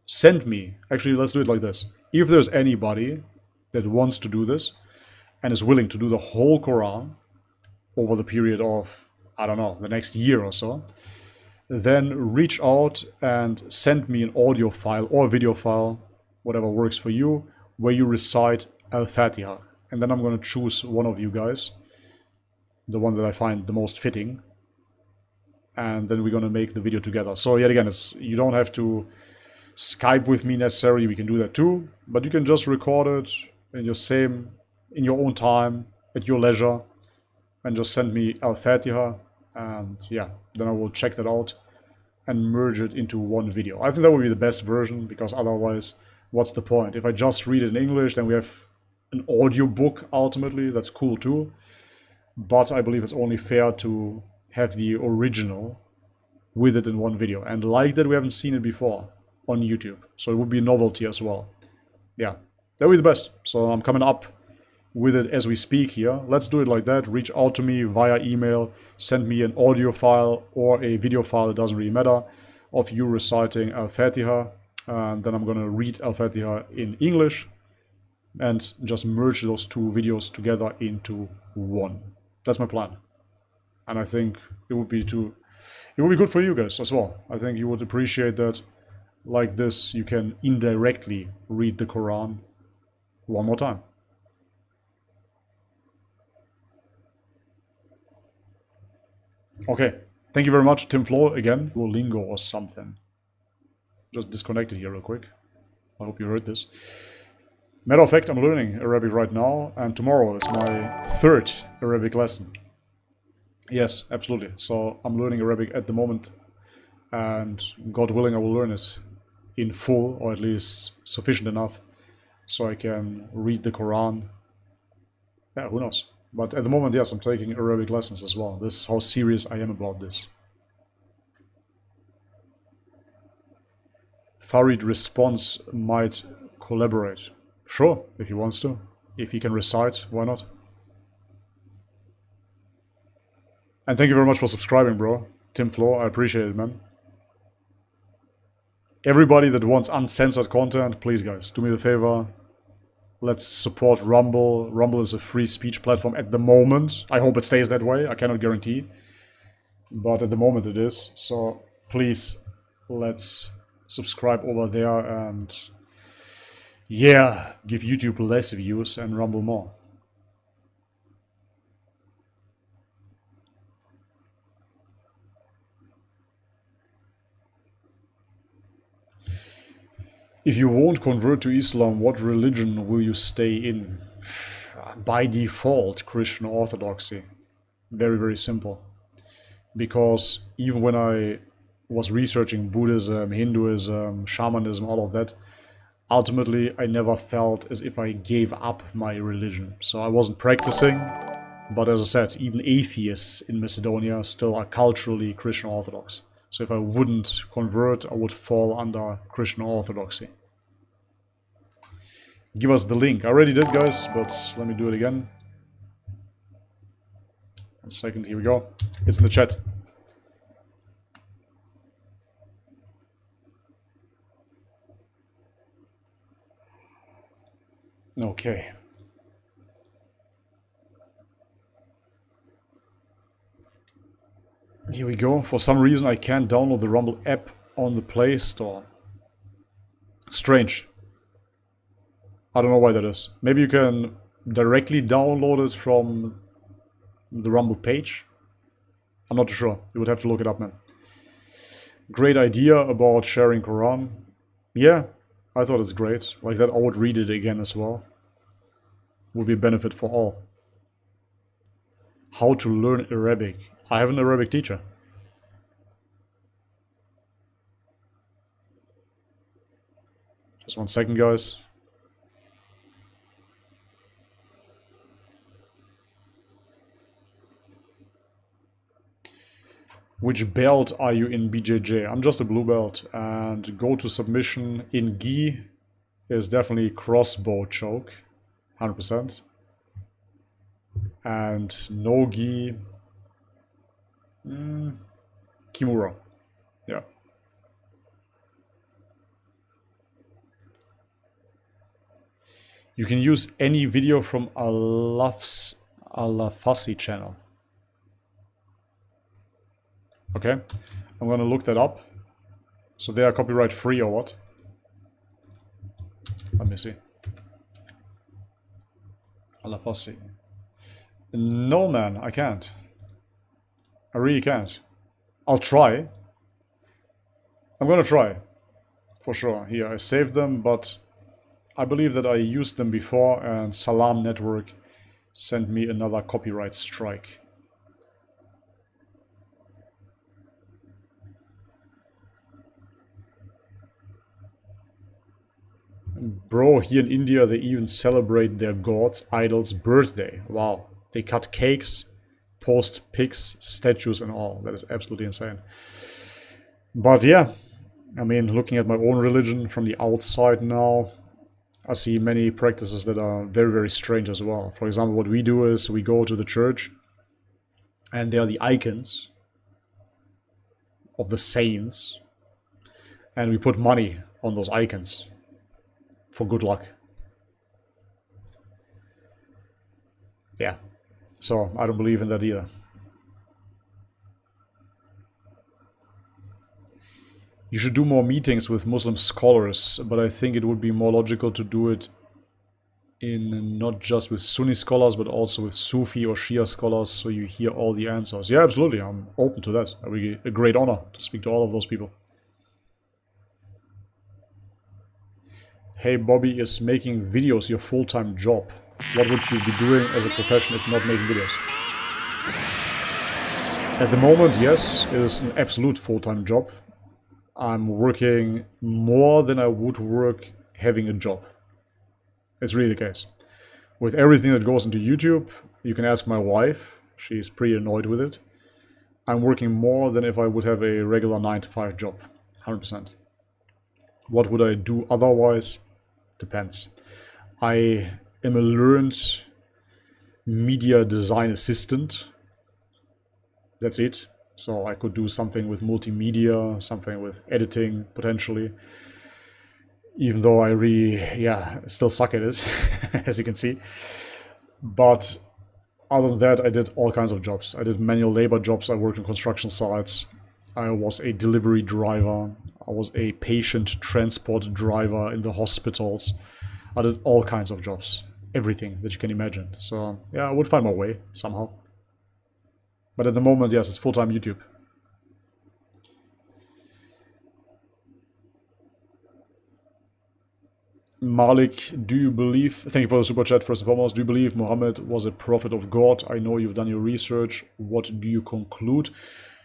send me. Actually, let's do it like this. If there's anybody that wants to do this and is willing to do the whole Quran over the period of, I don't know, the next year or so, then reach out and send me an audio file or video file, whatever works for you, where you recite Al-Fatiha. And then I'm going to choose one of you guys, the one that I find the most fitting, and then we're going to make the video together. So yet again, you don't have to Skype with me necessarily. We can do that too, but you can just record it in your own time, at your leisure, and just send me Al-Fatiha, and yeah, then I will check that out and merge it into one video. I think that would be the best version, because otherwise, what's the point? If I just read it in English, then we have an audio book ultimately. That's cool too, but I believe it's only fair to have the original with it in one video. And like that, we haven't seen it before on YouTube, so it would be a novelty as well. Yeah, that would be the best. So I'm coming up with it as we speak here. Let's do it like that. Reach out to me via email, send me an audio file or a video file, it doesn't really matter, of you reciting Al-Fatiha, and then I'm gonna read Al-Fatiha in English and just merge those two videos together into one. That's my plan. And I think it would be good for you guys as well. I think you would appreciate that. Like this, you can indirectly read the Quran one more time. Okay, thank you very much, Tim Flo, again. Duolingo or something. Just disconnected here real quick. I hope you heard this. Matter of fact, I'm learning Arabic right now, and tomorrow is my third Arabic lesson. Yes, absolutely. So I'm learning Arabic at the moment, and God willing, I will learn it in full, or at least sufficient enough, so I can read the Quran. Yeah, who knows? But at the moment, yes, I'm taking Arabic lessons as well. This is how serious I am about this. Farid Response might collaborate. Sure, if he wants to. If he can recite, why not? And thank you very much for subscribing, bro. Tim Flo, I appreciate it, man. Everybody that wants uncensored content, please guys, do me the favor. Let's support Rumble. Rumble is a free speech platform at the moment. I hope it stays that way. I cannot guarantee. But at the moment it is. So please, let's subscribe over there and yeah, give YouTube less views and Rumble more. If you won't convert to Islam, what religion will you stay in? By default, Christian Orthodoxy. Very, very simple. Because even when I was researching Buddhism, Hinduism, shamanism, all of that, ultimately I never felt as if I gave up my religion. So I wasn't practicing, but as I said, even atheists in Macedonia still are culturally Christian Orthodox. So if I wouldn't convert, I would fall under Christian Orthodoxy. Give us the link. I already did, guys, but let me do it again. A second, here we go. It's in the chat. Okay. Here we go. For some reason I can't download the Rumble app on the Play Store. Strange. I don't know why that is. Maybe you can directly download it from the Rumble page. I'm not too sure. You would have to look it up, man. Great idea about sharing Quran. Yeah, I thought it's great. Like that, I would read it again as well. Would be a benefit for all. How to learn Arabic. I have an Arabic teacher. Just 1 second, guys. Which belt are you in BJJ? I'm just a blue belt, and go to submission in gi is definitely crossbow choke, 100%. And no gi, kimura, yeah. You can use any video from Al-Lafasi channel. Okay, I'm gonna look that up. So they are copyright free or what? Let me see. Al-Lafasi. No, man, I can't. I really can't. I'll try. I'm gonna try. For sure. Here, I saved them, but I believe that I used them before and Salam Network sent me another copyright strike. Bro, here in India they even celebrate their god's idol's birthday. Wow. They cut cakes, post pics, statues and all. That is absolutely insane. But yeah, I mean, looking at my own religion from the outside now, I see many practices that are very, very strange as well. For example, what we do is we go to the church and there are the icons of the saints and we put money on those icons for good luck. Yeah, so I don't believe in that either. You should do more meetings with Muslim scholars, but I think it would be more logical to do it in not just with Sunni scholars, but also with Sufi or Shia scholars, so you hear all the answers. Yeah, absolutely, I'm open to that. It would be a great honor to speak to all of those people. Hey, Bobby, is making videos your full-time job? What would you be doing as a profession if not making videos? At the moment, yes, it is an absolute full-time job. I'm working more than I would work having a job. It's really the case. With everything that goes into YouTube, you can ask my wife, she's pretty annoyed with it. I'm working more than if I would have a regular 9-to-5 job, 100%. What would I do otherwise? Depends. I am a learned media design assistant. That's it. So I could do something with multimedia, something with editing, potentially. Even though I really, still suck at it, as you can see. But other than that, I did all kinds of jobs. I did manual labor jobs, I worked on construction sites. I was a delivery driver. I was a patient transport driver in the hospitals. I did all kinds of jobs. Everything that you can imagine. So, yeah, I would find my way somehow. But at the moment, yes, it's full-time YouTube. Malik, do you believe, thank you for the super chat first and foremost, do you believe Muhammad was a prophet of God? I know you've done your research. What do you conclude?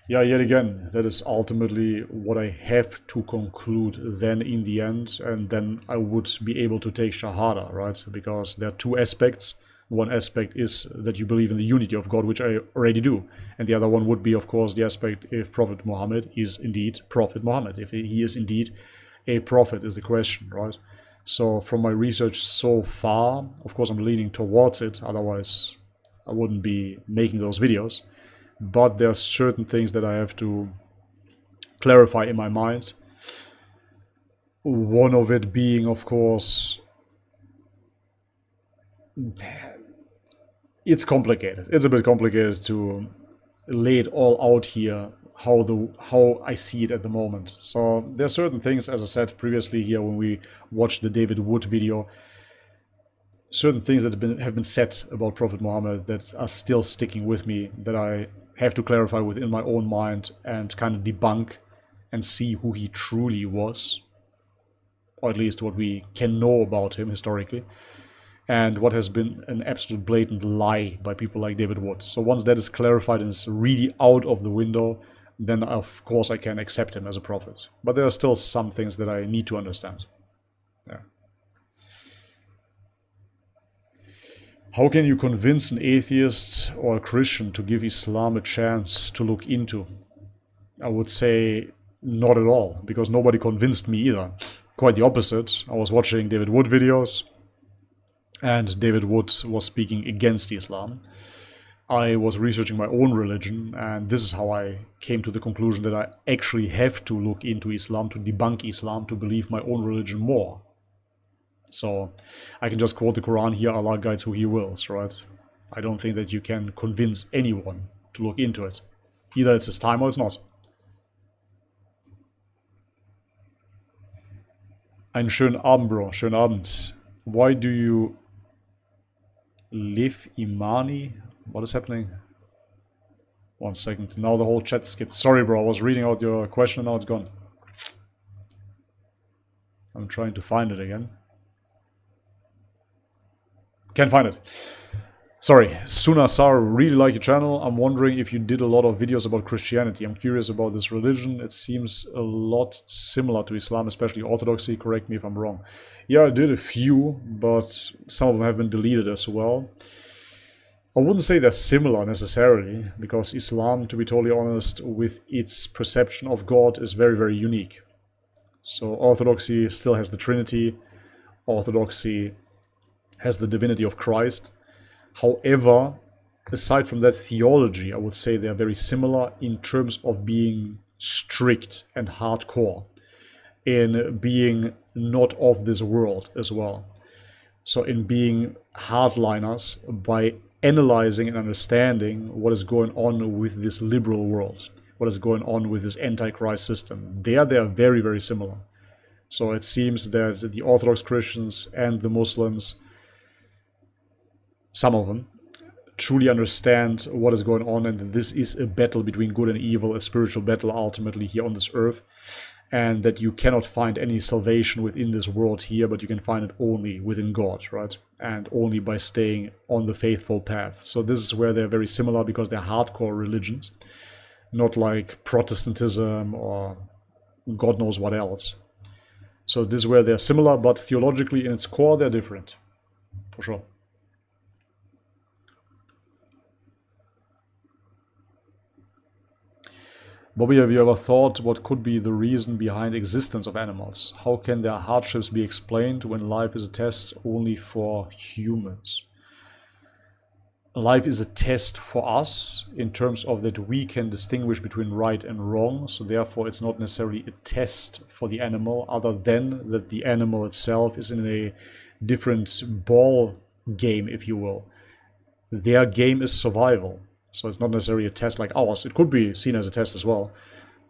Yeah, yet again, that is ultimately what I have to conclude then in the end, and then I would be able to take Shahada, right? Because there are two aspects. One aspect is that you believe in the unity of God, which I already do. And the other one would be, of course, the aspect if Prophet Muhammad is indeed Prophet Muhammad. If he is indeed a prophet is the question, right? So from my research so far, of course, I'm leaning towards it. Otherwise, I wouldn't be making those videos. But there are certain things that I have to clarify in my mind. One of it being, of course, it's complicated. It's a bit complicated to lay it all out here, how I see it at the moment. So there are certain things, as I said previously here when we watched the David Wood video, certain things that have been said about Prophet Muhammad that are still sticking with me, that I have to clarify within my own mind and kind of debunk and see who he truly was, or at least what we can know about him historically, and what has been an absolute blatant lie by people like David Wood. So once that is clarified and is really out of the window, then of course I can accept him as a prophet. But there are still some things that I need to understand. Yeah. How can you convince an atheist or a Christian to give Islam a chance to look into? I would say not at all, because nobody convinced me either. Quite the opposite. I was watching David Wood videos, and David Wood was speaking against Islam. I was researching my own religion, and this is how I came to the conclusion that I actually have to look into Islam, to debunk Islam, to believe my own religion more. So I can just quote the Quran here, Allah guides who he wills, right? I don't think that you can convince anyone to look into it. Either it's his time or it's not. Einen schönen Abend, bro. Schönen Abend. Why do you live Imani? What is happening? 1 second. Now the whole chat skipped. Sorry, bro. I was reading out your question and now it's gone. I'm trying to find it again. Can't find it. Sorry. Sunasar, really like your channel. I'm wondering if you did a lot of videos about Christianity. I'm curious about this religion. It seems a lot similar to Islam, especially Orthodoxy. Correct me if I'm wrong. Yeah, I did a few, but some of them have been deleted as well. I wouldn't say they're similar necessarily, because Islam, to be totally honest, with its perception of God is very, very unique. So Orthodoxy still has the Trinity. Orthodoxy has the divinity of Christ. However, aside from that theology, I would say they are very similar in terms of being strict and hardcore, in being not of this world as well. So in being hardliners by analyzing and understanding what is going on with this liberal world, what is going on with this antichrist system. They are very, very similar. So it seems that the Orthodox Christians and the Muslims, some of them, truly understand what is going on, and that this is a battle between good and evil, a spiritual battle ultimately here on this earth, and that you cannot find any salvation within this world here, but you can find it only within God, right? And only by staying on the faithful path. So this is where they're very similar, because they're hardcore religions, not like Protestantism or God knows what else. So this is where they're similar, but theologically in its core they're different, for sure. Bobby, have you ever thought what could be the reason behind existence of animals? How can their hardships be explained when life is a test only for humans? Life is a test for us in terms of that we can distinguish between right and wrong, so therefore it's not necessarily a test for the animal, other than that the animal itself is in a different ball game, if you will. Their game is survival. So it's not necessarily a test like ours. It could be seen as a test as well,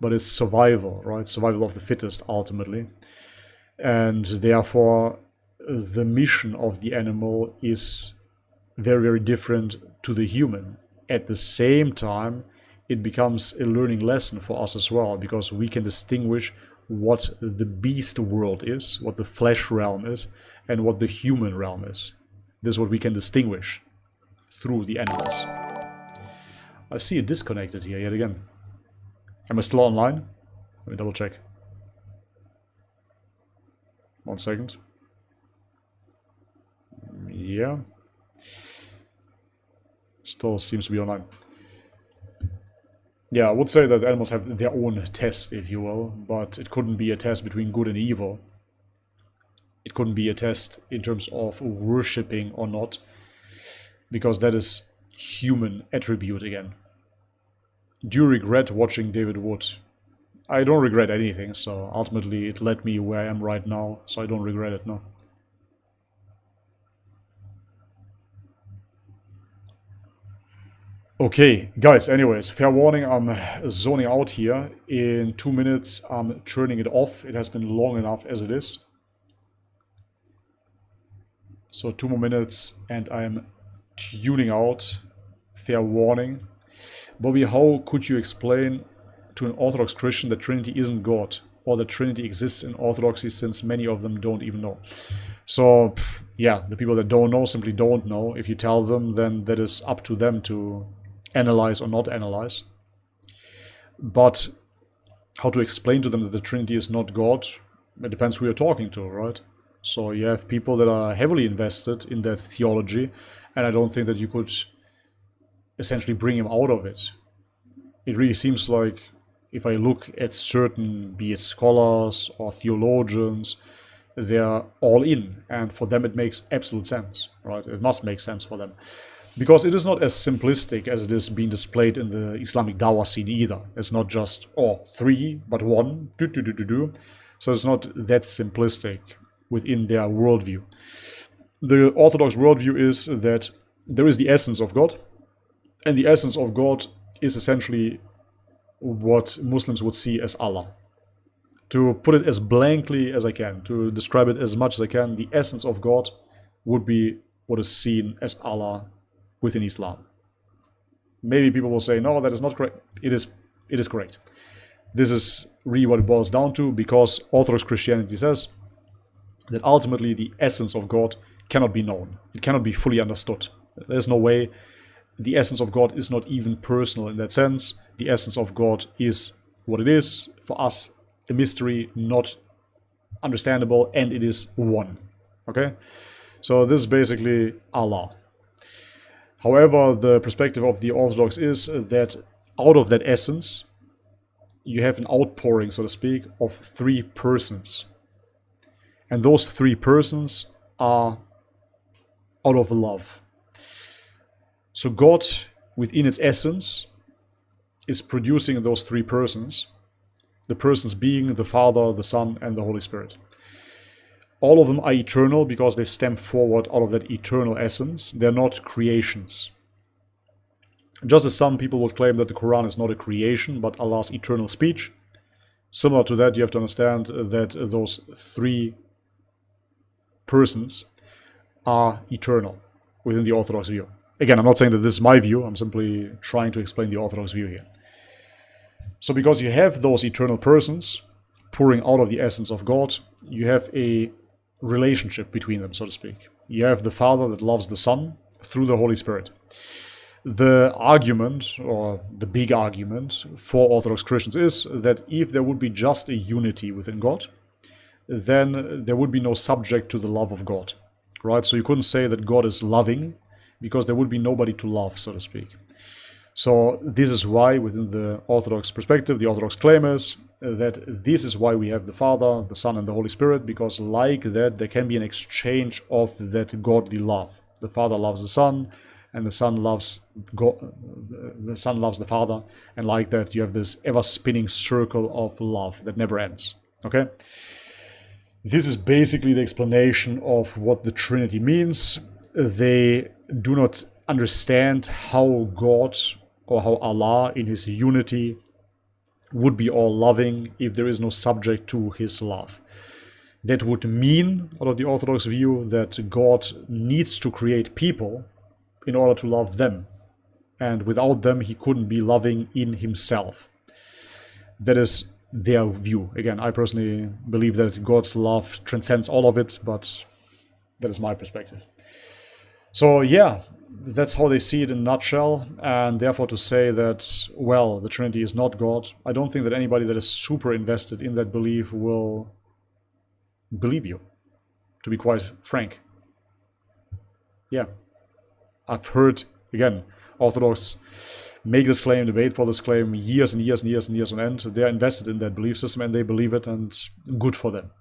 but it's survival, right? Survival of the fittest, ultimately. And therefore, the mission of the animal is very, very different to the human. At the same time, it becomes a learning lesson for us as well, because we can distinguish what the beast world is, what the flesh realm is, and what the human realm is. This is what we can distinguish through the animals. I see it disconnected here yet again. Am I still online? Let me double check. 1 second. Yeah. Still seems to be online. Yeah, I would say that animals have their own test, if you will, but it couldn't be a test between good and evil. It couldn't be a test in terms of worshipping or not, because that is human attribute again. Do you regret watching David Wood? I don't regret anything, so ultimately it led me where I am right now, so I don't regret it, no. Okay, guys, anyways, fair warning, I'm zoning out here. In 2 minutes, I'm turning it off. It has been long enough as it is. So 2 more minutes and I'm tuning out. Fair warning. Bobby, how could you explain to an Orthodox Christian that Trinity isn't God, or that Trinity exists in Orthodoxy, since many of them don't even know? So, yeah, the people that don't know simply don't know. If you tell them, then that is up to them to analyze or not analyze. But how to explain to them that the Trinity is not God, it depends who you're talking to, right? So you have people that are heavily invested in that theology, and I don't think that you could essentially bring him out of it. It really seems like, if I look at certain, be it scholars or theologians, they're all in, and for them it makes absolute sense, right? It must make sense for them. Because it is not as simplistic as it is being displayed in the Islamic Dawah scene either. It's not just, oh, 3, but 1, So it's not that simplistic within their worldview. The Orthodox worldview is that there is the essence of God, and the essence of God is essentially what Muslims would see as Allah. To put it as blankly as I can, to describe it as much as I can, the essence of God would be what is seen as Allah within Islam. Maybe people will say, no, that is not correct. It is correct. This is really what it boils down to, because Orthodox Christianity says that ultimately the essence of God cannot be known. It cannot be fully understood. There's no way. The essence of God is not even personal in that sense. The essence of God is what it is, for us, a mystery, not understandable, and it is one. Okay? So this is basically Allah. However, the perspective of the Orthodox is that out of that essence, you have an outpouring, so to speak, of 3 persons. And those 3 persons are out of love. So God, within its essence, is producing those 3 persons, the persons being the Father, the Son, and the Holy Spirit. All of them are eternal because they stem forward out of that eternal essence. They're not creations. Just as some people would claim that the Quran is not a creation, but Allah's eternal speech. Similar to that, you have to understand that those 3 persons are eternal within the Orthodox view. Again, I'm not saying that this is my view. I'm simply trying to explain the Orthodox view here. So because you have those eternal persons pouring out of the essence of God, you have a relationship between them, so to speak. You have the Father that loves the Son through the Holy Spirit. The argument, or the big argument for Orthodox Christians, is that if there would be just a unity within God, then there would be no subject to the love of God, right? So you couldn't say that God is loving, because there would be nobody to love, so to speak. So this is why, within the Orthodox perspective, the Orthodox claim is that this is why we have the Father, the Son, and the Holy Spirit, because like that, there can be an exchange of that godly love. The Father loves the Son, and the Son loves God, the Son loves the Father, and like that, you have this ever-spinning circle of love that never ends. Okay? This is basically the explanation of what the Trinity means. They do not understand how God, or how Allah in His unity, would be all loving if there is no subject to His love. That would mean, out of the Orthodox view, that God needs to create people in order to love them. And without them, He couldn't be loving in Himself. That is their view. Again, I personally believe that God's love transcends all of it, but that is my perspective. So yeah, that's how they see it in a nutshell, and therefore to say that, well, the Trinity is not God, I don't think that anybody that is super invested in that belief will believe you, to be quite frank. Yeah. I've heard, again, Orthodox make this claim, debate for this claim years and years and years and years on end. They're invested in that belief system and they believe it, and good for them.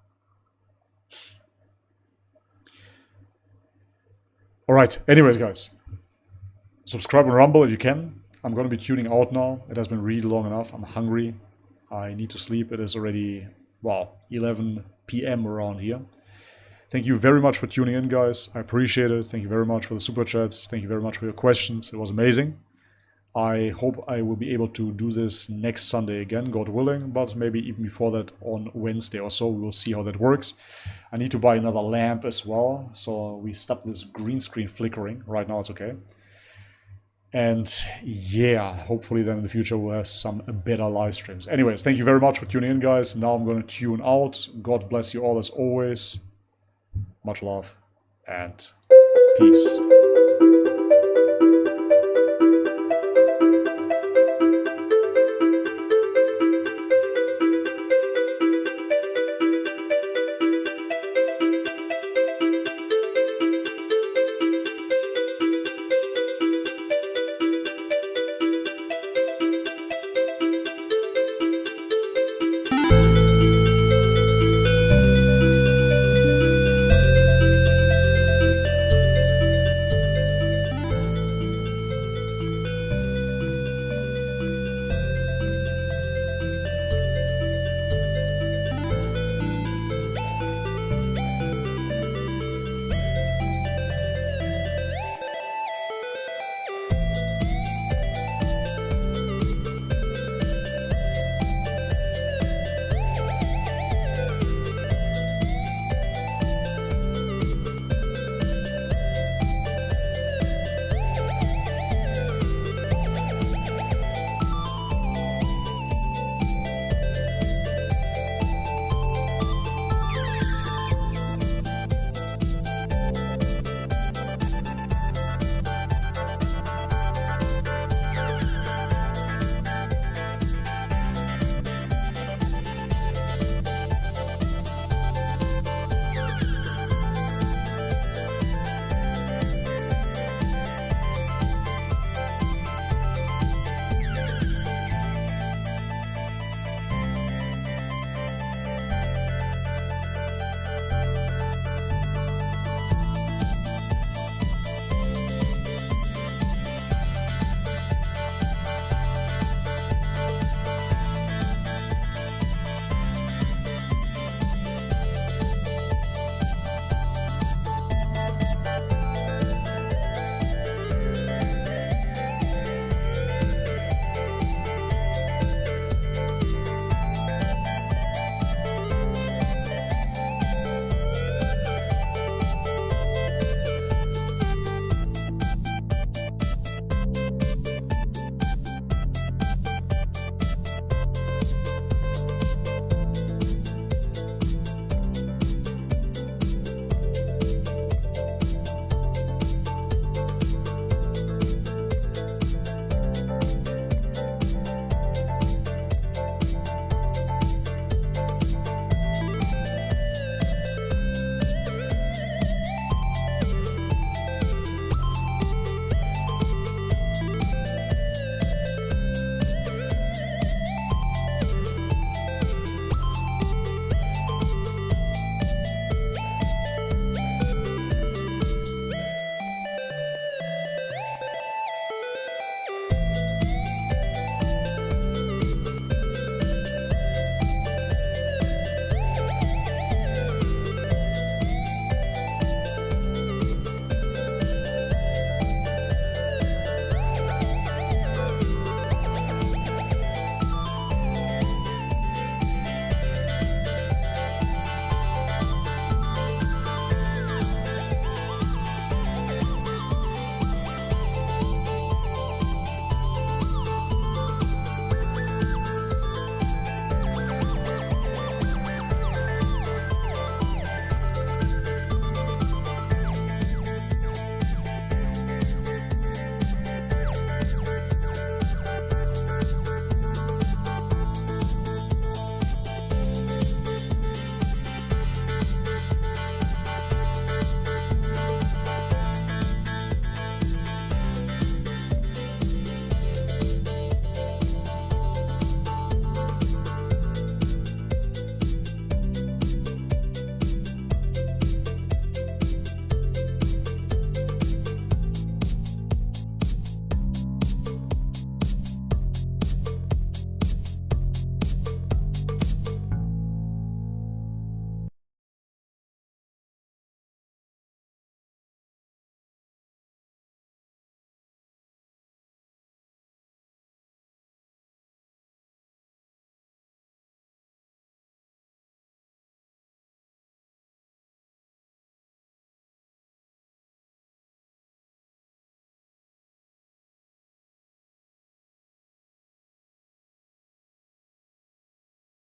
Alright, anyways guys, subscribe on Rumble if you can. I'm going to be tuning out now. It has been really long enough. I'm hungry. I need to sleep. It is already, wow, 11 p.m. around here. Thank you very much for tuning in, guys. I appreciate it. Thank you very much for the super chats. Thank you very much for your questions. It was amazing. I hope I will be able to do this next Sunday again, God willing, but maybe even before that on Wednesday or so. We will see how that works. I need to buy another lamp as well, so we stop this green screen flickering. Right now it's okay. And yeah, hopefully then in the future we'll have some better live streams. Anyways, thank you very much for tuning in, guys. Now I'm going to tune out. God bless you all as always. Much love and peace.